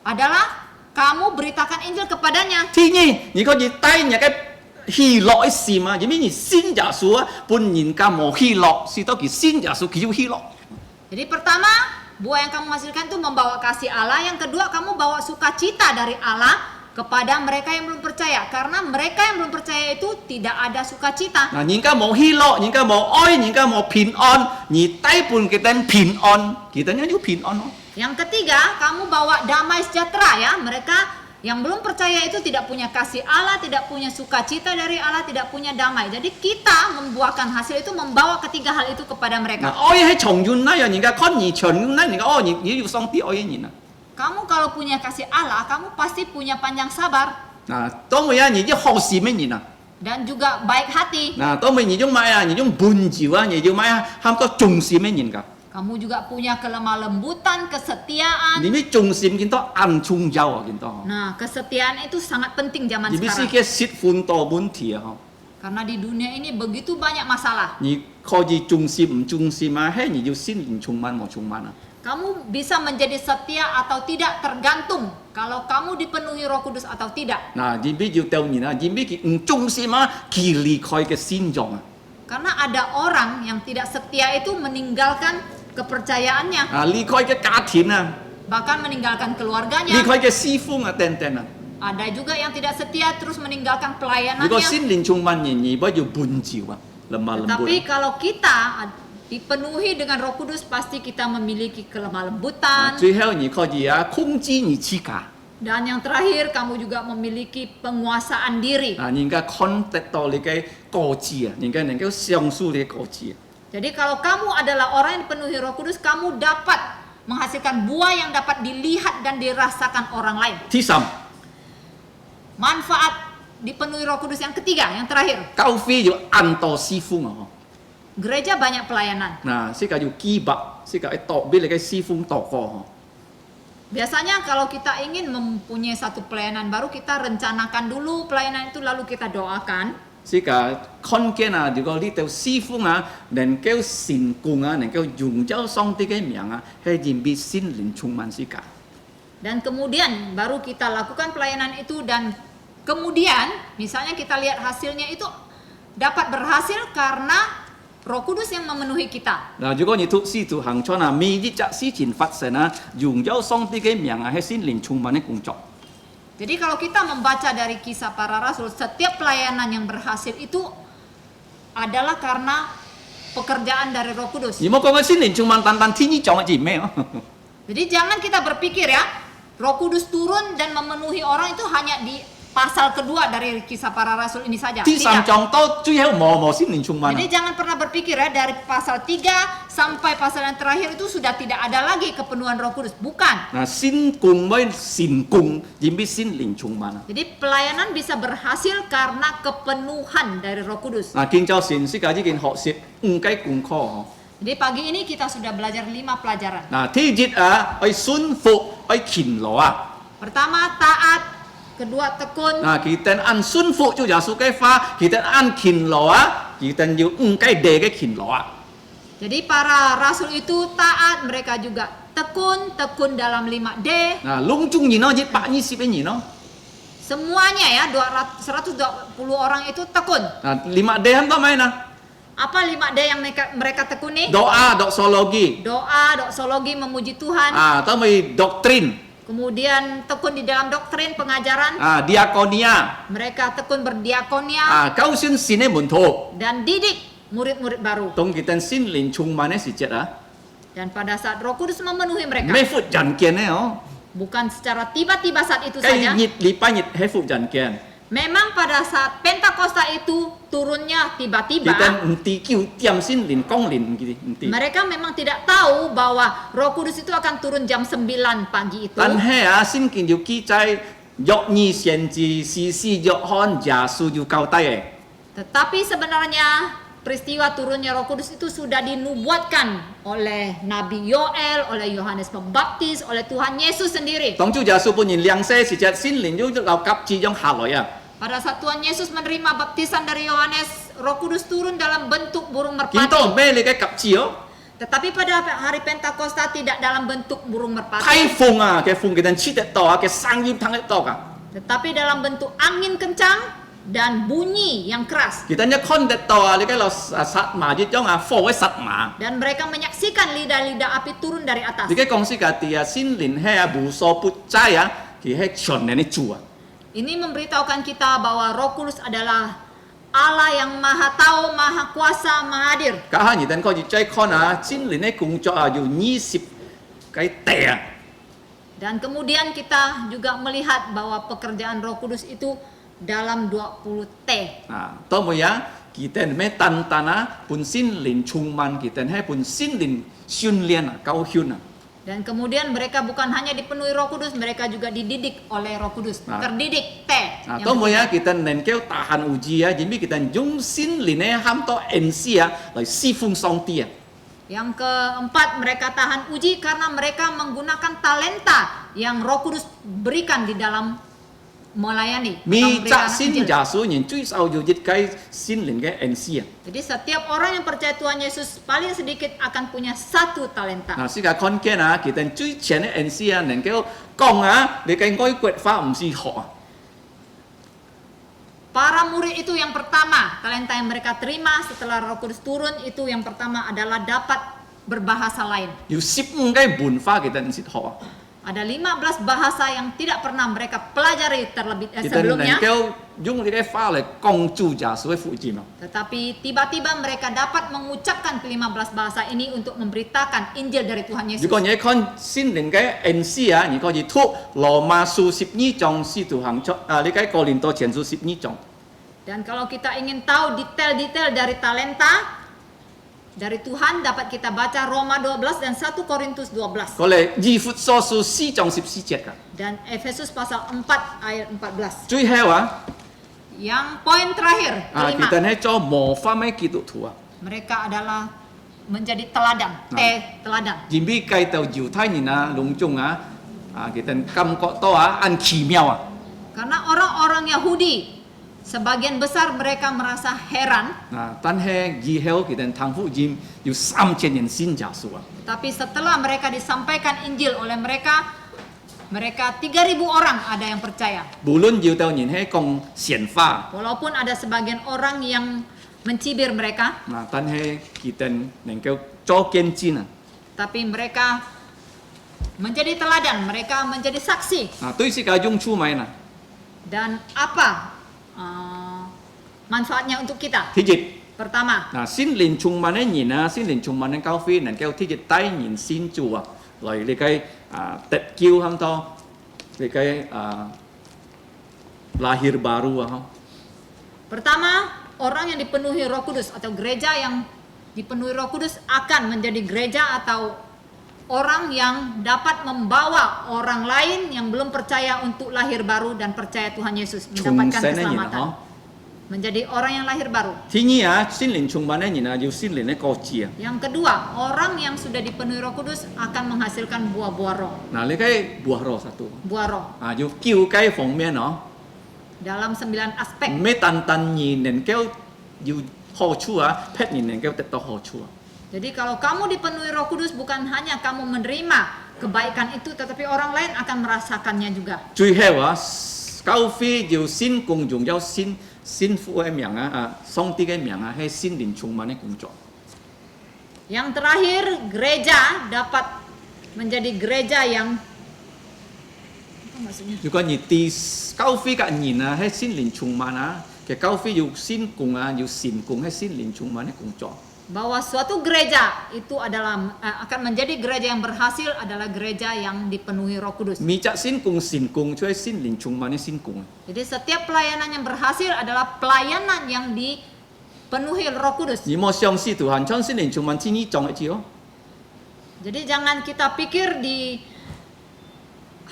Adalah kamu beritakan Injil kepadanya. 第二，你可以帶人嘅喜樂嘅事嘛？因為你信耶穌啊，半人家冇喜樂，是到佢信耶穌佢要喜樂。 Jadi pertama, buah yang kamu hasilkan itu membawa kasih Allah. Yang kedua, kamu bawa sukacita dari Allah kepada mereka yang belum percaya, karena mereka yang belum percaya itu tidak ada sukacita. 嗱，人家冇喜樂，人家冇愛，人家冇平安，而低半kita平安，kita要平安咯。 Yang ketiga, kamu bawa damai sejahtera ya. Mereka yang belum percaya itu tidak punya kasih Allah, tidak punya sukacita dari Allah, tidak punya damai. Jadi kita membuahkan hasil itu, membawa ketiga hal itu kepada 嗱， mereka. 愛係長遠啦，人家看你長遠啦，人家哦，你要上帝愛人啊。 Kamu kalau punya kasih Allah, kamu pasti punya panjang sabar 嗱，當然啊，你要好事咩人啊？ dan juga baik hati. 嗱，當然你種買啊，你種半照啊，你要買啊，喊個重視咩人㗎？ Kamu juga punya kelemah lembutan, kesetiaan. 你咩重視見到暗中有啊，見到。 Nah, kesetiaan itu sangat penting zaman 而必須 sekarang. 嘅蝕款多問題啊！ Karena di dunia ini begitu banyak masalah. 你可以重視唔重視嘛？係你要心靈充滿冇充滿啊！ Kamu bisa menjadi setia atau tidak tergantung kalau kamu dipenuhi Roh Kudus atau tidak. 嗱，而必要掉人啊，而必佢唔重視嘛，佢離開嘅心臟啊！ Karena ada orang yang tidak setia itu meninggalkan kepercayaannya, 啊，離開嘅家庭啊， bahkan meninggalkan 離 keluarganya. 開嘅師傅啊，等等啊！ Ada juga yang tidak setia terus meninggalkan 如果 pelayanannya. 心靈充滿人，而不要半照啊，lemah lembut。 Tapi kalau kita dipenuhi dengan Roh Kudus, pasti kita memiliki kelemah lembutan. 最後你可以啊控制你自己。 Dan yang terakhir, kamu juga memiliki penguasaan diri. 啊，人家看得到你嘅果子啊，人家能夠上訴你嘅果子啊。 Jadi kalau kamu adalah orang yang dipenuhi Roh Kudus, kamu dapat menghasilkan buah yang dapat dilihat dan dirasakan orang lain. 第三， Manfaat dipenuhi Roh Kudus yang ketiga, yang terakhir. 教會要按到師傅啊！ Gereja banyak pelayanan. 嗱，世界要基白，世界要度俾你嘅師傅度過。 Biasanya kalau kita ingin mempunyai satu pelayanan baru, kita rencanakan dulu pelayanan itu lalu kita doakan. 世界看見啊，如果呢條師傅啊能夠成功啊，能夠用咗上帝嘅名啊，係人必心靈充滿世界。 Dan kemudian baru kita lakukan pelayanan itu, dan kemudian misalnya kita lihat hasilnya itu dapat berhasil karena Roh Kudus yang memenuhi kita. 嗱，如果你讀使徒行傳啊，每一隻事情發生啊，用咗上帝嘅名啊，係心靈充滿嘅工作。 Jadi kalau kita membaca dari kisah para rasul, setiap pelayanan yang berhasil itu adalah karena pekerjaan dari Roh Kudus. 而冇講嘅心靈充滿，單單天意講嘅字咩啊？ Jadi jangan kita berpikir ya, Roh Kudus turun dan memenuhi orang itu hanya di pasal kedua dari kisah para rasul ini saja. 第三 Tidak. 章到最後冇心靈充滿啊 Jadi！ jangan pernah berpikir ya, dari pasal 3 sampai pasal yang terakhir itu sudah tidak ada lagi kepenuhan Roh Kudus. Bukan. 嗱，先共咪善共，而必心靈充滿啊！ Jadi pelayanan bisa berhasil karena kepenuhan dari Roh Kudus. 嗱，建造善世界呢件學説唔計功課嗬。 Jadi pagi ini kita sudah belajar 5 pelajaran. 嗱，第一啊，愛順服，愛勤勞啊！ Pertama taat, kedua tekun, 嗱，kita按順服就耶穌嘅話，kita按勤勞啊，kita要唔計地嘅勤勞啊！ Jadi para rasul itu taat, mereka juga tekun dalam 5D. 嗱，隆中人咯，120人咯， Semuanya ya, 120 orang itu tekun. 嗱，5D kan tau main ah? Apa 5D yang mereka tekuni? Doa, doksologi, Doa, doksologi, memuji Tuhan. atau may doktrin, Kemudian tekun di dalam doktrin, pengajaran. diakonia, Mereka tekun berdiakonia. 高先善嘅門徒， Dan didik murid-murid baru. 當佢哋心靈充滿嘅時節啊， Dan pada saat Roh Kudus memenuhi mereka, 咩復人見咧哦， bukan secara tiba-tiba saat itu 計 saja. 禮拜日係復人見， Memang pada saat Pentakosta itu turunnya tiba-tiba. kita 唔知叫點心靈降臨唔知唔知， Mereka memang tidak tahu bahwa Roh Kudus itu akan turun jam 9 pagi itu. 但係啊，先見要記載約珥先知、士師約翰、耶穌要交代嘅。 Tetapi sebenarnya peristiwa turunnya Roh Kudus itu sudah dinubuatkan oleh Nabi Yoel, oleh Yohanes Pembaptis, oleh Tuhan Yesus sendiri. 當主耶穌本人亮些時節，先靈要流急至將下來啊！ Pada saat Tuhan Yesus menerima baptisan dari Yohanes, Roh Kudus turun dalam bentuk burung 見到 merpati. 咩你嘅急至哦？ Tetapi pada hari Pentakosta tidak dalam bentuk burung 太 merpati, 風啊！嘅風佢哋切得到啊！嘅聲音聽得到噶。 tetapi dalam bentuk angin kencang dan bunyi yang keras. 佢哋一看得到啊！你嘅落殺馬一種啊，火嘅殺馬。 Dan mereka menyaksikan lidah-lidah api turun dari atas. 你嘅講師家啲啊，先靈係啊無所不在啊，佢係全能嘅主啊！ Ini memberitahukan kita bahwa Roh Kudus adalah Allah yang Maha Tahu, Maha Kuasa, Maha Hadir. 家下你等佢再看啊，心靈嘅工作啊，要20個地啊。 Dan kemudian kita juga melihat bahwa pekerjaan Roh Kudus itu dalam 20 T. 啊，當每樣佢哋咩單單啊，本心靈充滿，佢哋係本心靈訓練啊，教訓啊。 Dan kemudian mereka bukan hanya dipenuhi Roh Kudus, mereka juga dididik oleh Roh Kudus. Nah. Terdidik T. 啊， Yang 當每 ketiga. 樣佢哋能夠tahan uji啊，因為佢哋用心靈咧喊到恩賜啊，嚟侍奉上帝啊。 Yang keempat, mereka tahan uji karena mereka menggunakan talenta yang Roh Kudus berikan di dalam melayani. atau 未 memberikan 責先 Injil. 耶穌人最少要一個心靈嘅恩賜啊。 Jadi setiap orang yang percaya Tuhan Yesus paling sedikit akan punya satu talenta. 嗱，世界看見啊，佢哋最前嘅恩賜啊，能夠講啊，你嘅愛國法唔是學啊。 Para murid itu yang pertama, talenta yang mereka terima setelah Roh Kudus turun itu yang pertama adalah dapat berbahasa lain. 要15個文化佢哋唔識學啊。 Ada 15 bahasa yang tidak pernah mereka pelajari terlebih 佢哋能 sebelumnya, 夠用呢個法嚟講主耶穌嘅福音啊。 tetapi tiba-tiba mereka dapat mengucapkan ke-15 bahasa ini untuk memberitakan Injil dari Tuhan 如 Yesus. 果你看心靈嘅恩賜啊，你可以讀羅馬書12章使徒行傳啊，你睇哥林多前書12章。 Dan kalau kita ingin tahu detail-detail dari talenta dari Tuhan, dapat kita baca Roma 12 dan 1 Korintus 12 嗰嚟以弗所書4章14節㗎。 dan Efesus pasal 4 ayat 14. 最後啊， Yang poin terakhir, 啊， kelima, 佢哋係做模範嘅基督徒啊。 mereka adalah menjadi teladan, Nah. teladan. 因為計到猶太人啊、隆重啊，啊，佢哋感覺到啊，很奇妙啊。 Karena orang-orang Yahudi sebagian besar mereka merasa heran, 啊，但係以後佢哋聽福音要3000人信耶穌啊。 tapi setelah mereka disampaikan Injil oleh mereka 3.000 orang ada yang percaya. 無論要到人係講神話， Walaupun ada sebagian orang yang mencibir mereka, 啊，但係佢哋能夠做見證啊。 tapi mereka menjadi teladan, mereka menjadi saksi. 啊，對世界用處咪啊。 Dan apa manfaatnya untuk kita? 第一， Pertama, 嗱，心靈充滿嘅人啊，心靈充滿嘅教會能夠第一帶人信主啊，嚟你嘅啊得救咁多，你嘅lahir baru啊。 pertama, orang yang dipenuhi Roh Kudus atau gereja yang dipenuhi Roh Kudus akan menjadi gereja atau orang yang dapat membawa orang lain yang belum percaya untuk lahir baru dan percaya Tuhan Yesus mendapatkan 重生嘅人啊， keselamatan. Menjadi orang yang lahir baru. 第二啊，心靈充滿嘅人啊，要心靈嘅果子啊。 Yang kedua, orang yang sudah dipenuhi Roh Kudus akan menghasilkan buah-buah roh. 嗱，你嘅buah roh satu， Buah roh 啊，要叫雞方面哦， dalam 9 aspek. 唔係單單人能夠要好處啊，別人能夠得到好處啊。 Jadi kalau kamu dipenuhi Roh Kudus bukan hanya kamu menerima kebaikan itu, tetapi orang lain akan merasakannya juga. 最後啊，教會要先共用有先父嘅名啊，上帝嘅名啊，係心靈充滿嘅工作。 Yang terakhir, gereja dapat menjadi gereja yang apa maksudnya? 如果你啲教會嘅人啊，係心靈充滿啊，其實教會要先共啊，要善共係心靈充滿嘅工作。 Bahwa suatu gereja itu adalah akan menjadi gereja yang berhasil adalah gereja yang dipenuhi Roh Kudus. 未則先共善共，就係心靈充滿嘅善共。 Jadi setiap pelayanan yang berhasil adalah pelayanan yang dipenuhi Roh Kudus. 而我相信同行將心靈充滿天意種嘅字哦。 Jadi jangan kita pikir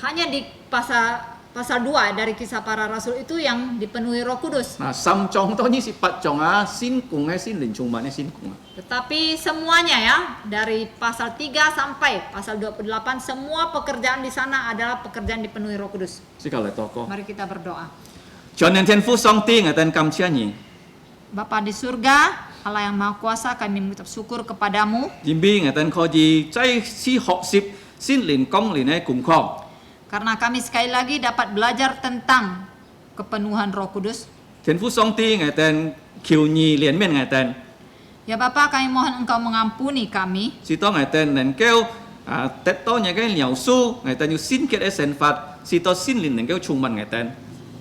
hanya di pasal 2 dari kisah para rasul itu yang dipenuhi Roh Kudus. 嗱，3章當然是8章啊，善共係心靈充滿嘅善共啊。 Tetapi semuanya ya, dari pasal 3 sampai pasal 28 semua pekerjaan di sana adalah pekerjaan dipenuhi Roh Kudus. 即刻嚟禱告。 Mari kita berdoa. 全能天父上帝，我哋感謝你， Bapa di surga, Allah yang Maha Kuasa, kami mengucap syukur kepadamu 因為我哋可以再次學習心靈光靈嘅工況。 karena kami sekali lagi dapat belajar tentang kepenuhan Roh Kudus. 天父上帝，我哋求你憐憫我哋， Ya Bapa, kami mohon Engkau mengampuni kami 使到我哋能夠得到你嘅描述，我哋要先結嘅神法，使到心靈能夠充滿我哋。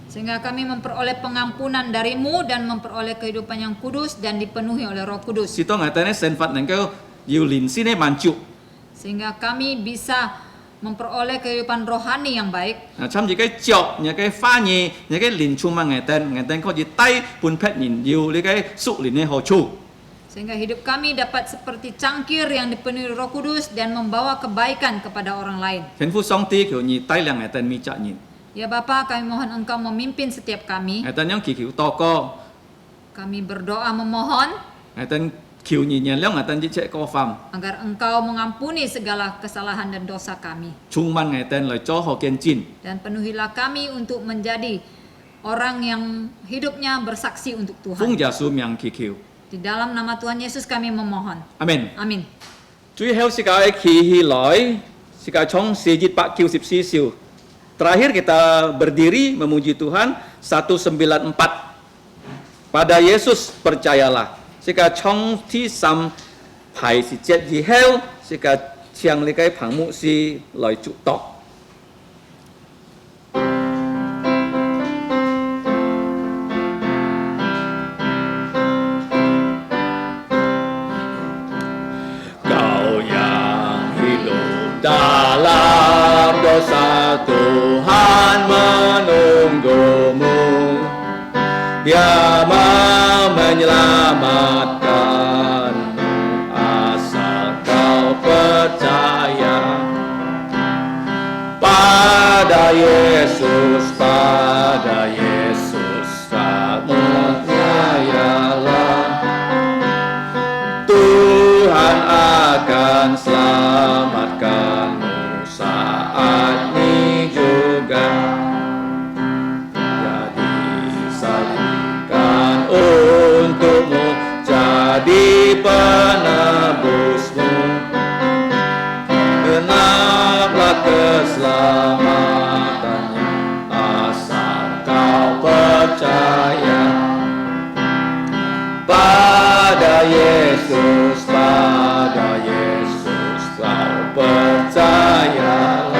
Sehingga kami memperoleh pengampunan darimu dan memperoleh kehidupan yang kudus dan dipenuhi oleh Roh Kudus. 是當我哋呢成佛能夠要連先呢滿足。 Sehingga kami bisa memperoleh kehidupan rohani yang baik. 甚至嘅腳、你嘅花葉、你嘅連充滿我哋可以低半匹燃要你嘅屬靈嘅好處。 Sehingga hidup kami dapat seperti cangkir yang dipenuhi Roh Kudus dan membawa kebaikan kepada orang lain. 天父上帝求你帶領我哋每責任， Ya Bapa, kami mohon Engkau memimpin setiap kami. 我哋將祈求禱告， Kami berdoa memohon 我哋求你原諒我哋一切過犯， agar Engkau mengampuni segala kesalahan dan dosa kami. 充滿我哋來做好見證。 Dan penuhilah kami untuk menjadi orang yang hidupnya bersaksi untuk 奉 Tuhan. 耶穌名祈求， Di dalam nama Tuhan Yesus kami memohon. 阿門。 Amin. 最後世界企起來，世界從494 siu. Terakhir kita berdiri memuji Tuhan 194. Pada Yesus percayalah. Sika trong thi sam pai si jet di hell, sika chiang li kai phang mu si loi chu tok. Kau yang hidup dalam dosa, Tuhan menunggumu. Dia mau menyelamatkanmu asal kau percaya pada Yesus, pada Yesus. Percayalah, Tuhan akan selamatkanmu saat ini juga. Jadi salibkan untukmu, jadi penebusmu. Genaplah keselamatannya asal kau percaya pada Yesus, pada Yesus kau percayalah.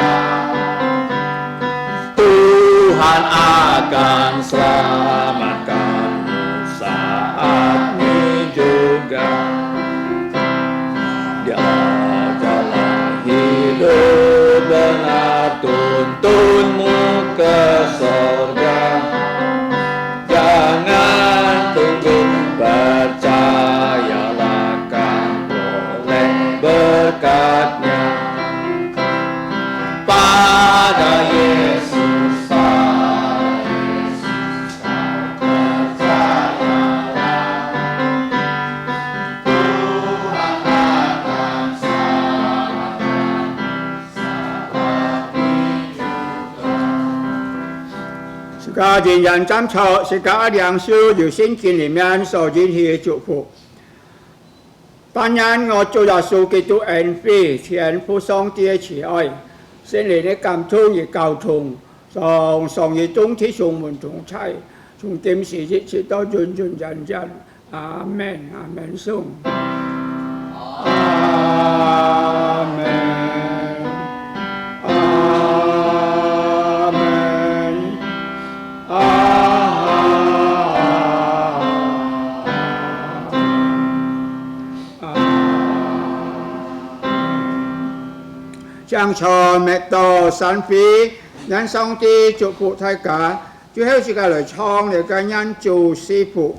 Tuhan akan selamatkanmu saat ini juga. Dia jalan hidup benar, tuntunmu ke surga. Jangan tunggu, percayalah kan boleh berkatnya. Pada Yesus, pada Yesus kau percayalah. Tuhan akan selamatkanmu saat ini juga. 是个人人占草，是个良师有圣经里面所引起的祝福。当然，我主耶穌基督恩惠、天父上帝的慈愛、聖靈的感動與交通，從上而中體充滿同在，從今時一直到永永遠遠。阿門，阿門，頌。阿門，阿門，阿將財覓到神飛，因上帝祝福大家，最後是個來唱嚟嘅恩主師傅。